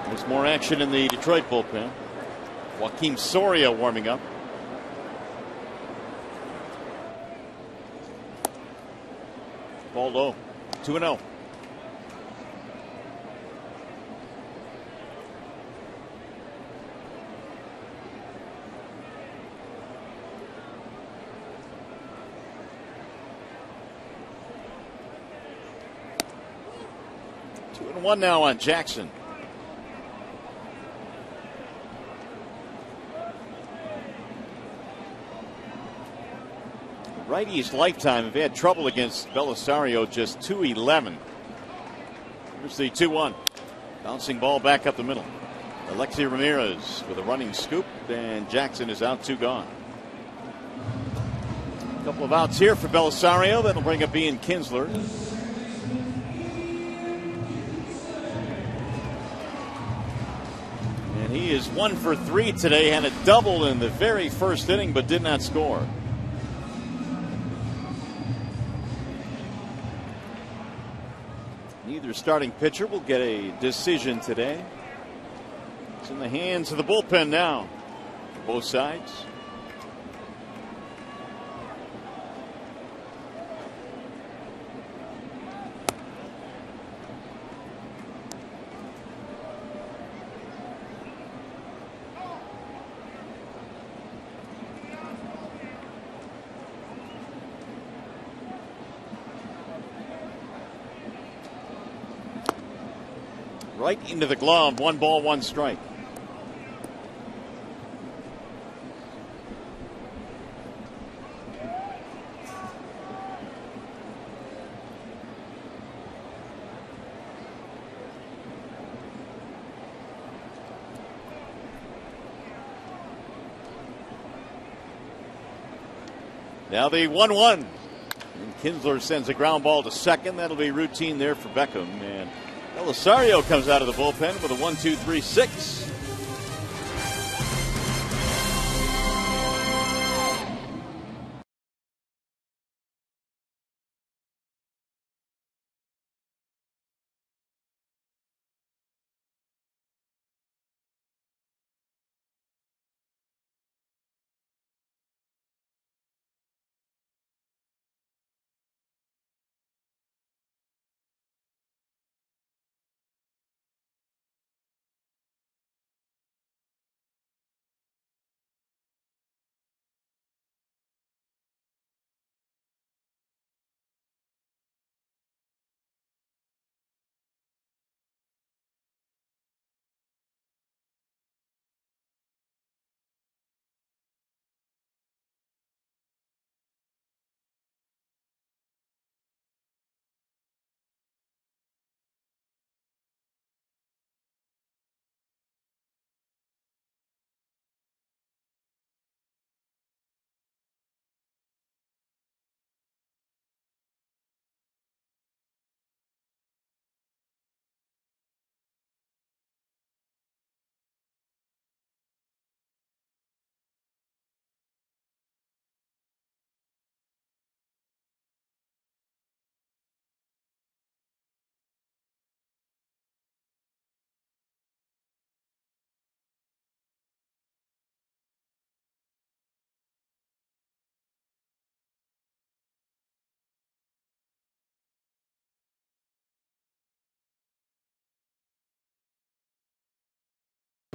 There's more action in the Detroit bullpen. Joaquin Soria warming up. Ball low. 2-0. One now on Jackson. Righty's lifetime have had trouble against Belisario, just 2-11. Here's the 2-1. Bouncing ball back up the middle. Alexi Ramirez with a running scoop, and Jackson is out, 2 gone. A couple of outs here for Belisario. That'll bring up Ian Kinsler. He is 1 for 3 today, had a double in the very first inning, but did not score. Neither starting pitcher will get a decision today. It's in the hands of the bullpen now for both sides. Right into the glove. 1 ball, 1 strike. Now the 1-1. And Kinsler sends a ground ball to second. That'll be routine there for Beckham. And Belisario comes out of the bullpen with a 1-2-3-6.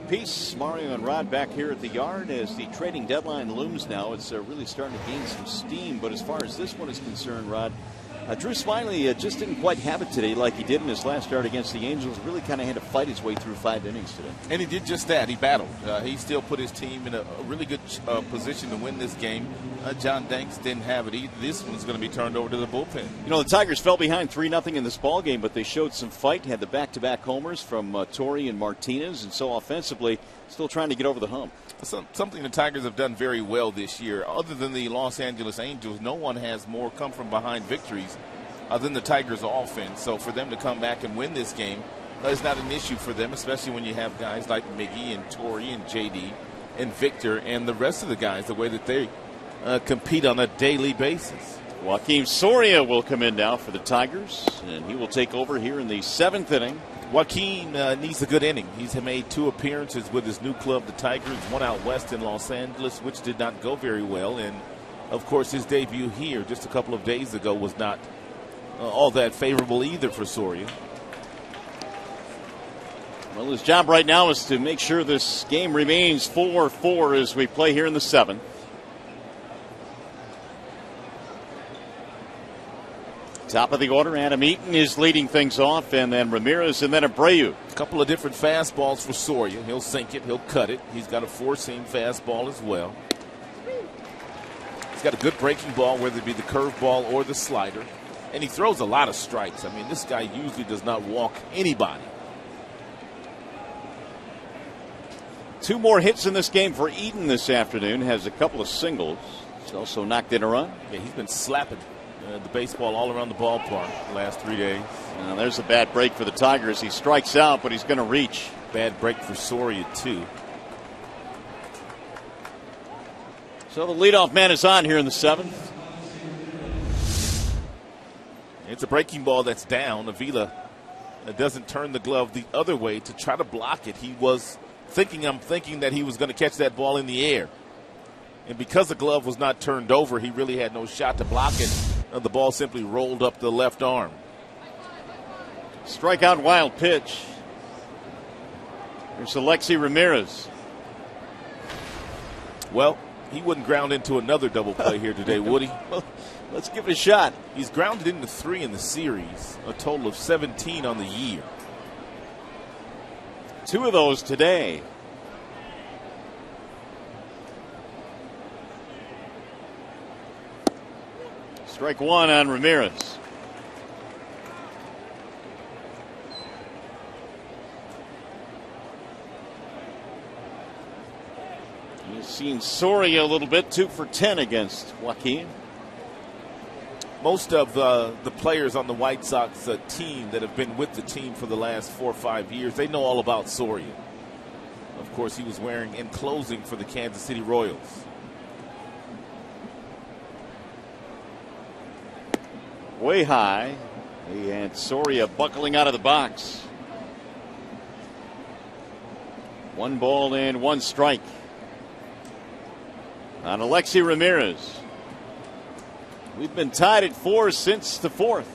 apiece. Mario and Rod back here at the yard as the trading deadline looms now. It's really starting to gain some steam. But as far as this one is concerned, Rod, Drew Smyly just didn't quite have it today like he did in his last start against the Angels. Really kind of had to fight his way through 5 innings today. And he did just that. He battled. He still put his team in a really good position to win this game. John Danks didn't have it either. This one's going to be turned over to the bullpen. You know, the Tigers fell behind 3-0 in this ball game, but they showed some fight, had the back-to-back homers from Torrey and Martinez, and so offensively still trying to get over the hump. Something the Tigers have done very well this year. Other than the Los Angeles Angels, no one has more come-from-behind victories than the Tigers' offense. So for them to come back and win this game is not an issue for them, especially when you have guys like Miggy and Torrey and J.D. and Victor and the rest of the guys, the way that they compete on a daily basis. Joakim Soria will come in now for the Tigers, and he will take over here in the 7th inning. Joakim needs a good inning. He's made 2 appearances with his new club, the Tigers, one out west in Los Angeles, which did not go very well. And, of course, his debut here just a couple of days ago was not all that favorable either for Soria. Well, his job right now is to make sure this game remains 4-4 as we play here in the 7th. Top of the order, Adam Eaton is leading things off, and then Ramirez, and then Abreu. A couple of different fastballs for Soria. He'll sink it, he'll cut it. He's got a 4-seam fastball as well. He's got a good breaking ball, whether it be the curveball or the slider. And he throws a lot of strikes. I mean, this guy usually does not walk anybody. 2 more hits in this game for Eaton this afternoon. Has a couple of singles. He's also knocked in a run. Yeah, he's been slapping the baseball all around the ballpark the last 3 days. Now there's a bad break for the Tigers. He strikes out, but he's going to reach. Bad break for Soria, too. So the leadoff man is on here in the 7th. It's a breaking ball that's down. Avila doesn't turn the glove the other way to try to block it. He was I'm thinking that he was going to catch that ball in the air. And because the glove was not turned over, he really had no shot to block it. The ball simply rolled up the left arm. Strikeout, wild pitch. There's Alexi Ramirez. Well, he wouldn't ground into another double play here today, would he? Well, let's give it a shot. He's grounded into 3 in the series, a total of 17 on the year. 2 of those today. Strike 1 on Ramirez. You've seen Soria a little bit, 2 for 10 against Joaquin. Most of the players on the White Sox team that have been with the team for the last 4 or 5 years, they know all about Soria. Of course, he was wearing and closing for the Kansas City Royals. Way high. He had Soria buckling out of the box. 1 ball and 1 strike on Alexi Ramirez. We've been tied at 4 since the 4th.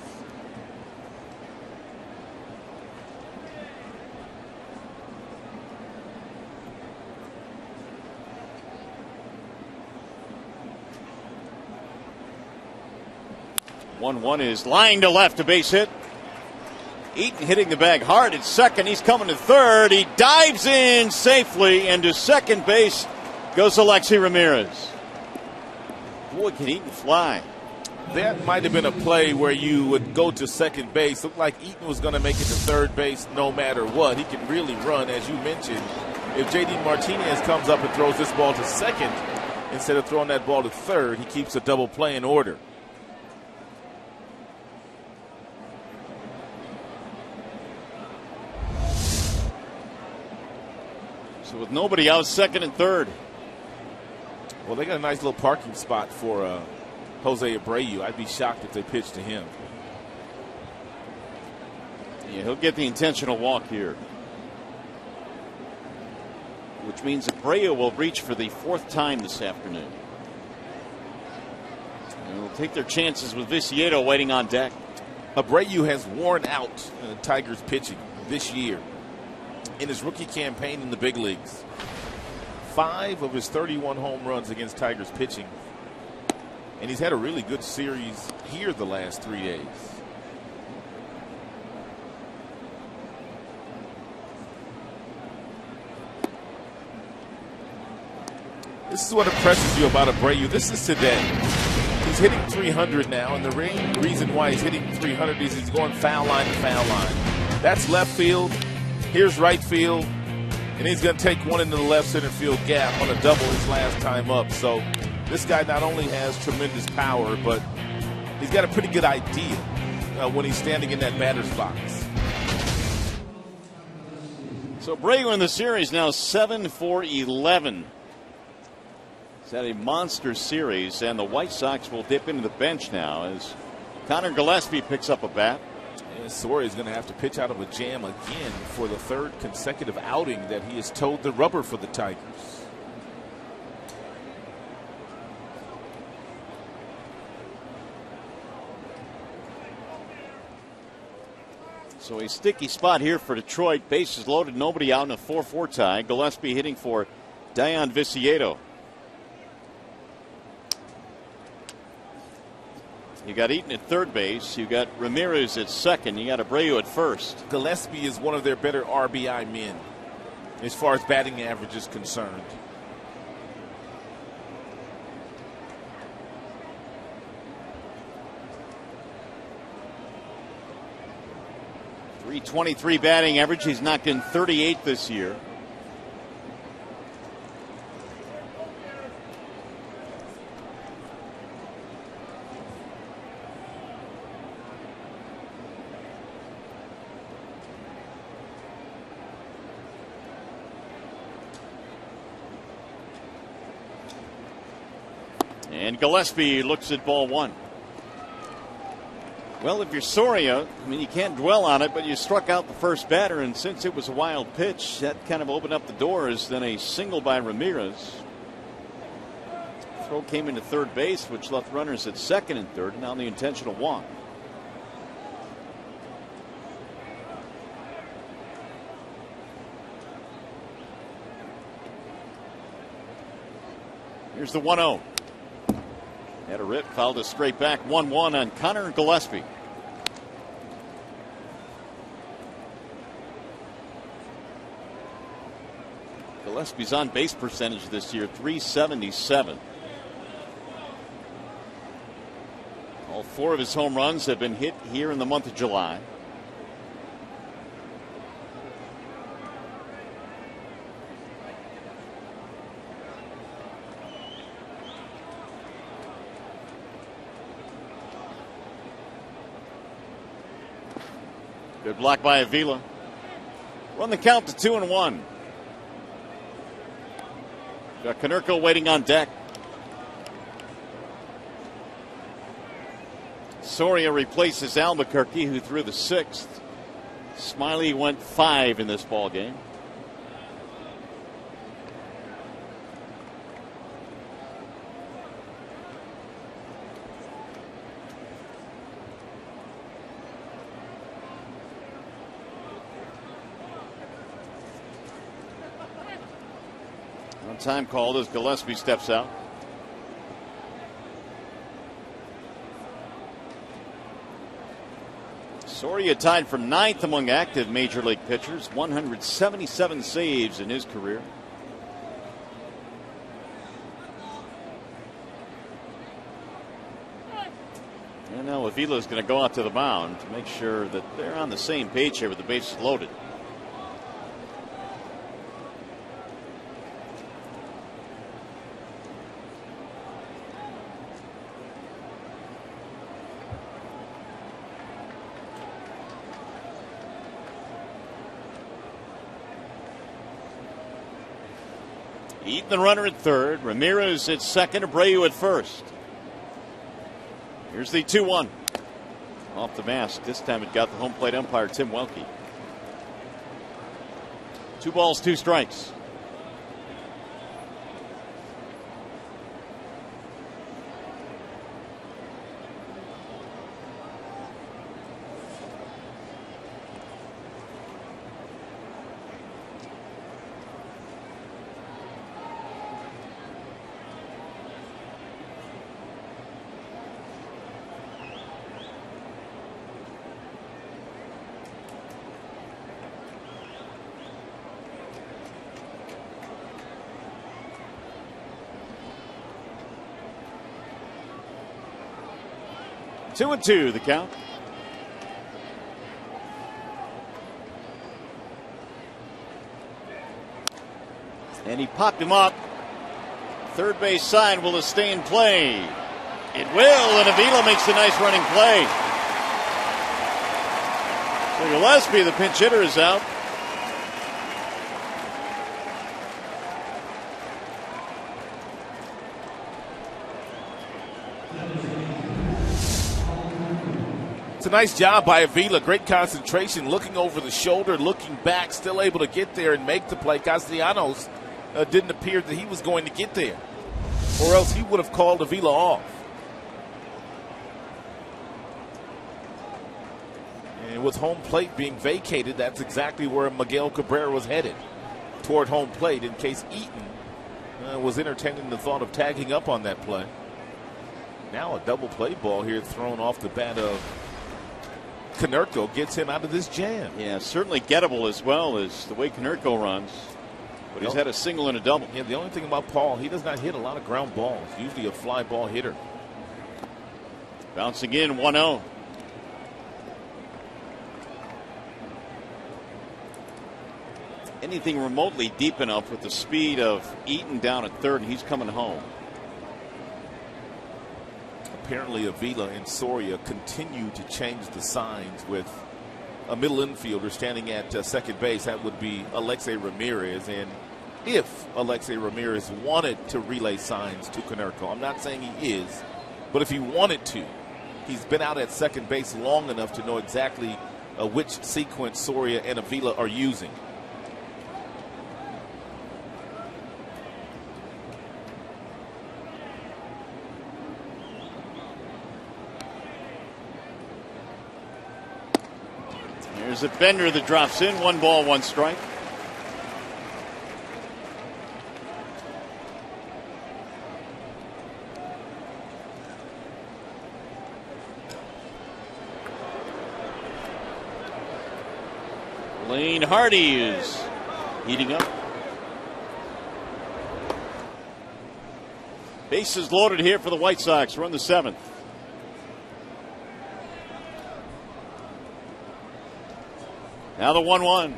One is lying to left, a base hit. Eaton hitting the bag hard at second. He's coming to third. He dives in safely, and to second base goes Alexi Ramirez. Boy, can Eaton fly. That might have been a play where you would go to second base. Looked like Eaton was going to make it to third base no matter what. He can really run, as you mentioned. If J.D. Martinez comes up and throws this ball to second instead of throwing that ball to third, he keeps a double play in order. So with nobody out, second and third. Well, they got a nice little parking spot for Jose Abreu. I'd be shocked if they pitched to him. Yeah, he'll get the intentional walk here, which means Abreu will reach for the 4th time this afternoon. And they'll take their chances with Viciedo waiting on deck. Abreu has worn out Tigers pitching this year. in his rookie campaign in the big leagues. 5 of his 31 home runs against Tigers pitching. And he's had a really good series here the last 3 days. This is what impresses you about Abreu. This is today. He's hitting 300 now, and the reason why he's hitting 300 is he's going foul line to foul line. That's left field. Here's right field. And he's going to take one into the left center field gap on a double his last time up. So this guy not only has tremendous power, but he's got a pretty good idea when he's standing in that batter's box. So Abreu in the series now 7 for 11. He's had a monster series, and the White Sox will dip into the bench now as Connor Gillespie picks up a bat. And Soria is going to have to pitch out of a jam again for the 3rd consecutive outing that he has towed the rubber for the Tigers. So a sticky spot here for Detroit. Bases loaded, nobody out in a 4-4 tie. Gillespie hitting for Dion Viciedo. You got Eaton at third base. You got Ramirez at second. You got Abreu at first. Gillespie is one of their better RBI men as far as batting average is concerned. .323 batting average. He's knocked in 38 this year. And Gillespie looks at ball 1. Well, if you're Soria, I mean, you can't dwell on it, but you struck out the first batter, and since it was a wild pitch, that kind of opened up the doors. Then a single by Ramirez. Throw came into third base, which left runners at second and third, and now the intentional walk. Here's the 1-0. Had a rip, fouled it straight back. 1-1 on Connor Gillespie. Gillespie's on base percentage this year, .377. All 4 of his home runs have been hit here in the month of July. Good block by Avila. Run the count to 2-1. Got Konerko waiting on deck. Soria replaces Albuquerque, who threw the 6th. Smiley went 5 in this ball game. Time called as Gillespie steps out. Soria tied for 9th among active major league pitchers, 177 saves in his career. And now Avila is going to go out to the mound to make sure that they're on the same page here with the bases loaded. Eaton the runner at third. Ramirez at second. Abreu at first. Here's the 2-1. Off the mask. This time it got the home plate umpire, Tim Welke. 2 balls, 2 strikes. 2-2 the count. And he popped him up. Third base side, will it stay in play? It will, and Avila makes a nice running play. So Gillespie, the pinch hitter, is out. It's a nice job by Avila. Great concentration, looking over the shoulder, looking back, still able to get there and make the play. Castellanos didn't appear that he was going to get there, or else he would have called Avila off. And with home plate being vacated, that's exactly where Miguel Cabrera was headed, toward home plate, in case Eaton was entertaining the thought of tagging up on that play. Now a double play ball here thrown off the bat of Konerko gets him out of this jam. Yeah, certainly gettable as well as the way Konerko runs. But he's had a single and a double. Yeah, the only thing about Paul, he does not hit a lot of ground balls. Usually a fly ball hitter. Bouncing in 1-0. Anything remotely deep enough with the speed of Eaton down at third, and he's coming home. Apparently Avila and Soria continue to change the signs with a middle infielder standing at second base. That would be Alexei Ramirez. And if Alexei Ramirez wanted to relay signs to Konerko, I'm not saying he is, but if he wanted to, he's been out at second base long enough to know exactly which sequence Soria and Avila are using. There's a Bender that drops in. 1 ball, 1 strike. Lane Hardy is heating up. Bases loaded here for the White Sox. Run the 7th. Now the 1-1.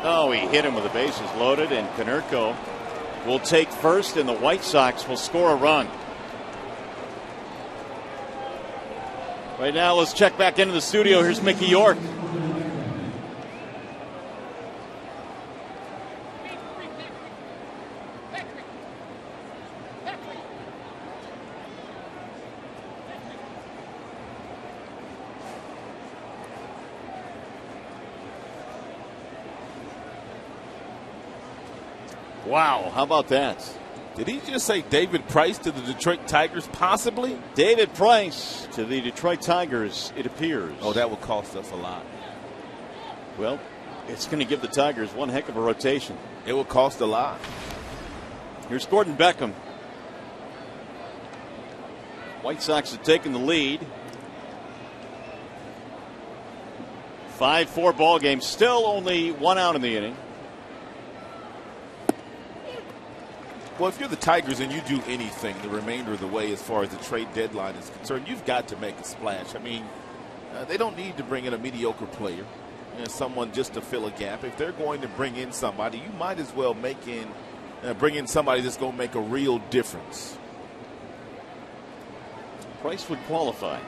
Oh, he hit him with the bases loaded, and Konerko will take first, and the White Sox will score a run. Right now, let's check back into the studio. Here's Mickey York. Wow, how about that? Did he just say David Price to the Detroit Tigers, possibly? David Price to the Detroit Tigers, it appears. Oh, that will cost us a lot. Well, it's going to give the Tigers one heck of a rotation. It will cost a lot. Here's Gordon Beckham. White Sox have taken the lead. 5-4 ball game. Still only 1 out in the inning. Well, if you're the Tigers and you do anything the remainder of the way as far as the trade deadline is concerned, you've got to make a splash. I mean, they don't need to bring in a mediocre player, someone just to fill a gap. If they're going to bring in somebody, you might as well bring in somebody that's going to make a real difference. Price would qualify.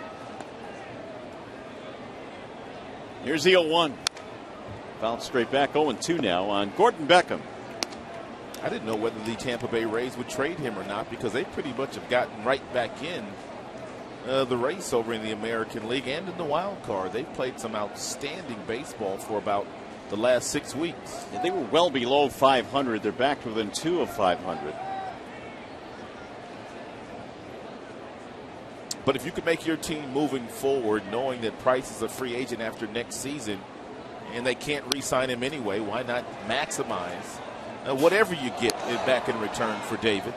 Here's the 0-1. Bounced straight back. 0-2 now on Gordon Beckham. I didn't know whether the Tampa Bay Rays would trade him or not, because they pretty much have gotten right back in the race over in the American League and in the wild card. They've played some outstanding baseball for about the last 6 weeks. Yeah, they were well below 500. They're back to within 2 of 500. But if you could make your team moving forward, knowing that Price is a free agent after next season and they can't re-sign him anyway, why not maximize whatever you get back in return for David?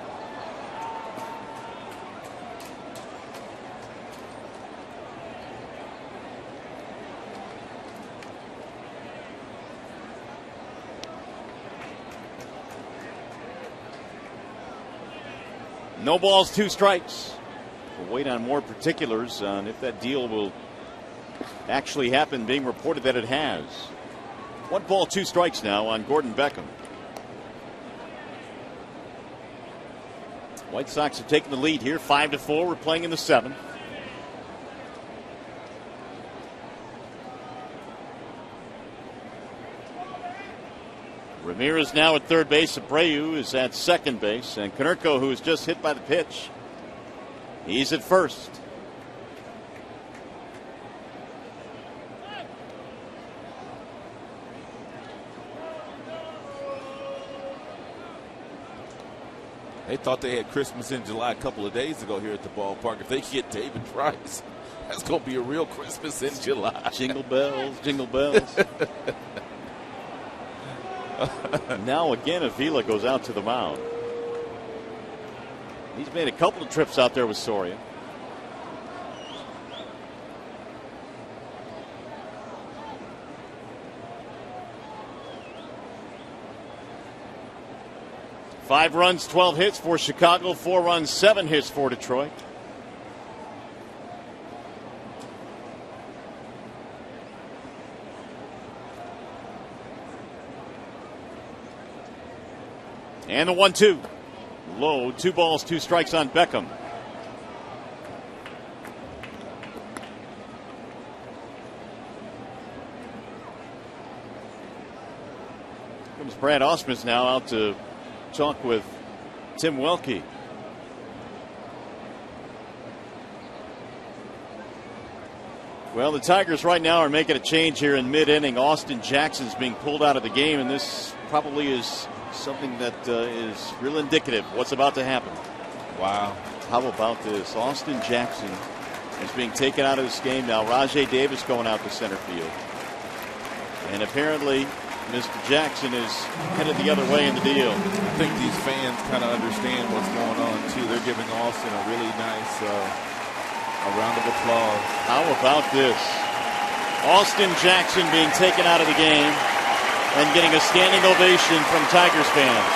No balls, 2 strikes. We'll wait on more particulars on if that deal will actually happen, being reported that it has. 1 ball, 2 strikes now on Gordon Beckham. White Sox have taken the lead here, 5-4. We're playing in the 7th. Ramirez now at third base. Abreu is at second base. And Konerko, who was just hit by the pitch, he's at first. They thought they had Christmas in July a couple of days ago here at the ballpark. If they get David Price, that's going to be a real Christmas in July. Jingle bells, jingle bells. Now again, Avila goes out to the mound. He's made a couple of trips out there with Soria. Five runs, 12 hits for Chicago. 4 runs, 7 hits for Detroit. And the 1-2. Low. 2 balls, 2 strikes on Beckham. Comes Brad Ausmus now out to talk with Tim Welke. Well, the Tigers right now are making a change here in mid-inning. Austin Jackson's being pulled out of the game, and this probably is something that is real indicative of what's about to happen. Wow. How about this? Austin Jackson is being taken out of this game now. Rajai Davis going out to center field. And apparently Mr. Jackson is headed the other way in the deal. I think these fans kind of understand what's going on, too. They're giving Austin a really nice a round of applause. How about this? Austin Jackson being taken out of the game and getting a standing ovation from Tigers fans,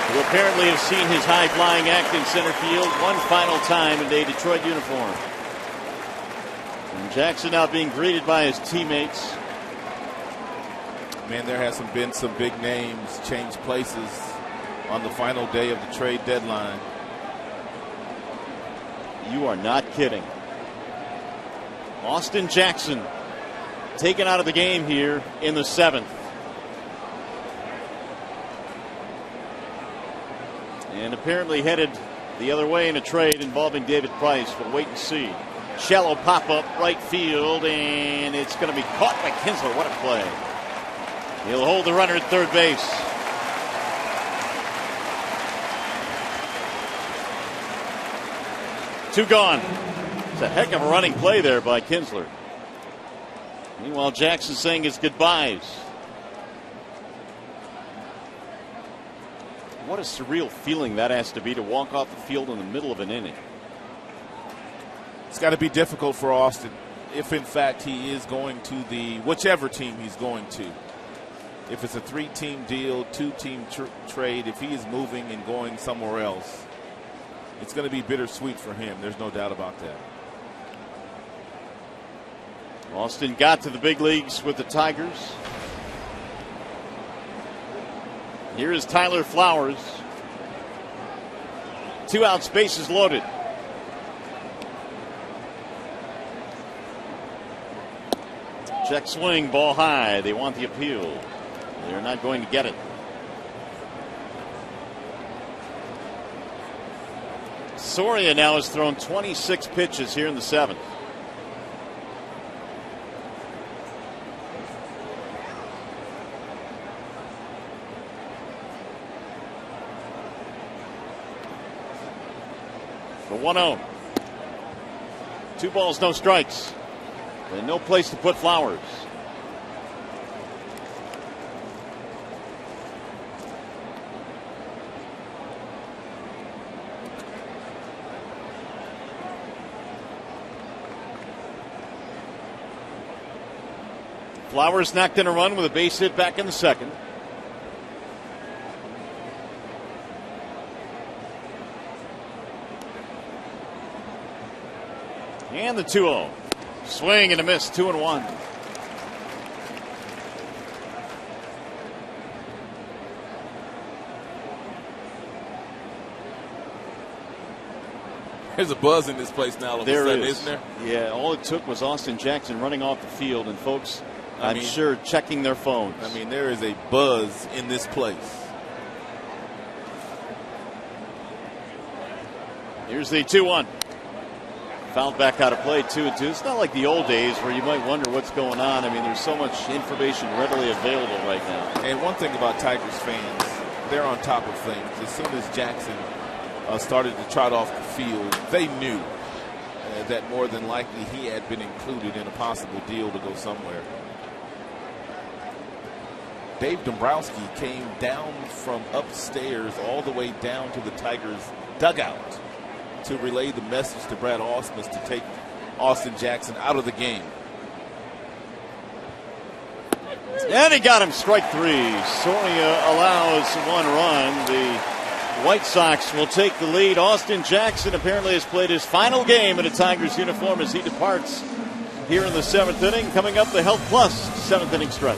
who apparently have seen his high-flying act in center field one final time in a Detroit uniform. And Jackson now being greeted by his teammates. Man, there has been some big names change places on the final day of the trade deadline. You are not kidding. Austin Jackson taken out of the game here in the 7th. And apparently headed the other way in a trade involving David Price. We'll wait and see. Shallow pop-up right field, and it's going to be caught by Kinsler. What a play. He'll hold the runner at third base. Two gone. It's a heck of a running play there by Kinsler. Meanwhile, Jackson saying his goodbyes. What a surreal feeling that has to be, to walk off the field in the middle of an inning. It's got to be difficult for Austin if, in fact, he is going to the whichever team he's going to. If it's a 3-team deal, 2-team trade, if he is moving and going somewhere else, it's going to be bittersweet for him. There's no doubt about that. Austin got to the big leagues with the Tigers. Here is Tyler Flowers. 2 outs, bases loaded. Check swing, ball high. They want the appeal. They're not going to get it. Soria now has thrown 26 pitches here in the 7th. The 1-0. 2 balls, no strikes. And no place to put Flowers. Flowers knocked in a run with a base hit back in the 2nd. And the 2-0. Swing and a miss, 2-1. There's a buzz in this place now all of a sudden, isn't there? Yeah, all it took was Austin Jackson running off the field, and folks, I'm sure, checking their phones. I mean, there is a buzz in this place. Here's the 2-1. Fouled back out of play, 2-2. It's not like the old days where you might wonder what's going on. I mean, there's so much information readily available right now. And one thing about Tigers fans, they're on top of things. As soon as Jackson started to trot off the field, they knew that more than likely he had been included in a possible deal to go somewhere. Dave Dombrowski came down from upstairs all the way down to the Tigers dugout to relay the message to Brad Ausmus to take Austin Jackson out of the game. And he got him, strike 3. Soria allows 1 run. The White Sox will take the lead. Austin Jackson apparently has played his final game in a Tigers uniform as he departs here in the 7th inning. Coming up, the Health Plus 7th inning stretch.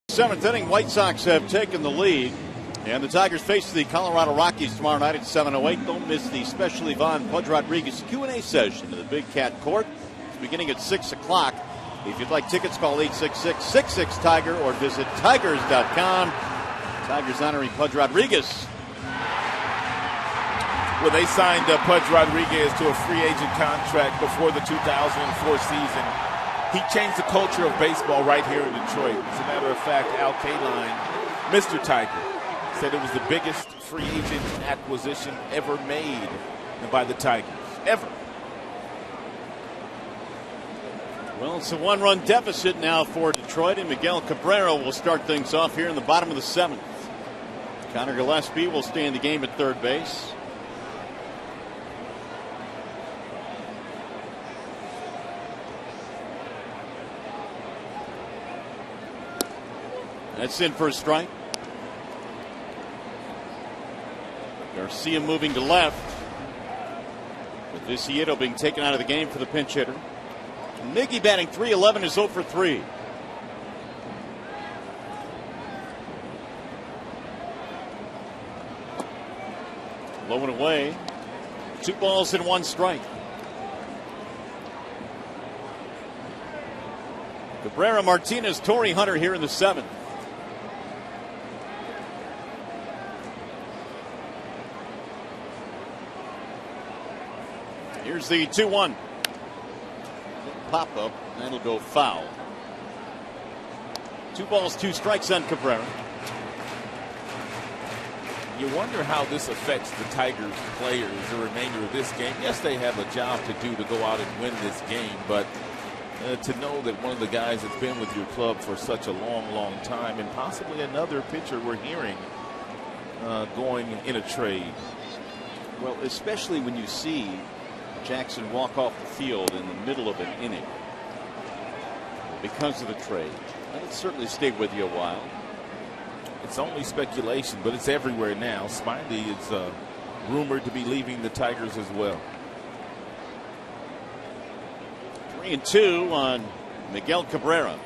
Seventh inning, White Sox have taken the lead, and the Tigers face the Colorado Rockies tomorrow night at 7:08. Don't miss the special Yvonne Pudge Rodriguez Q&A session in the Big Cat Court. It's beginning at 6 o'clock. If you'd like tickets, call 866-66-TIGER or visit tigers.com. Tigers honoring Pudge Rodriguez. Well, they signed Pudge Rodriguez to a free agent contract before the 2004 season. He changed the culture of baseball right here in Detroit. As a matter of fact, Al Kaline, Mr. Tiger, said it was the biggest free agent acquisition ever made by the Tigers. Ever. Well, it's a one-run deficit now for Detroit, and Miguel Cabrera will start things off here in the bottom of the 7th. Connor Gillespie will stay in the game at third base. That's in for a strike. Garcia moving to left. With Viciedo being taken out of the game for the pinch hitter. Miggy batting .311 is 0 for 3. Low and away. 2 balls and 1 strike. Cabrera, Martinez, Torrey Hunter here in the 7th. Here's the 2-1. Pop up, and it'll go foul. 2 balls, 2 strikes on Cabrera. You wonder how this affects the Tigers players the remainder of this game. Yes, they have a job to do to go out and win this game, but to know that one of the guys that's been with your club for such a long, long time, and possibly another pitcher we're hearing going in a trade. Well, especially when you see Jackson walk off the field in the middle of an inning because of the trade. That'll certainly stay with you a while. It's only speculation, but it's everywhere now. Smiley is rumored to be leaving the Tigers as well. 3-2 on Miguel Cabrera.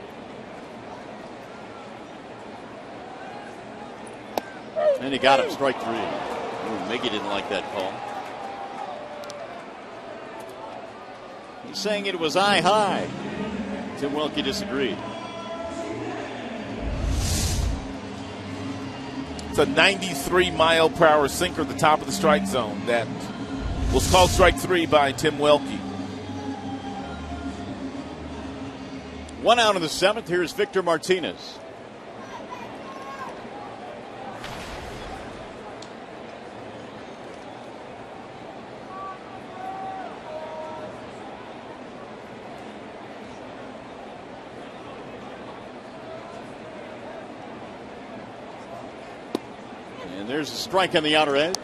And he got him, strike 3. Ooh, Miggy didn't like that call. He's saying it was eye high. Tim Welke disagreed. It's a 93-mile-per-hour sinker at the top of the strike zone that was called strike 3 by Tim Welke. 1 out in the 7th. Here's Victor Martinez. And there's a strike on the outer edge.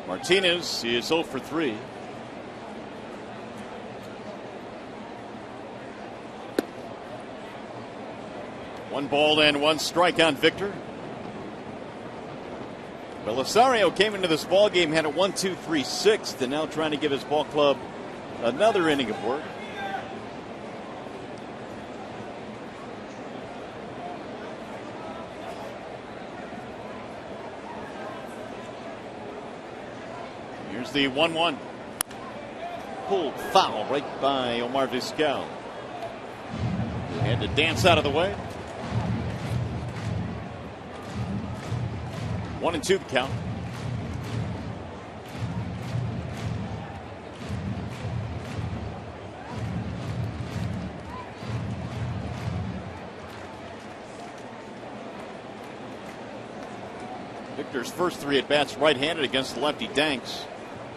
Martinez is 0 for 3. One ball and 1 strike on Victor. Belisario came into this ball game, had a 1-2-3 6th, and now trying to give his ball club another inning of work. Here's the 1-1. Pulled foul right by Omar Vizquel. He had to dance out of the way. 1-2 the count. Victor's first 3 at bats right-handed against the lefty Danks,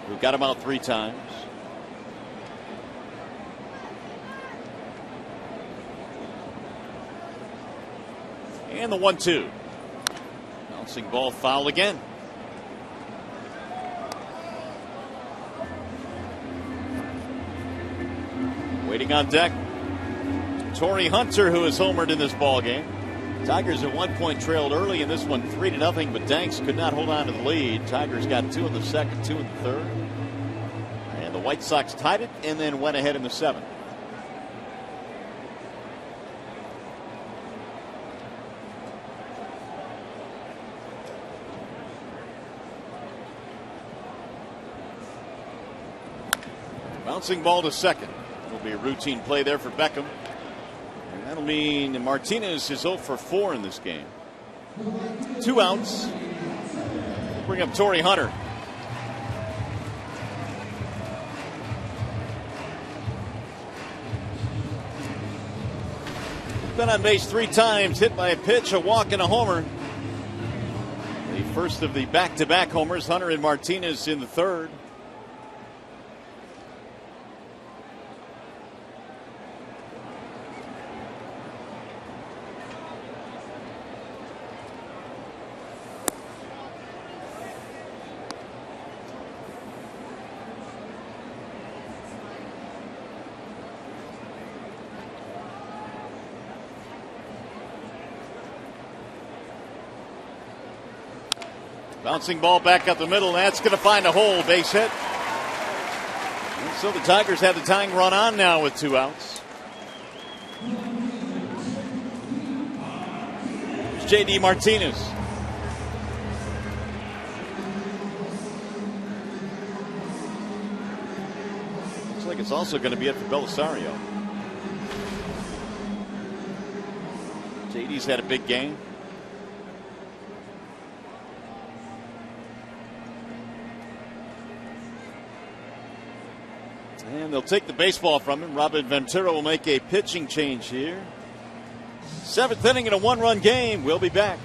who got him out 3 times. And the 1-2. Bouncing ball foul again. Waiting on deck, Torrey Hunter, who is homered in this ball game. Tigers at 1 point trailed early in this one 3-0, but Danks could not hold on to the lead. Tigers got 2 in the 2nd, 2 in the 3rd. And the White Sox tied it and then went ahead in the 7th. Bouncing ball to second. It'll be a routine play there for Beckham. And that'll mean Martinez is 0 for 4 in this game. 2 outs. Bring up Torrey Hunter. Been on base 3 times, hit by a pitch, a walk, and a homer. The first of the back-to-back homers, Hunter and Martinez in the 3rd. Bouncing ball back up the middle. That's going to find a hole. Base hit. And so the Tigers have the tying run on now with 2 outs. Here's J.D. Martinez. Looks like it's also going to be it for Belisario. J.D.'s had a big game. they'll take the baseball from him. Robin Ventura will make a pitching change here. 7th inning in a 1-run game. We'll be back.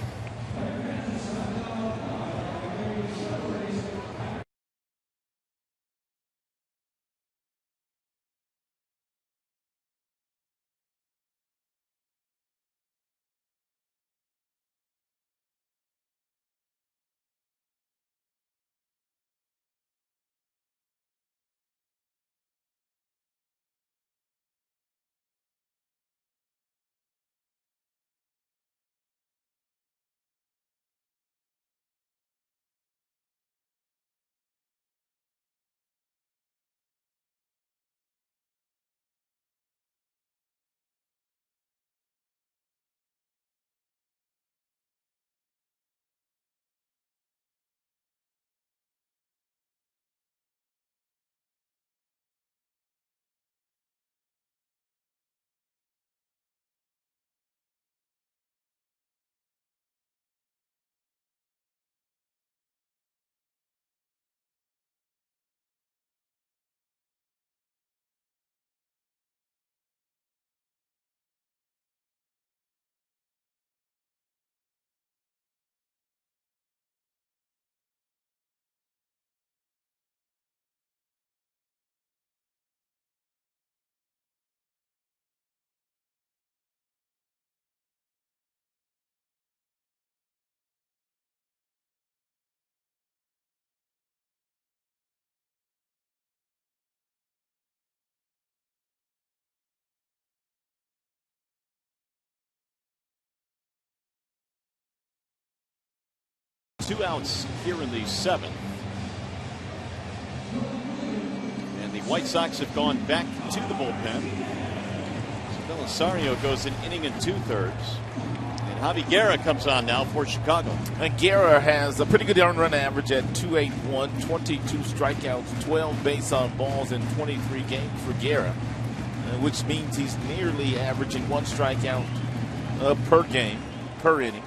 Two outs here in the 7th. And the White Sox have gone back to the bullpen. So Belisario goes an inning and 2/3. And Javi Guerra comes on now for Chicago. And Guerra has a pretty good earned run average at 2.81, 22 strikeouts, 12 base on balls in 23 games for Guerra, which means he's nearly averaging 1 strikeout per game, per inning.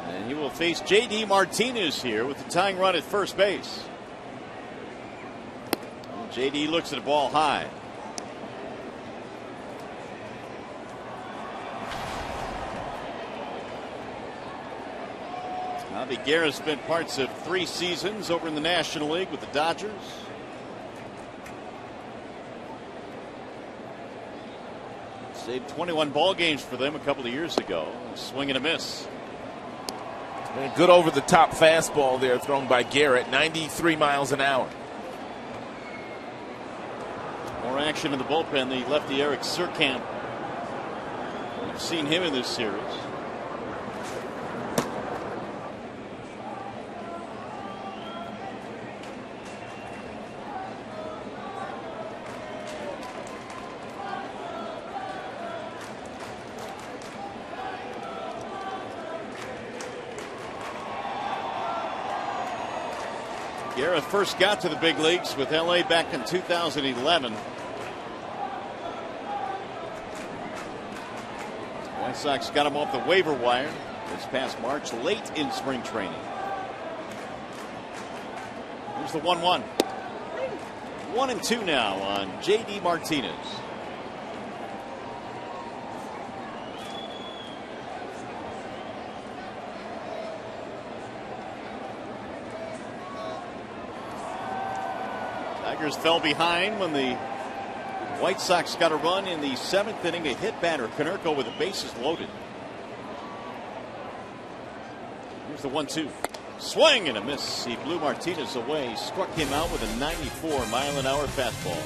And he will face J.D. Martinez here with the tying run at first base. J.D. looks at the ball high. Javi Guerra spent parts of 3 seasons over in the National League with the Dodgers. Saved 21 ball games for them a couple of years ago. Swing and a miss. And good over the top fastball there thrown by Garrett, 93 miles an hour. More action in the bullpen. The lefty Eric Surkamp. We've seen him in this series. Guerra first got to the big leagues with LA back in 2011. White Sox got him off the waiver wire this past March, late in spring training. Here's the 1-1. 1-2 now on J.D. Martinez. Tigers fell behind when the White Sox got a run in the 7th inning. A hit batter, Konerko, with the bases loaded. Here's the 1-2. Swing and a miss. He blew Martinez away. Struck him out with a 94-mile-an-hour fastball.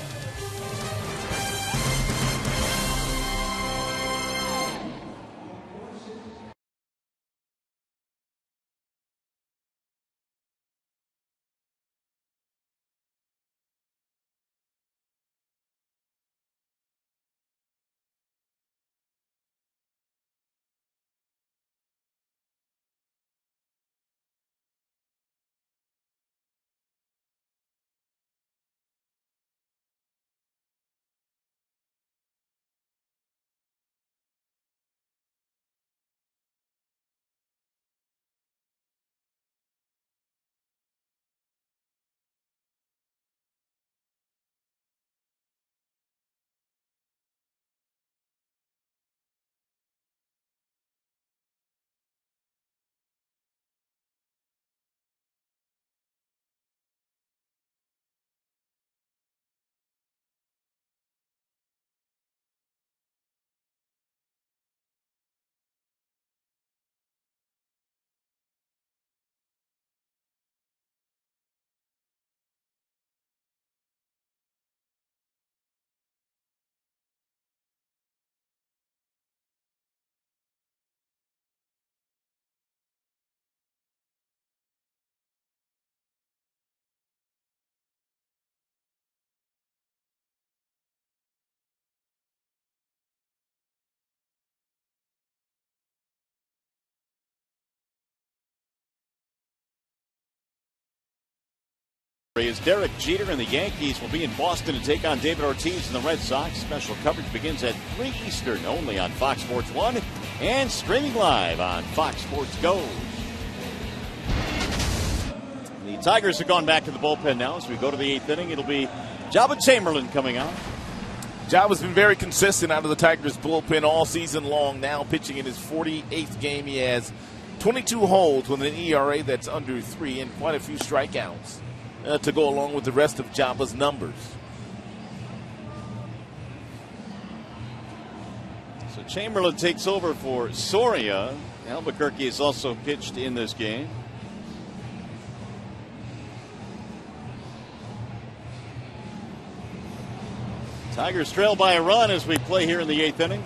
Is Derek Jeter, and the Yankees will be in Boston to take on David Ortiz and the Red Sox. Special coverage begins at 3 Eastern, only on Fox Sports 1 and streaming live on Fox Sports Go. The Tigers have gone back to the bullpen now as we go to the 8th inning. It'll be Jabba Chamberlain coming out. Jabba's been very consistent out of the Tigers bullpen all season long, now pitching in his 48th game. He has 22 holds with an ERA that's under 3 and quite a few strikeouts to go along with the rest of Jabba's numbers. So Chamberlain takes over for Soria. Albuquerque has also pitched in this game. Tigers trail by a run as we play here in the 8th inning.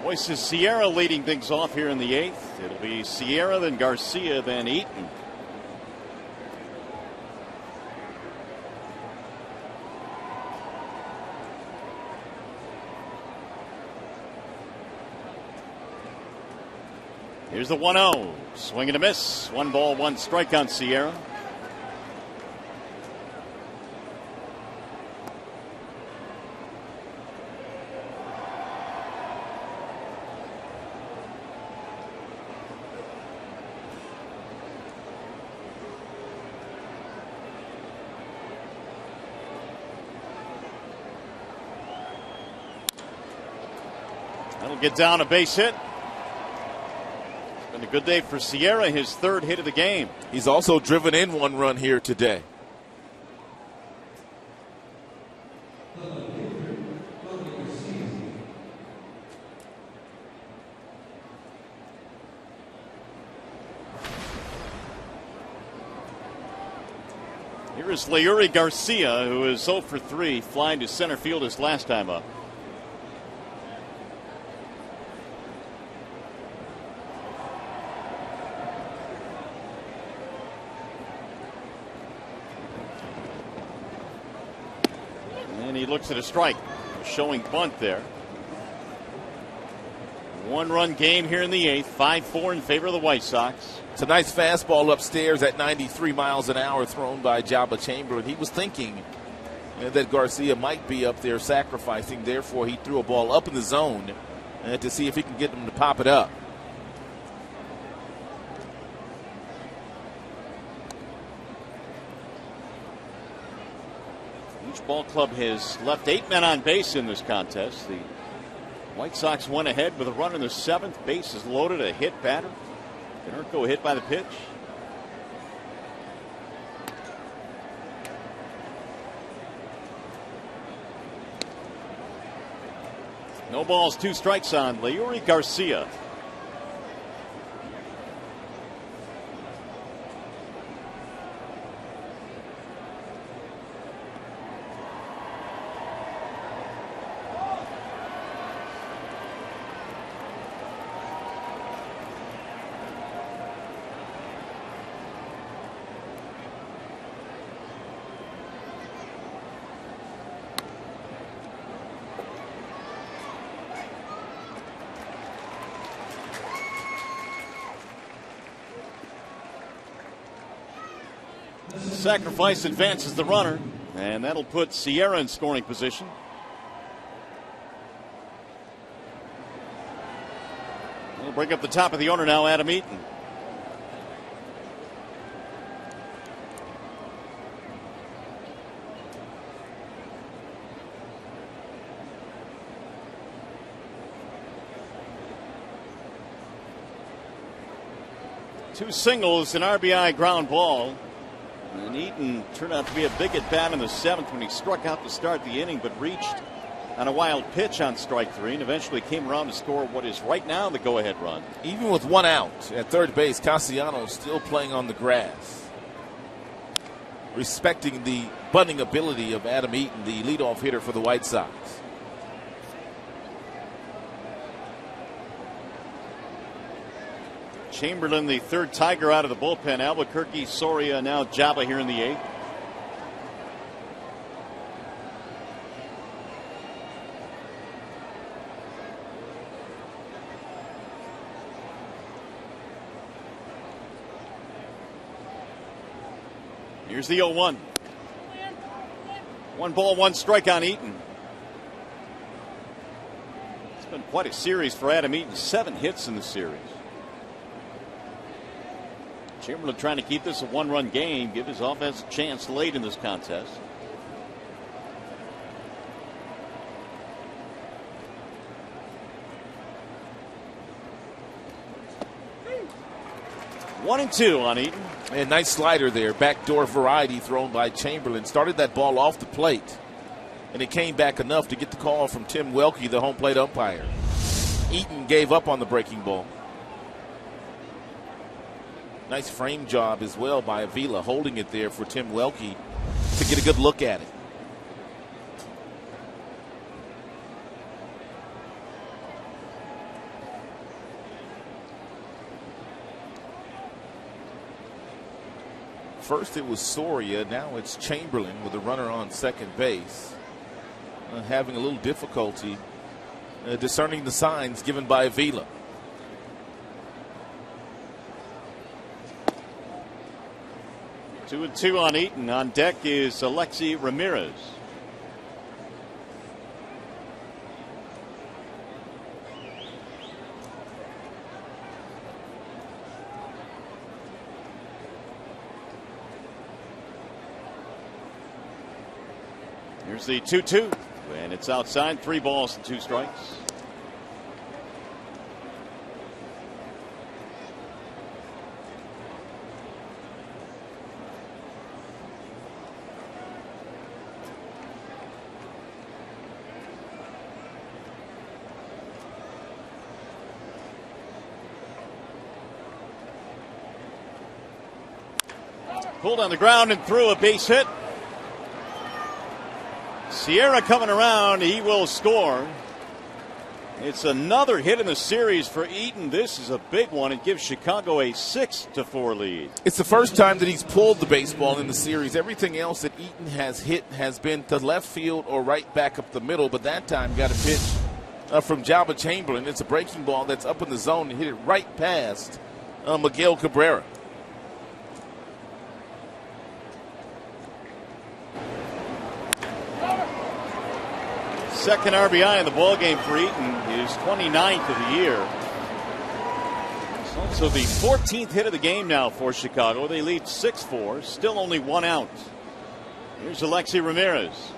Moises Sierra leading things off here in the 8th. It'll be Sierra, then Garcia, then Eaton. Here's the 1-0. Swing and a miss. 1 ball, 1 strike on Sierra. That'll get down a base hit. It's been a good day for Sierra, his 3rd hit of the game. He's also driven in 1 run here today. Here is Leury Garcia, who is 0 for 3, flying to center field his last time up. And he looks at a strike, showing bunt there. 1-run game here in the 8th, 5-4 in favor of the White Sox. It's a nice fastball upstairs at 93 miles an hour thrown by Jabba Chamberlain. He was thinking that Garcia might be up there sacrificing. Therefore, he threw a ball up in the zone to see if he can get him to pop it up. Each ball club has left 8 men on base in this contest. The White Sox went ahead with a run in the 7th. Base is loaded, a hit batter. Canerco hit by the pitch. No balls, 2 strikes on Leury Garcia. Sacrifice advances the runner, and that'll put Sierra in scoring position. We'll bring up the top of the order now, Adam Eaton. 2 singles, an RBI ground ball. And Eaton turned out to be a big at bat in the 7th when he struck out to start the inning, but reached on a wild pitch on strike 3 and eventually came around to score what is right now the go-ahead run. Even with 1 out at third base, Castellanos still playing on the grass, respecting the bunting ability of Adam Eaton, the leadoff hitter for the White Sox. Chamberlain, the 3rd Tiger out of the bullpen. Albuquerque, Soria, now Java here in the 8th. Here's the 0-1. 1 ball, 1 strike on Eaton. It's been quite a series for Adam Eaton. 7 hits in the series. Chamberlain trying to keep this a 1-run game, give his offense a chance late in this contest. One and 2 on Eaton. And nice slider there, backdoor variety thrown by Chamberlain. Started that ball off the plate, and it came back enough to get the call from Tim Welke, the home plate umpire. Eaton gave up on the breaking ball. Nice frame job as well by Avila, holding it there for Tim Welke to get a good look at it. First it was Soria, now it's Chamberlain with a runner on second base. Having a little difficulty discerning the signs given by Avila. Two and 2 on Eaton. On deck is Alexi Ramirez. Here's the 2-2, and it's outside. 3 balls and 2 strikes. Pulled on the ground and threw a base hit. Sierra coming around, he will score. It's another hit in the series for Eaton. This is a big one. It gives Chicago a 6-4 lead. It's the first time that he's pulled the baseball in the series. Everything else that Eaton has hit has been to left field or right back up the middle, but that time got a pitch from Jabba Chamberlain. It's a breaking ball that's up in the zone and hit it right past Miguel Cabrera. Second RBI in the ballgame for Eaton, his 29th of the year. It's also the 14th hit of the game now for Chicago. They lead 6-4, still only 1 out. Here's Alexi Ramirez.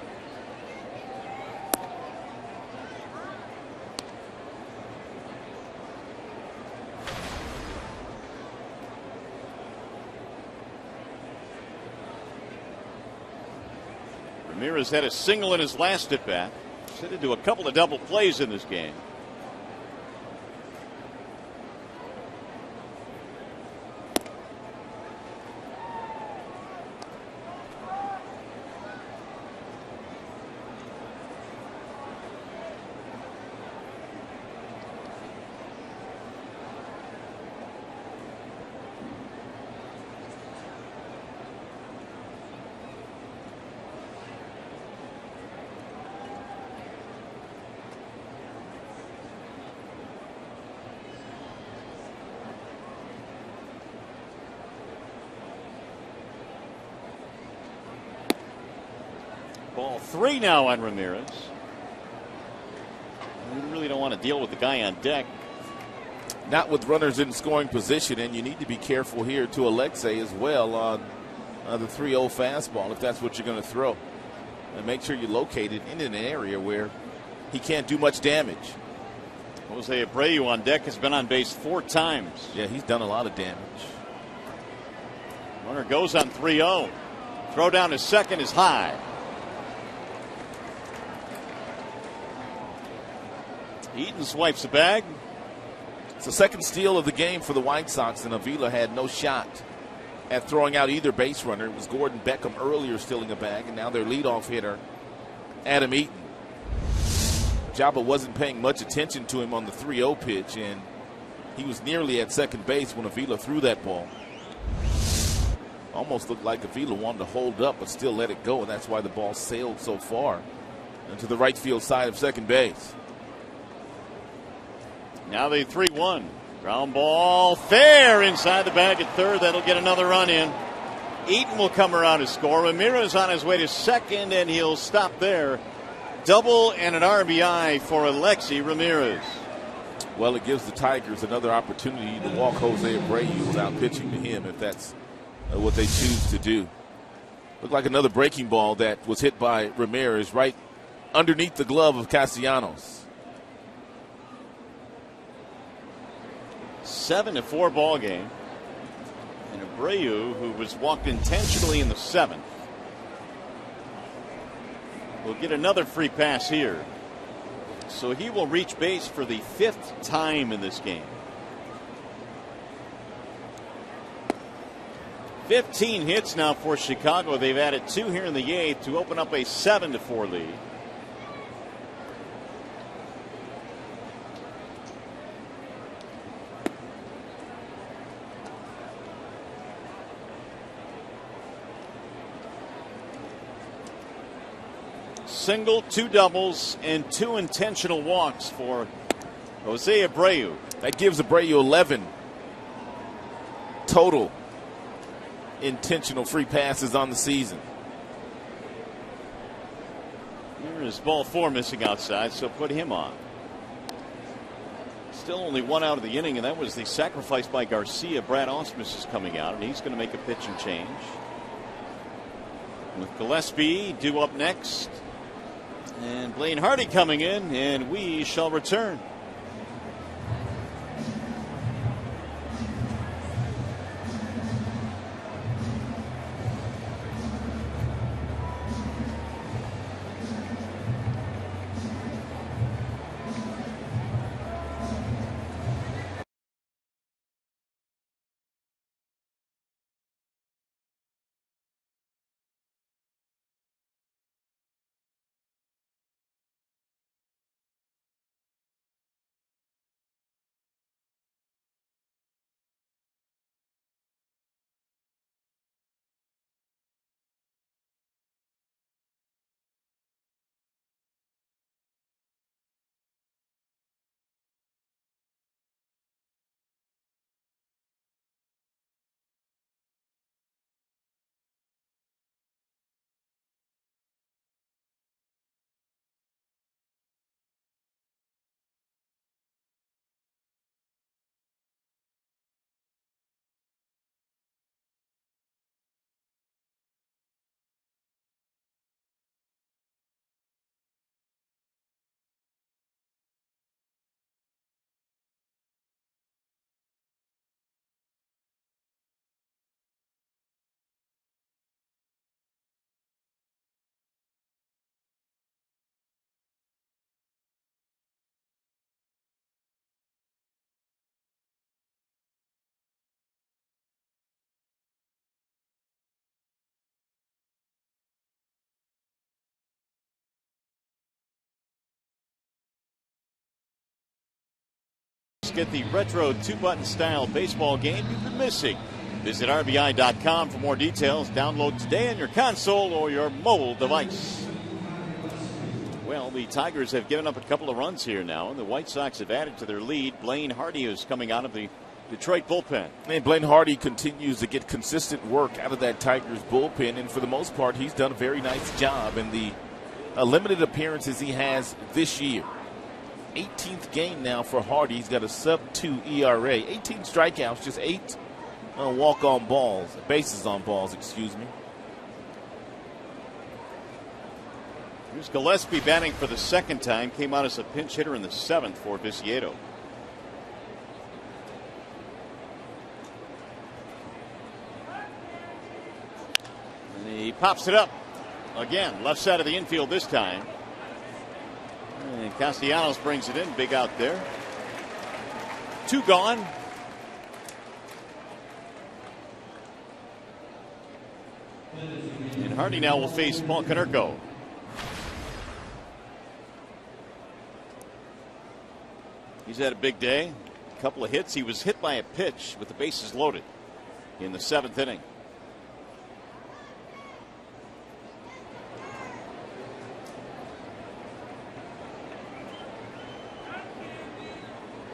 Ramirez had a single in his last at bat. He's headed to a couple of double plays in this game. Ball 3 now on Ramirez. You really don't want to deal with the guy on deck. Not with runners in scoring position, and you need to be careful here to Alexei as well on the 3-0 fastball if that's what you're going to throw. And make sure you locate it in an area where he can't do much damage. Jose Abreu on deck has been on base 4 times. Yeah, he's done a lot of damage. Runner goes on 3-0. Throw down to second is high. Eaton swipes the bag. It's the second steal of the game for the White Sox, and Avila had no shot at throwing out either base runner. It was Gordon Beckham earlier stealing a bag, and now their leadoff hitter, Adam Eaton. Jabba wasn't paying much attention to him on the 3-0 pitch, and he was nearly at second base when Avila threw that ball. Almost looked like Avila wanted to hold up but still let it go, and that's why the ball sailed so far into the right field side of second base. Now the 3-1. Ground ball fair inside the bag at third. That'll get another run in. Eaton will come around to score. Ramirez on his way to second, and he'll stop there. Double and an RBI for Alexi Ramirez. Well, it gives the Tigers another opportunity to walk Jose Abreu without pitching to him, if that's what they choose to do. Looked like another breaking ball that was hit by Ramirez right underneath the glove of Castellanos. 7-4 ball game. And Abreu, who was walked intentionally in the 7th, will get another free pass here. So he will reach base for the 5th time in this game. 15 hits now for Chicago. They've added 2 here in the 8th to open up a 7-4 lead. Single, 2 doubles, and 2 intentional walks for Jose Abreu. That gives Abreu 11 total intentional free passes on the season. Here is ball 4 missing outside, so put him on. Still only 1 out of the inning, and that was the sacrifice by Garcia. Brad Ausmus is coming out, and he's going to make a pitch and change. With Gillespie due up next. And Blaine Hardy coming in, and we shall return. Get the retro 2-button style baseball game you've been missing. Visit RBI.com for more details. Download today on your console or your mobile device. Well, the Tigers have given up a couple of runs here now, and the White Sox have added to their lead. Blaine Hardy is coming out of the Detroit bullpen. And Blaine Hardy continues to get consistent work out of that Tigers bullpen, and for the most part, he's done a very nice job in the limited appearances he has this year. 18th game now for Hardy. He's got a sub-2 ERA. 18 strikeouts, just 8 walk-on balls, bases on balls, excuse me. Here's Gillespie batting for the 2nd time. Came out as a pinch hitter in the 7th for Viciedo. And he pops it up again, left side of the infield this time. And Castellanos brings it in, big out there. 2 gone. And Hardy now will face Paul Konerko. He's had a big day. A couple of hits. He was hit by a pitch with the bases loaded in the 7th inning.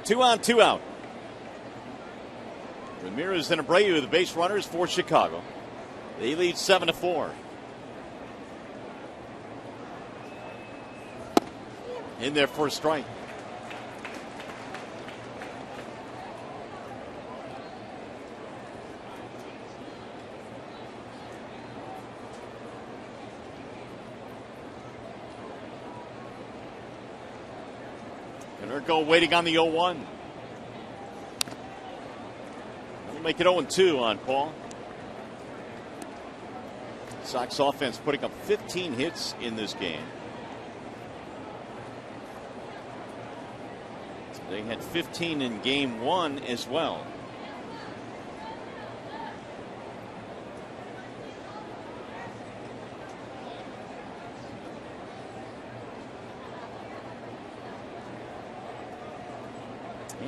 Two on, 2 out. Ramirez and Abreu, the base runners for Chicago. They lead 7-4. In their first strike. Konerko waiting on the 0-1. That'll make it 0-2 on Paul. Sox offense putting up 15 hits in this game. They had 15 in game 1 as well.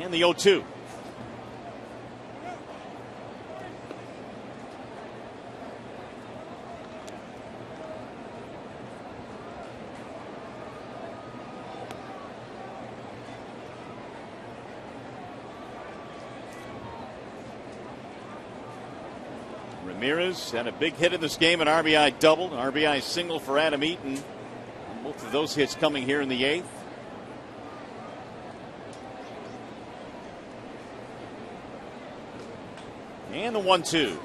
And the 0-2. Ramirez had a big hit in this game, an RBI double, an RBI single for Adam Eaton. Both of those hits coming here in the 8th. And the 1-2.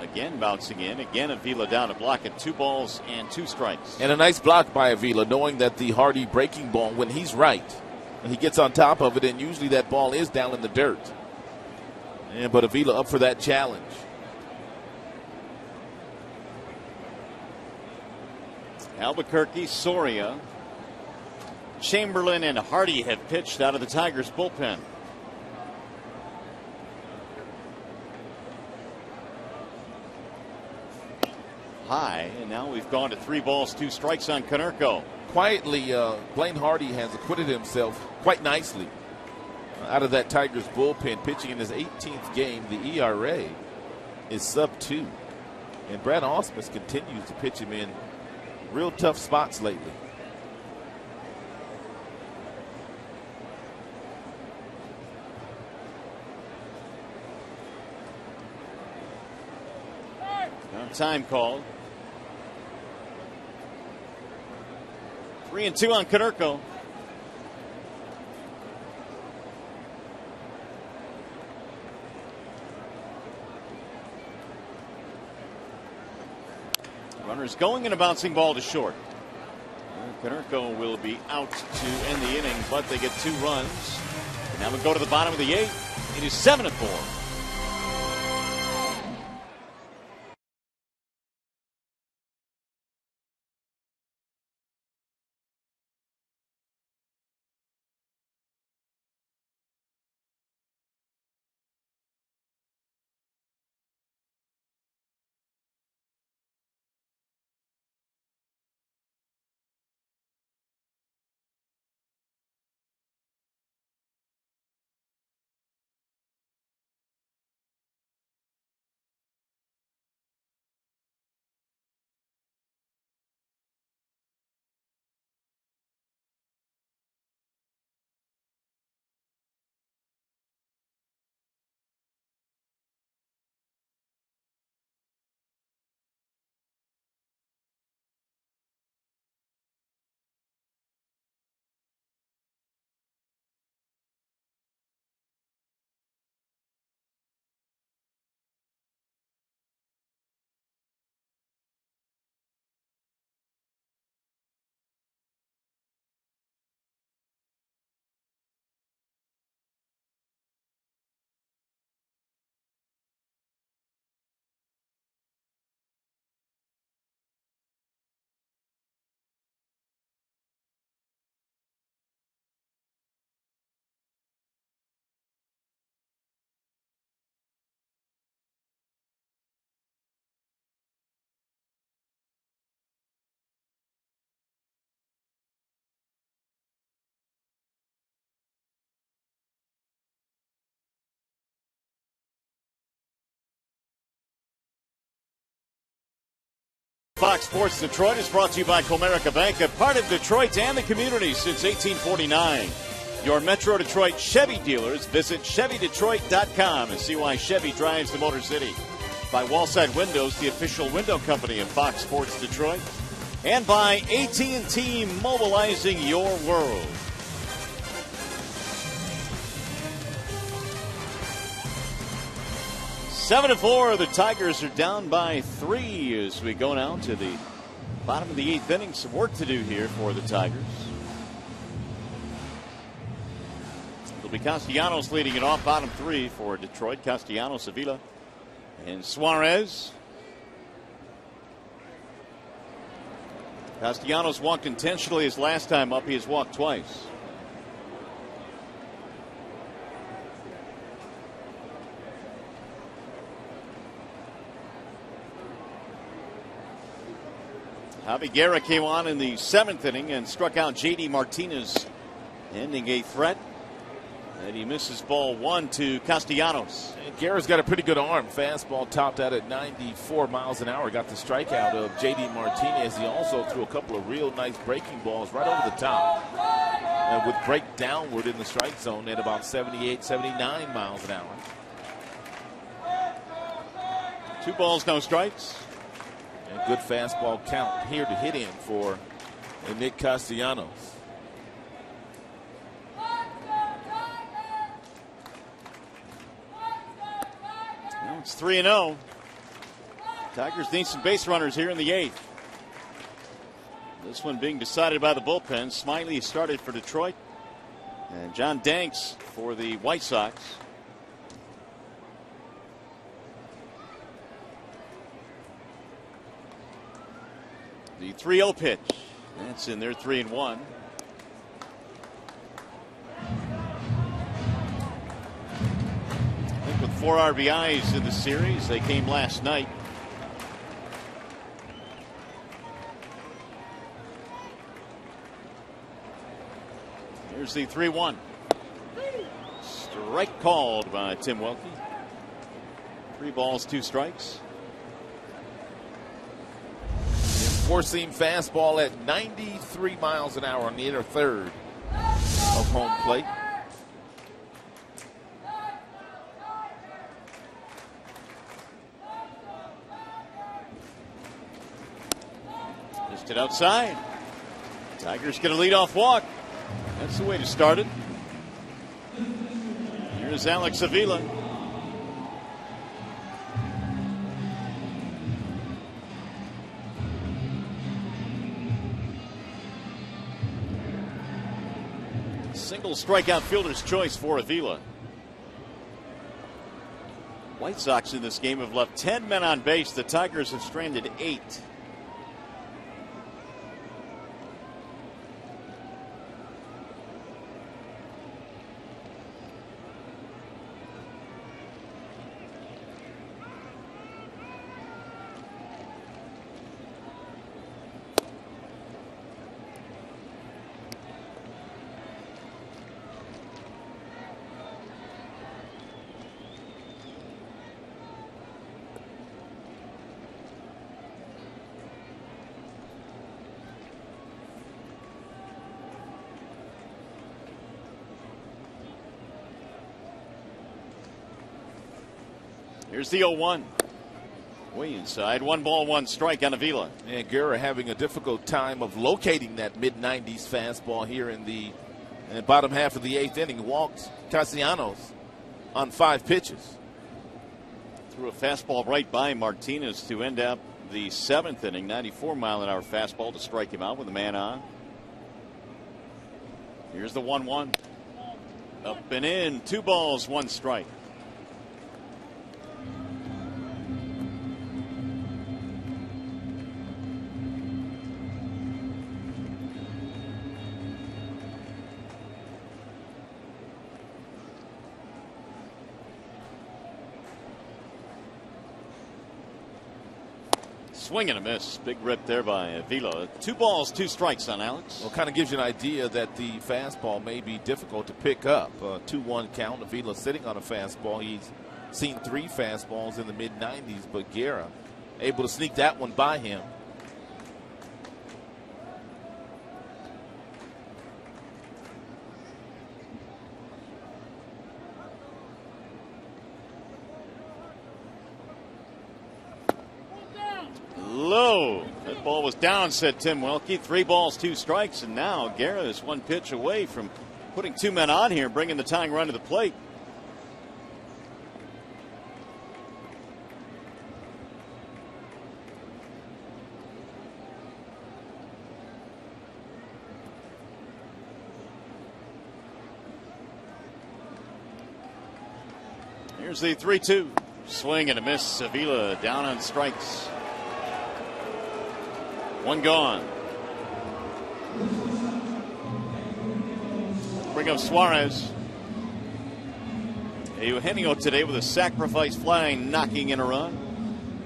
Again bouncing in. Again Avila down to block it. 2 balls and 2 strikes. And a nice block by Avila, knowing that the Hardy breaking ball, when he's right, he gets on top of it, and usually that ball is down in the dirt. But Avila up for that challenge. Albuquerque, Soria, Chamberlain, and Hardy have pitched out of the Tigers bullpen. High, and now we've gone to 3 balls, 2 strikes on Konerko. Quietly, Blaine Hardy has acquitted himself quite nicely out of that Tigers bullpen, pitching in his 18th game. The ERA is sub-2, and Brad Ausmus continues to pitch him in real tough spots lately. Now time called. 3-2 on Konerko. Runners going and a bouncing ball to short. Konerko will be out to end the inning, but they get 2 runs. Now we go to the bottom of the 8th. It is 7-4. Fox Sports Detroit is brought to you by Comerica Bank, a part of Detroit and the community since 1849. Your Metro Detroit Chevy dealers. Visit ChevyDetroit.com and see why Chevy drives the Motor City. By Wallside Windows, the official window company of Fox Sports Detroit. And by AT&T, mobilizing your world. Seven to 4, the Tigers are down by 3 as we go now to the bottom of the 8th inning. Some work to do here for the Tigers. It'll be Castellanos leading it off, bottom 3 for Detroit. Castellanos, Avila, and Suarez. Castellanos walked intentionally his last time up. He has walked twice. Javi Guerra came on in the 7th inning and struck out J.D. Martinez, ending a threat. And he misses ball 1 to Castellanos. And Guerra's got a pretty good arm. Fastball topped out at 94 miles an hour. Got the strikeout of J.D. Martinez. He also threw a couple of real nice breaking balls right over the top. And with break downward in the strike zone at about 78, 79 miles an hour. 2 balls, no strikes. And good fastball count here to hit in for Nick Castellanos. Well, it's 3-0. Tigers need some base runners here in the 8th. This one being decided by the bullpen. Smiley started for Detroit, and John Danks for the White Sox. The 3-0 pitch. That's in there, 3-1. I think with 4 RBIs in the series, they came last night. Here's the 3-1. Strike called by Tim Welke. 3 balls, 2 strikes. Four-seam fastball at 93 miles an hour on the inner third of home plate. Just it outside. Tigers get a leadoff walk. That's the way to start it. Here's Alex Avila. Single strikeout fielder's choice for Avila. White Sox in this game have left 10 men on base. The Tigers have stranded 8. Here's the 0-1. Way inside. 1 ball, 1 strike on Avila. And Guerra having a difficult time of locating that mid-90s fastball here in the bottom half of the 8th inning. Walked Castellanos on 5 pitches. Threw a fastball right by Martinez to end up the 7th inning. 94-mile-an-hour fastball to strike him out with a man on. Here's the 1-1. Up and in. 2 balls, 1 strike. Swing and a miss. Big rip there by Avila. 2 balls, 2 strikes on Alex. Well, kind of gives you an idea that the fastball may be difficult to pick up. 2-1 count. Avila sitting on a fastball. He's seen 3 fastballs in the mid-90s, but Guerra able to sneak that one by him. Ball was down, said Tim Welke. 3 balls, 2 strikes, and now Guerra is 1 pitch away from putting 2 men on here, bringing the tying run to the plate. Here's the 3-2. Swing and a miss. Sevilla down on strikes. 1 gone. Bring up Suarez. Eugenio today with a sacrifice fly, knocking in a run.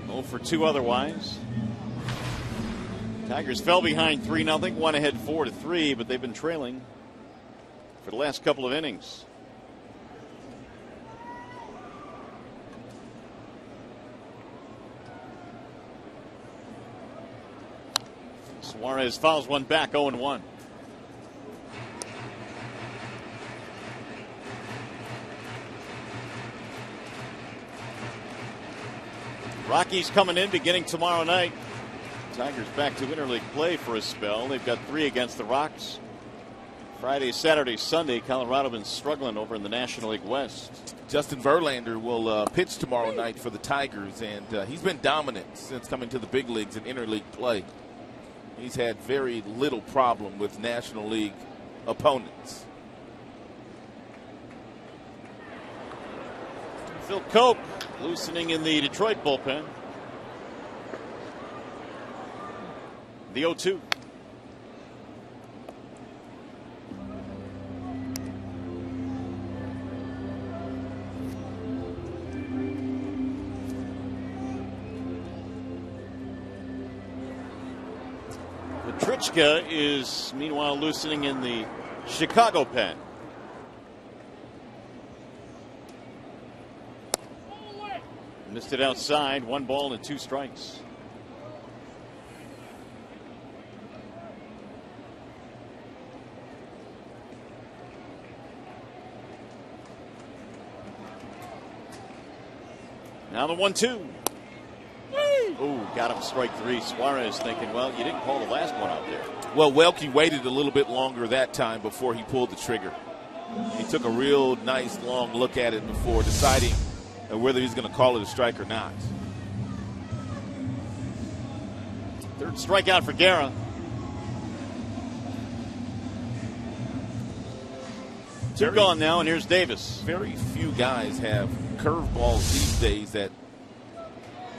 0 for 2 otherwise. Tigers fell behind 3-0. One ahead 4-3, but they've been trailing for the last couple of innings. Suarez fouls one back, 0-1. Rockies coming in beginning tomorrow night. Tigers back to interleague play for a spell. They've got 3 against the Rocks. Friday, Saturday, Sunday, Colorado been struggling over in the National League West. Justin Verlander will pitch tomorrow night for the Tigers, and he's been dominant since coming to the big leagues in interleague play. He's had very little problem with National League opponents. Phil Cope loosening in the Detroit bullpen. The 0-2. Trichka is meanwhile loosening in the Chicago pen. Missed it outside. 1 ball and 2 strikes. Now the 1-2. Ooh, got him strike 3. Suarez thinking, well, you didn't call the last one out there. Well, Welke waited a little bit longer that time before he pulled the trigger. He took a real nice long look at it before deciding whether he's going to call it a strike or not. 3rd strikeout for Guerra. Two gone now, and here's Davis. Very few guys have curveballs these days that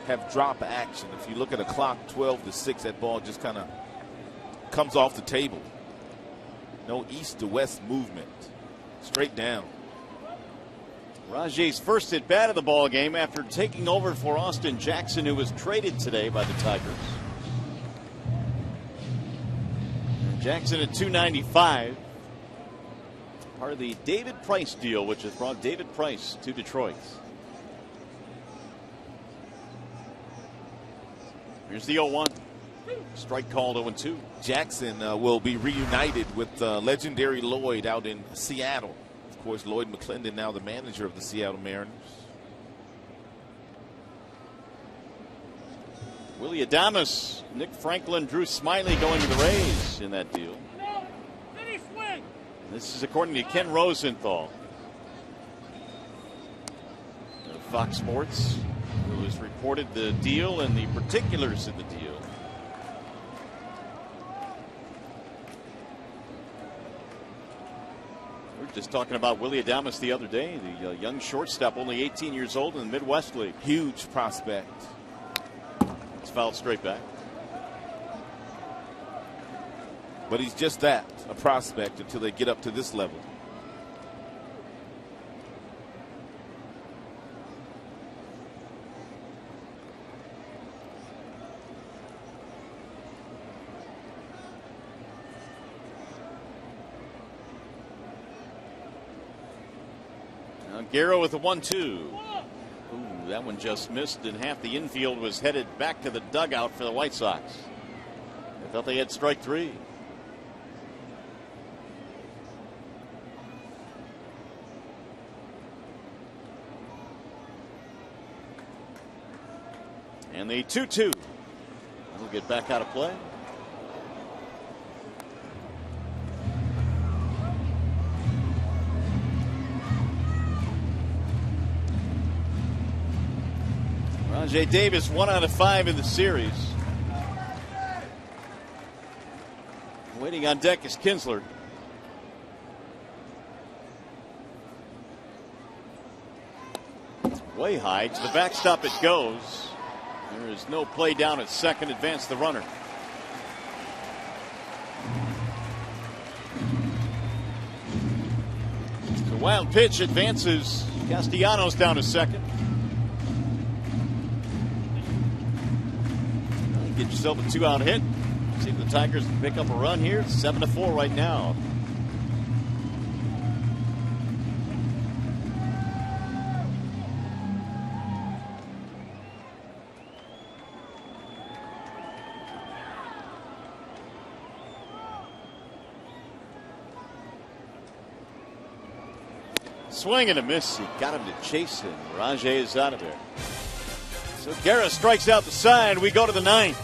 have drop action. If you look at a clock, 12-6, that ball just kind of comes off the table. No east to west movement. Straight down. Rajay's first at bat of the ball game after taking over for Austin Jackson, who was traded today by the Tigers. Jackson at .295. Part of the David Price deal, which has brought David Price to Detroit. Here's the 0-1. Strike called 0-2. Jackson will be reunited with legendary Lloyd out in Seattle. Of course, Lloyd McClendon now the manager of the Seattle Mariners. Willie Adames, Nick Franklin, Drew Smiley going to the Rays in that deal. This is according to Ken Rosenthal of Fox Sports, who has reported the deal and the particulars of the deal. We were just talking about Willie Adames the other day, the young shortstop, only 18 years old in the Midwest League. Huge prospect. It's fouled straight back. But he's just that, a prospect, until they get up to this level. Now Guerra with a 1-2. Ooh, that one just missed, and half the infield was headed back to the dugout for the White Sox. I thought they had strike 3. And the 2-2. will get back out of play. Rajay Davis 1 out of 5 in the series. Waiting on deck is Kinsler. Way high to the backstop it goes. There is no play down at second. Advance the runner. The wild pitch advances. Castellanos down to second. Get yourself a 2-out hit. See if the Tigers can pick up a run here. 7-4 right now. Swing and a miss. He got him to chase him. Rajay is out of there. So Guerra strikes out the side. We go to the 9th.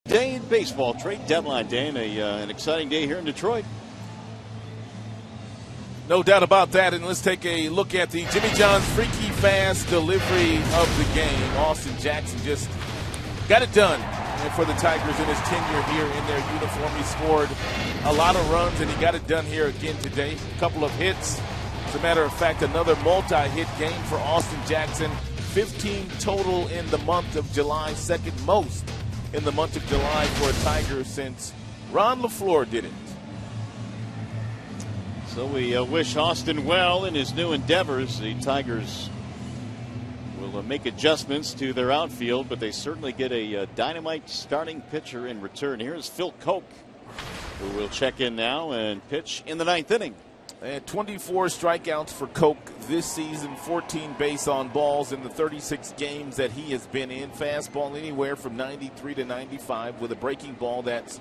Day in baseball, trade deadline day, and an exciting day here in Detroit. No doubt about that, and let's take a look at the Jimmy John's freaky fast delivery of the game. Austin Jackson just got it done for the Tigers in his tenure here in their uniform. He scored a lot of runs, and he got it done here again today. A couple of hits. As a matter of fact, another multi-hit game for Austin Jackson. 15 total in the month of July, second most in the month of July for a Tiger since Ron LaFleur did it. So we wish Austin well in his new endeavors. The Tigers will make adjustments to their outfield, but they certainly get a dynamite starting pitcher in return. Here's Phil Koch, who will check in now and pitch in the 9th inning. And 24 strikeouts for Koch this season, 14 base on balls in the 36 games that he has been in. Fastball anywhere from 93 to 95 with a breaking ball that's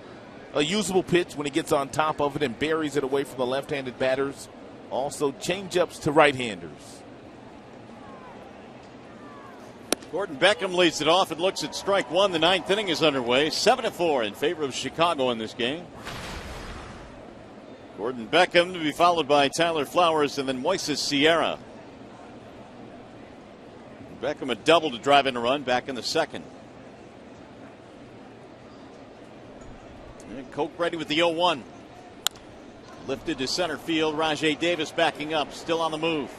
a usable pitch when he gets on top of it and buries it away from the left-handed batters. Also changeups to right-handers. Gordon Beckham leads it off and looks at strike one. The 9th inning is underway. 7-4 in favor of Chicago in this game. Gordon Beckham to be followed by Tyler Flowers and then Moises Sierra. Beckham a double to drive in a run back in the second. And Koch ready with the 0-1. Lifted to center field. Rajay Davis backing up, still on the move.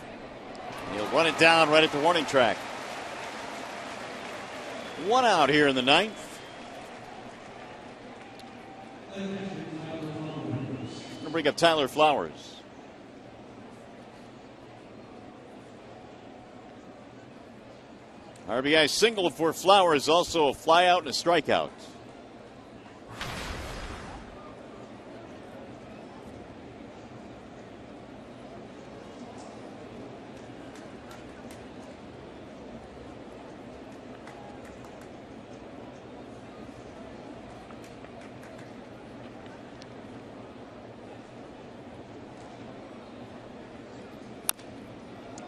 He'll run it down right at the warning track. One out here in the ninth. Gonna bring up Tyler Flowers. RBI single for Flowers, also a fly out and a strikeout.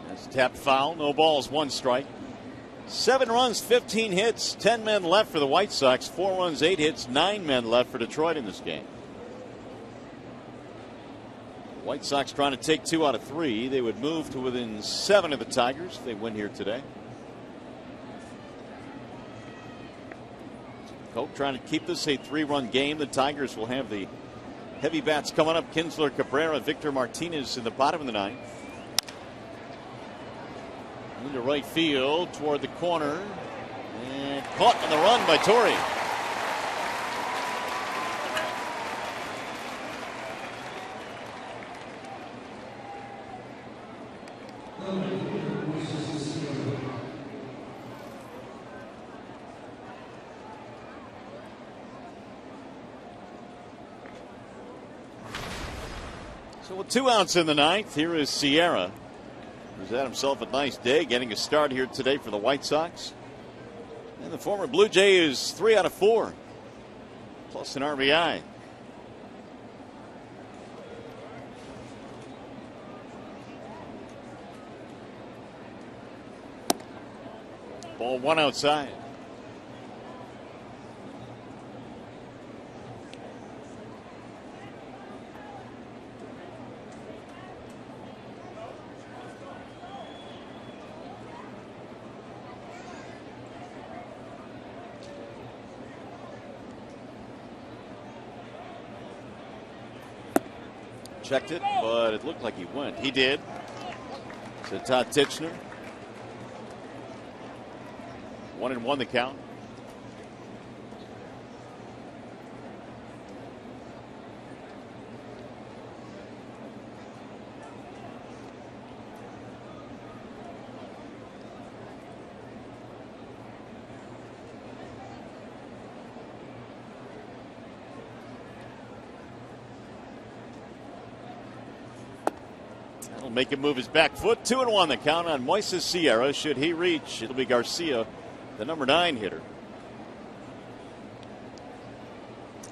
That's tapped foul, no balls, one strike. 7 runs, 15 hits, 10 men left for the White Sox. 4 runs, 8 hits, 9 men left for Detroit in this game. White Sox trying to take 2 out of 3. They would move to within 7 of the Tigers if they win here today. Coke trying to keep this a 3-run game. The Tigers will have the heavy bats coming up. Kinsler, Cabrera, Victor Martinez in the bottom of the ninth. Into right field toward the corner. And caught on the run by Torrey. So with 2 outs in the ninth, here is Sierra. He's had himself a nice day, getting a start here today for the White Sox. And the former Blue Jay is 3 out of 4, plus an RBI. Ball 1 outside. Checked it, but it looked like he went. He did. To Todd Titchener. 1-1 the count. Make him move his back foot. 2-1 the count on Moises Sierra. Should he reach, it'll be Garcia, the number 9 hitter.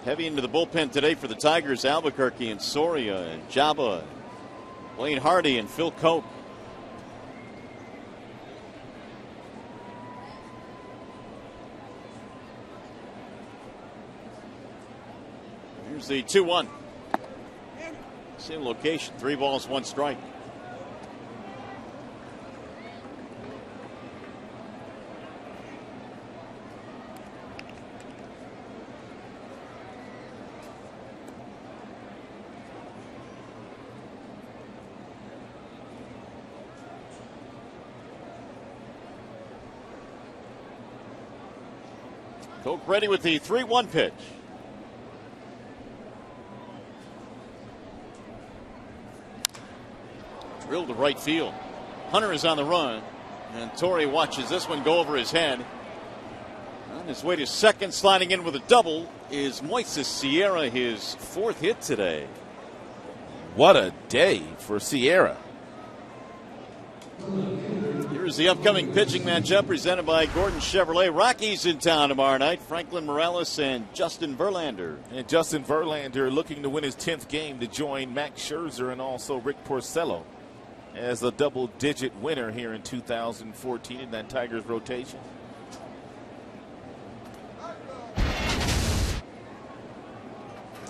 Heavy into the bullpen today for the Tigers. Albuquerque and Soria and Jabba, Wayne Hardy and Phil Cope. Here's the 2-1. Same location. 3 balls, 1 strike. Coke ready with the 3-1 pitch. Drilled to right field. Hunter is on the run, and Torrey watches this one go over his head. On his way to second, sliding in with a double, is Moises Sierra, his 4th hit today. What a day for Sierra. Here's the upcoming pitching matchup presented by Gordon Chevrolet. Rockies in town tomorrow night. Franklin Morales and Justin Verlander. And Justin Verlander looking to win his 10th game to join Max Scherzer and also Rick Porcello as a double-digit winner here in 2014 in that Tigers rotation.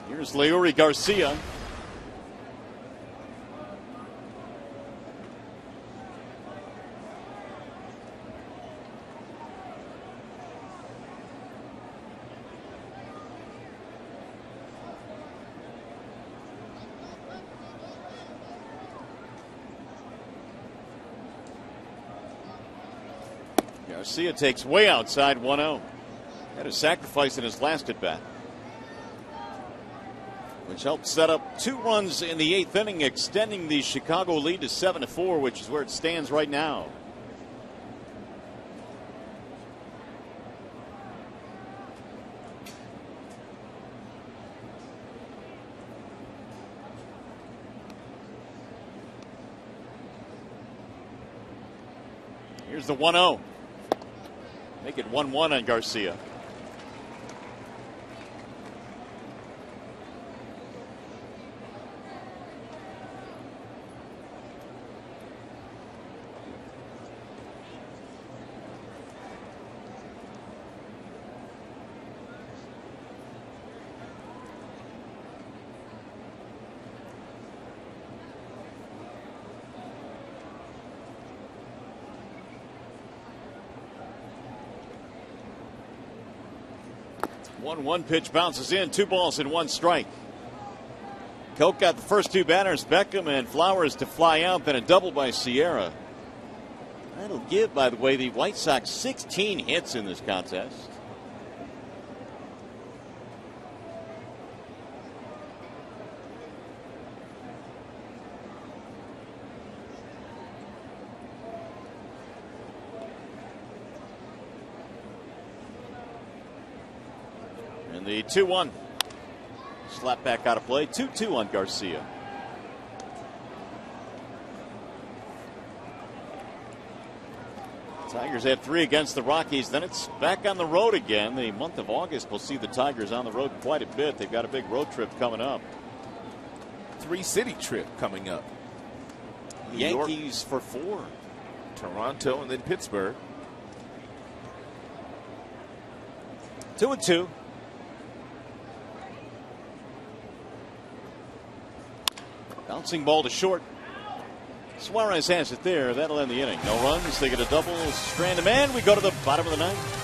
Here's Leury Garcia. Garcia takes way outside 1-0. Had a sacrifice in his last at bat, which helped set up 2 runs in the 8th inning, extending the Chicago lead to 7-4, which is where it stands right now. Here's the 1-0. Make it 1-1 on Garcia. One pitch bounces in, 2 balls and 1 strike. Koch got the first 2 batters, Beckham and Flowers, to fly out, then a double by Sierra. That'll give, by the way, the White Sox 16 hits in this contest. The 2-1. Slap back out of play. 2-2 on Garcia. Tigers had 3 against the Rockies. Then it's back on the road again. The month of August will see the Tigers on the road quite a bit. They've got a big road trip coming up. 3-city trip coming up. Yankees for 4. Toronto and then Pittsburgh. 2-2. Bouncing ball to short. Suarez has it there. That'll end the inning. No runs. They get a double. Strand a man. We go to the bottom of the 9th.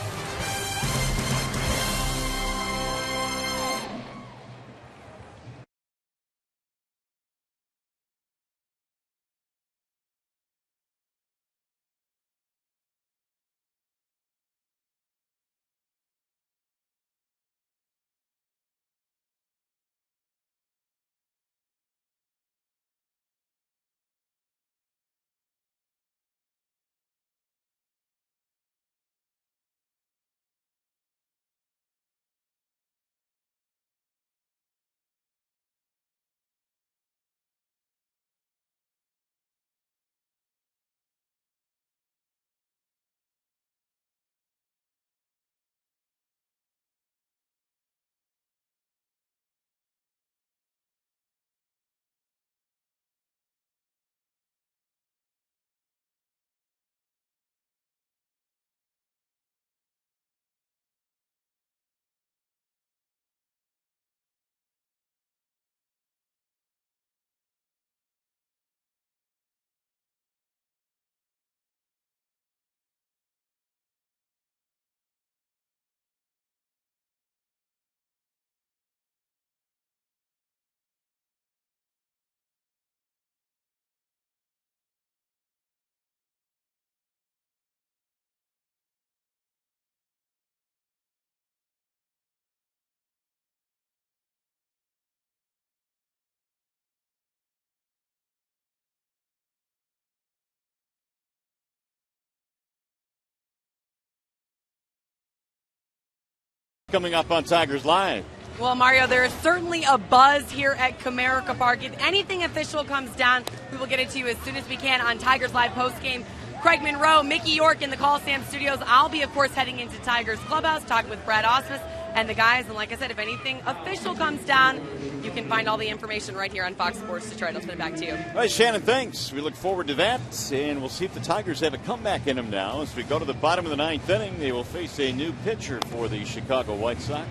Coming up on Tigers Live. Well, Mario, there is certainly a buzz here at Comerica Park. If anything official comes down, we will get it to you as soon as we can on Tigers Live postgame. Craig Monroe, Mickey York in the Call Sam Studios. I'll be, of course, heading into Tigers Clubhouse, talking with Brad Ausmus and the guys. And like I said, if anything official comes down, you can find all the information right here on Fox Sports Detroit. I'll spin it back to you. All right, Shannon, thanks. We look forward to that, and we'll see if the Tigers have a comeback in them now. As we go to the bottom of the 9th inning, they will face a new pitcher for the Chicago White Sox.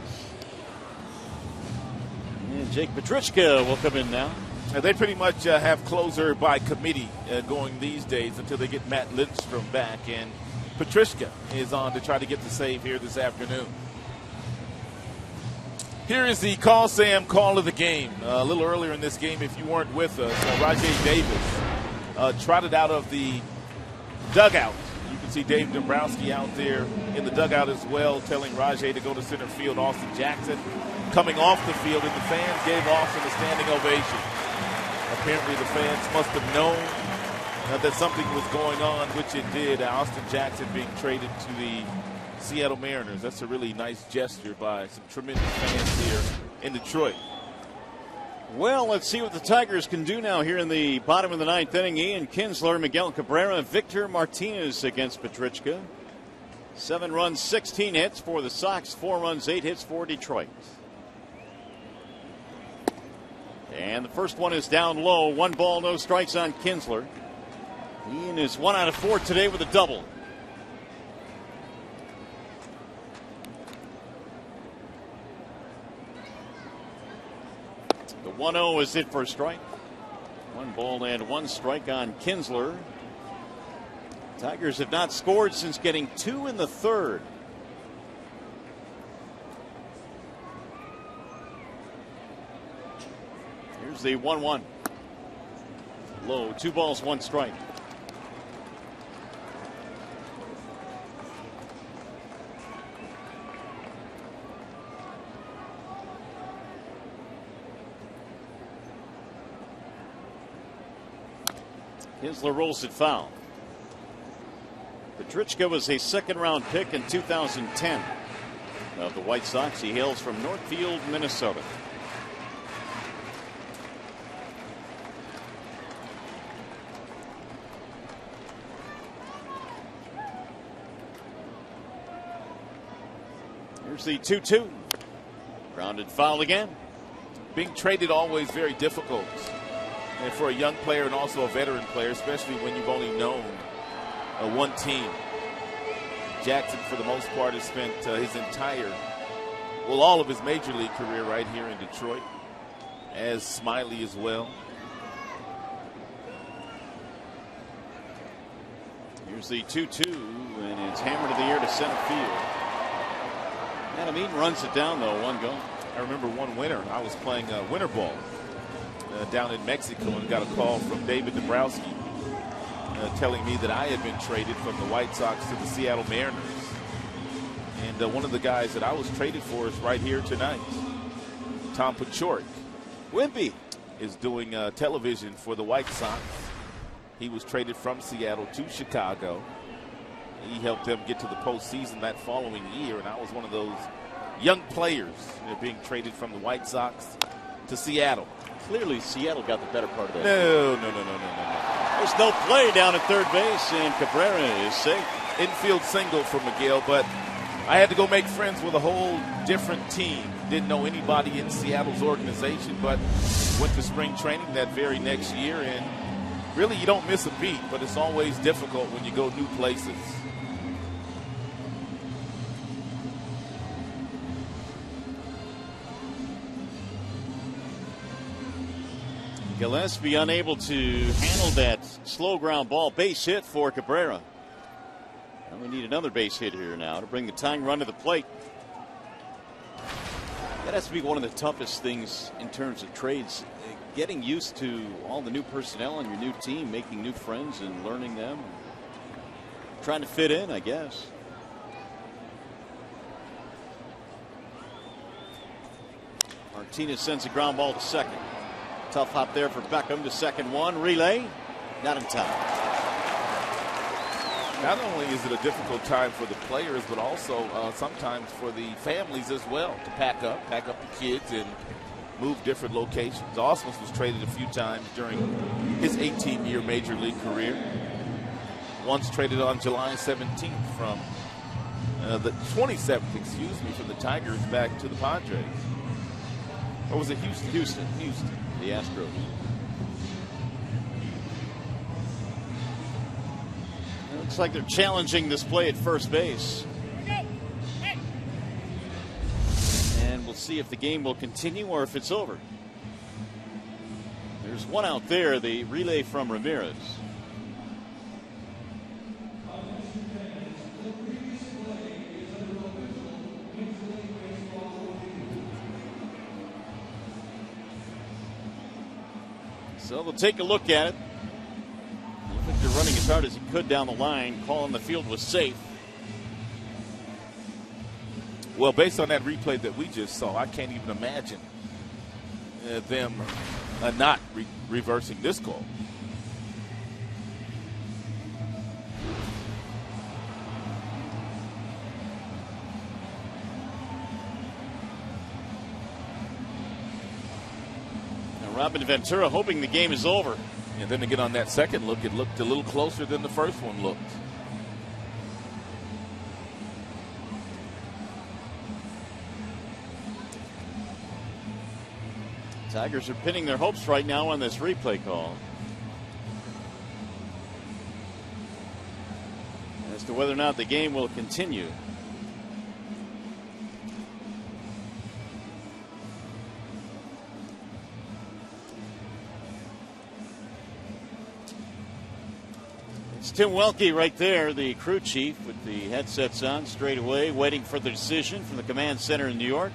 And Jake Petrichka will come in now. They pretty much have closer by committee going these days until they get Matt Lindstrom back, and Petrichka is on to try to get the save here this afternoon. Here is the Call Sam call of the game. A little earlier in this game, if you weren't with us, Rajay Davis trotted out of the dugout. You can can see Dave Dombrowski out there in the dugout as well, telling Rajay to go to center field. Austin Jackson coming off the field, and the fans gave Austin a standing ovation. Apparently the fans must have known that something was going on, which it did. Austin Jackson being traded to the Seattle Mariners. That's a really nice gesture by some tremendous fans here in Detroit. Well, let's see what the Tigers can do now here in the bottom of the ninth inning. Ian Kinsler, Miguel Cabrera, Victor Martinez against Petrichka. 7 runs, 16 hits for the Sox, 4 runs, 8 hits for Detroit. And the first one is down low. 1 ball, no strikes on Kinsler. Ian is 1 out of 4 today with a double. The 1-0 is it for a strike. 1 ball and 1 strike on Kinsler. Tigers have not scored since getting 2 in the third. Here's the 1-1. Low, 2 balls, 1 strike. Kinsler rolls it foul. Petrichka was a 2nd-round pick in 2010 of the White Sox. He hails from Northfield, Minnesota. Here's the 2-2. Grounded foul again. Being traded always very difficult. And for a young player and also a veteran player, especially when you've only known one team. Jackson, for the most part, has spent his entire, well, all of his major league career right here in Detroit, as Smiley as well. Here's the 2-2, and it's hammered in the air to center field. Adam Eaton runs it down, though, 1 gone. I remember one winter, I was playing winter ball down in Mexico and got a call from David Dombrowski telling me that I had been traded from the White Sox to the Seattle Mariners. And one of the guys that I was traded for is right here tonight. Tom Paciorek. Wimpy is doing television for the White Sox. He was traded from Seattle to Chicago. He helped them get to the postseason that following year, and I was one of those young players being traded from the White Sox to Seattle. Clearly, Seattle got the better part of that. No. There's no play down at third base, and Cabrera is safe. Infield single for Miguel, but I had to go make friends with a whole different team. Didn't know anybody in Seattle's organization, but went to spring training that very next year, and really you don't miss a beat, but it's always difficult when you go new places. Gillespie unable to handle that slow ground ball. Base hit for Cabrera. And we need another base hit here now to bring the tying run to the plate. That has to be one of the toughest things in terms of trades. Getting used to all the new personnel on your new team, making new friends and learning them. Trying to fit in, I guess. Martinez sends a ground ball to second. Tough hop there for Beckham to second one. Relay, not in time. Not only is it a difficult time for the players, but also sometimes for the families as well to pack up the kids and move different locations. Osmus was traded a few times during his 18-year major league career. Once traded on July 17th from the 27th, from the Tigers back to the Padres. Or was it Houston? Houston. The Astros. It looks like they're challenging this play at first base. And we'll see if the game will continue or if it's over. There's one out there, the relay from Ramirez. So we'll take a look at it. Victor running as hard as he could down the line, calling the field was safe. Well, based on that replay that we just saw, I can't even imagine them not reversing this call. Now Robin Ventura hoping the game is over. And then to get on that second look, it looked a little closer than the first one looked. Tigers are pinning their hopes right now on this replay call as to whether or not the game will continue. It's Tim Welke right there, the crew chief with the headsets on straight away, waiting for the decision from the command center in New York.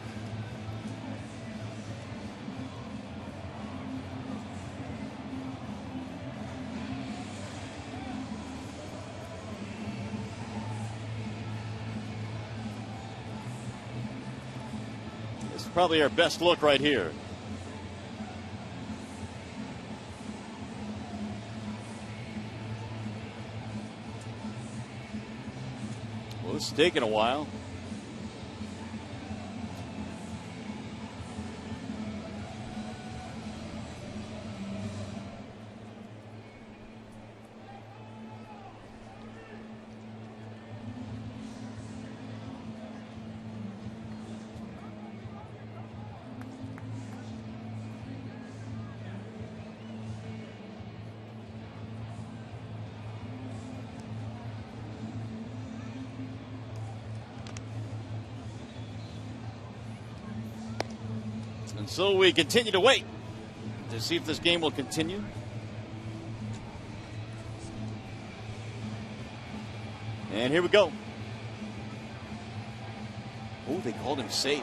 Probably our best look right here. Well, it's taken a while. And so we continue to wait to see if this game will continue. And here we go. Oh, they called him safe.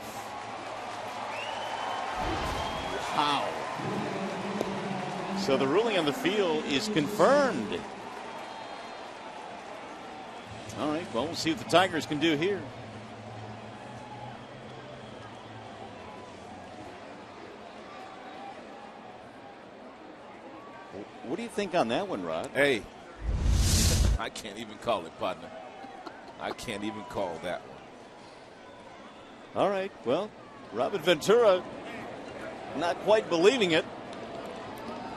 Wow. So the ruling on the field is confirmed. All right, well, we'll see what the Tigers can do here. What do you think on that one, Rod? Hey, I can't even call it, partner. I can't even call that one. All right, well, Robin Ventura not quite believing it.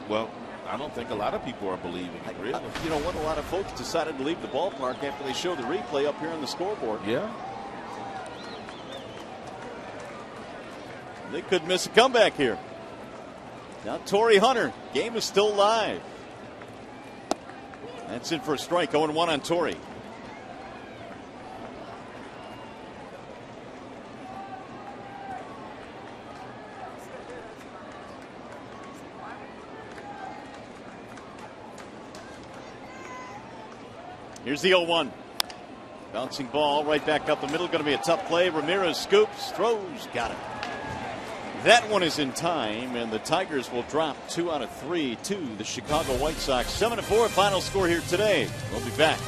Well, I don't think a lot of people are believing it, really. You know what? A lot of folks decided to leave the ballpark after they showed the replay up here on the scoreboard. Yeah. They could miss a comeback here. Now Torrey Hunter, game is still live. That's in for a strike, 0-1 on Torrey. Here's the 0-1. Bouncing ball right back up the middle. Going to be a tough play. Ramirez scoops, throws, got it. That one is in time, and the Tigers will drop 2 out of 3 to the Chicago White Sox. 7-4 final score here today. We'll be back.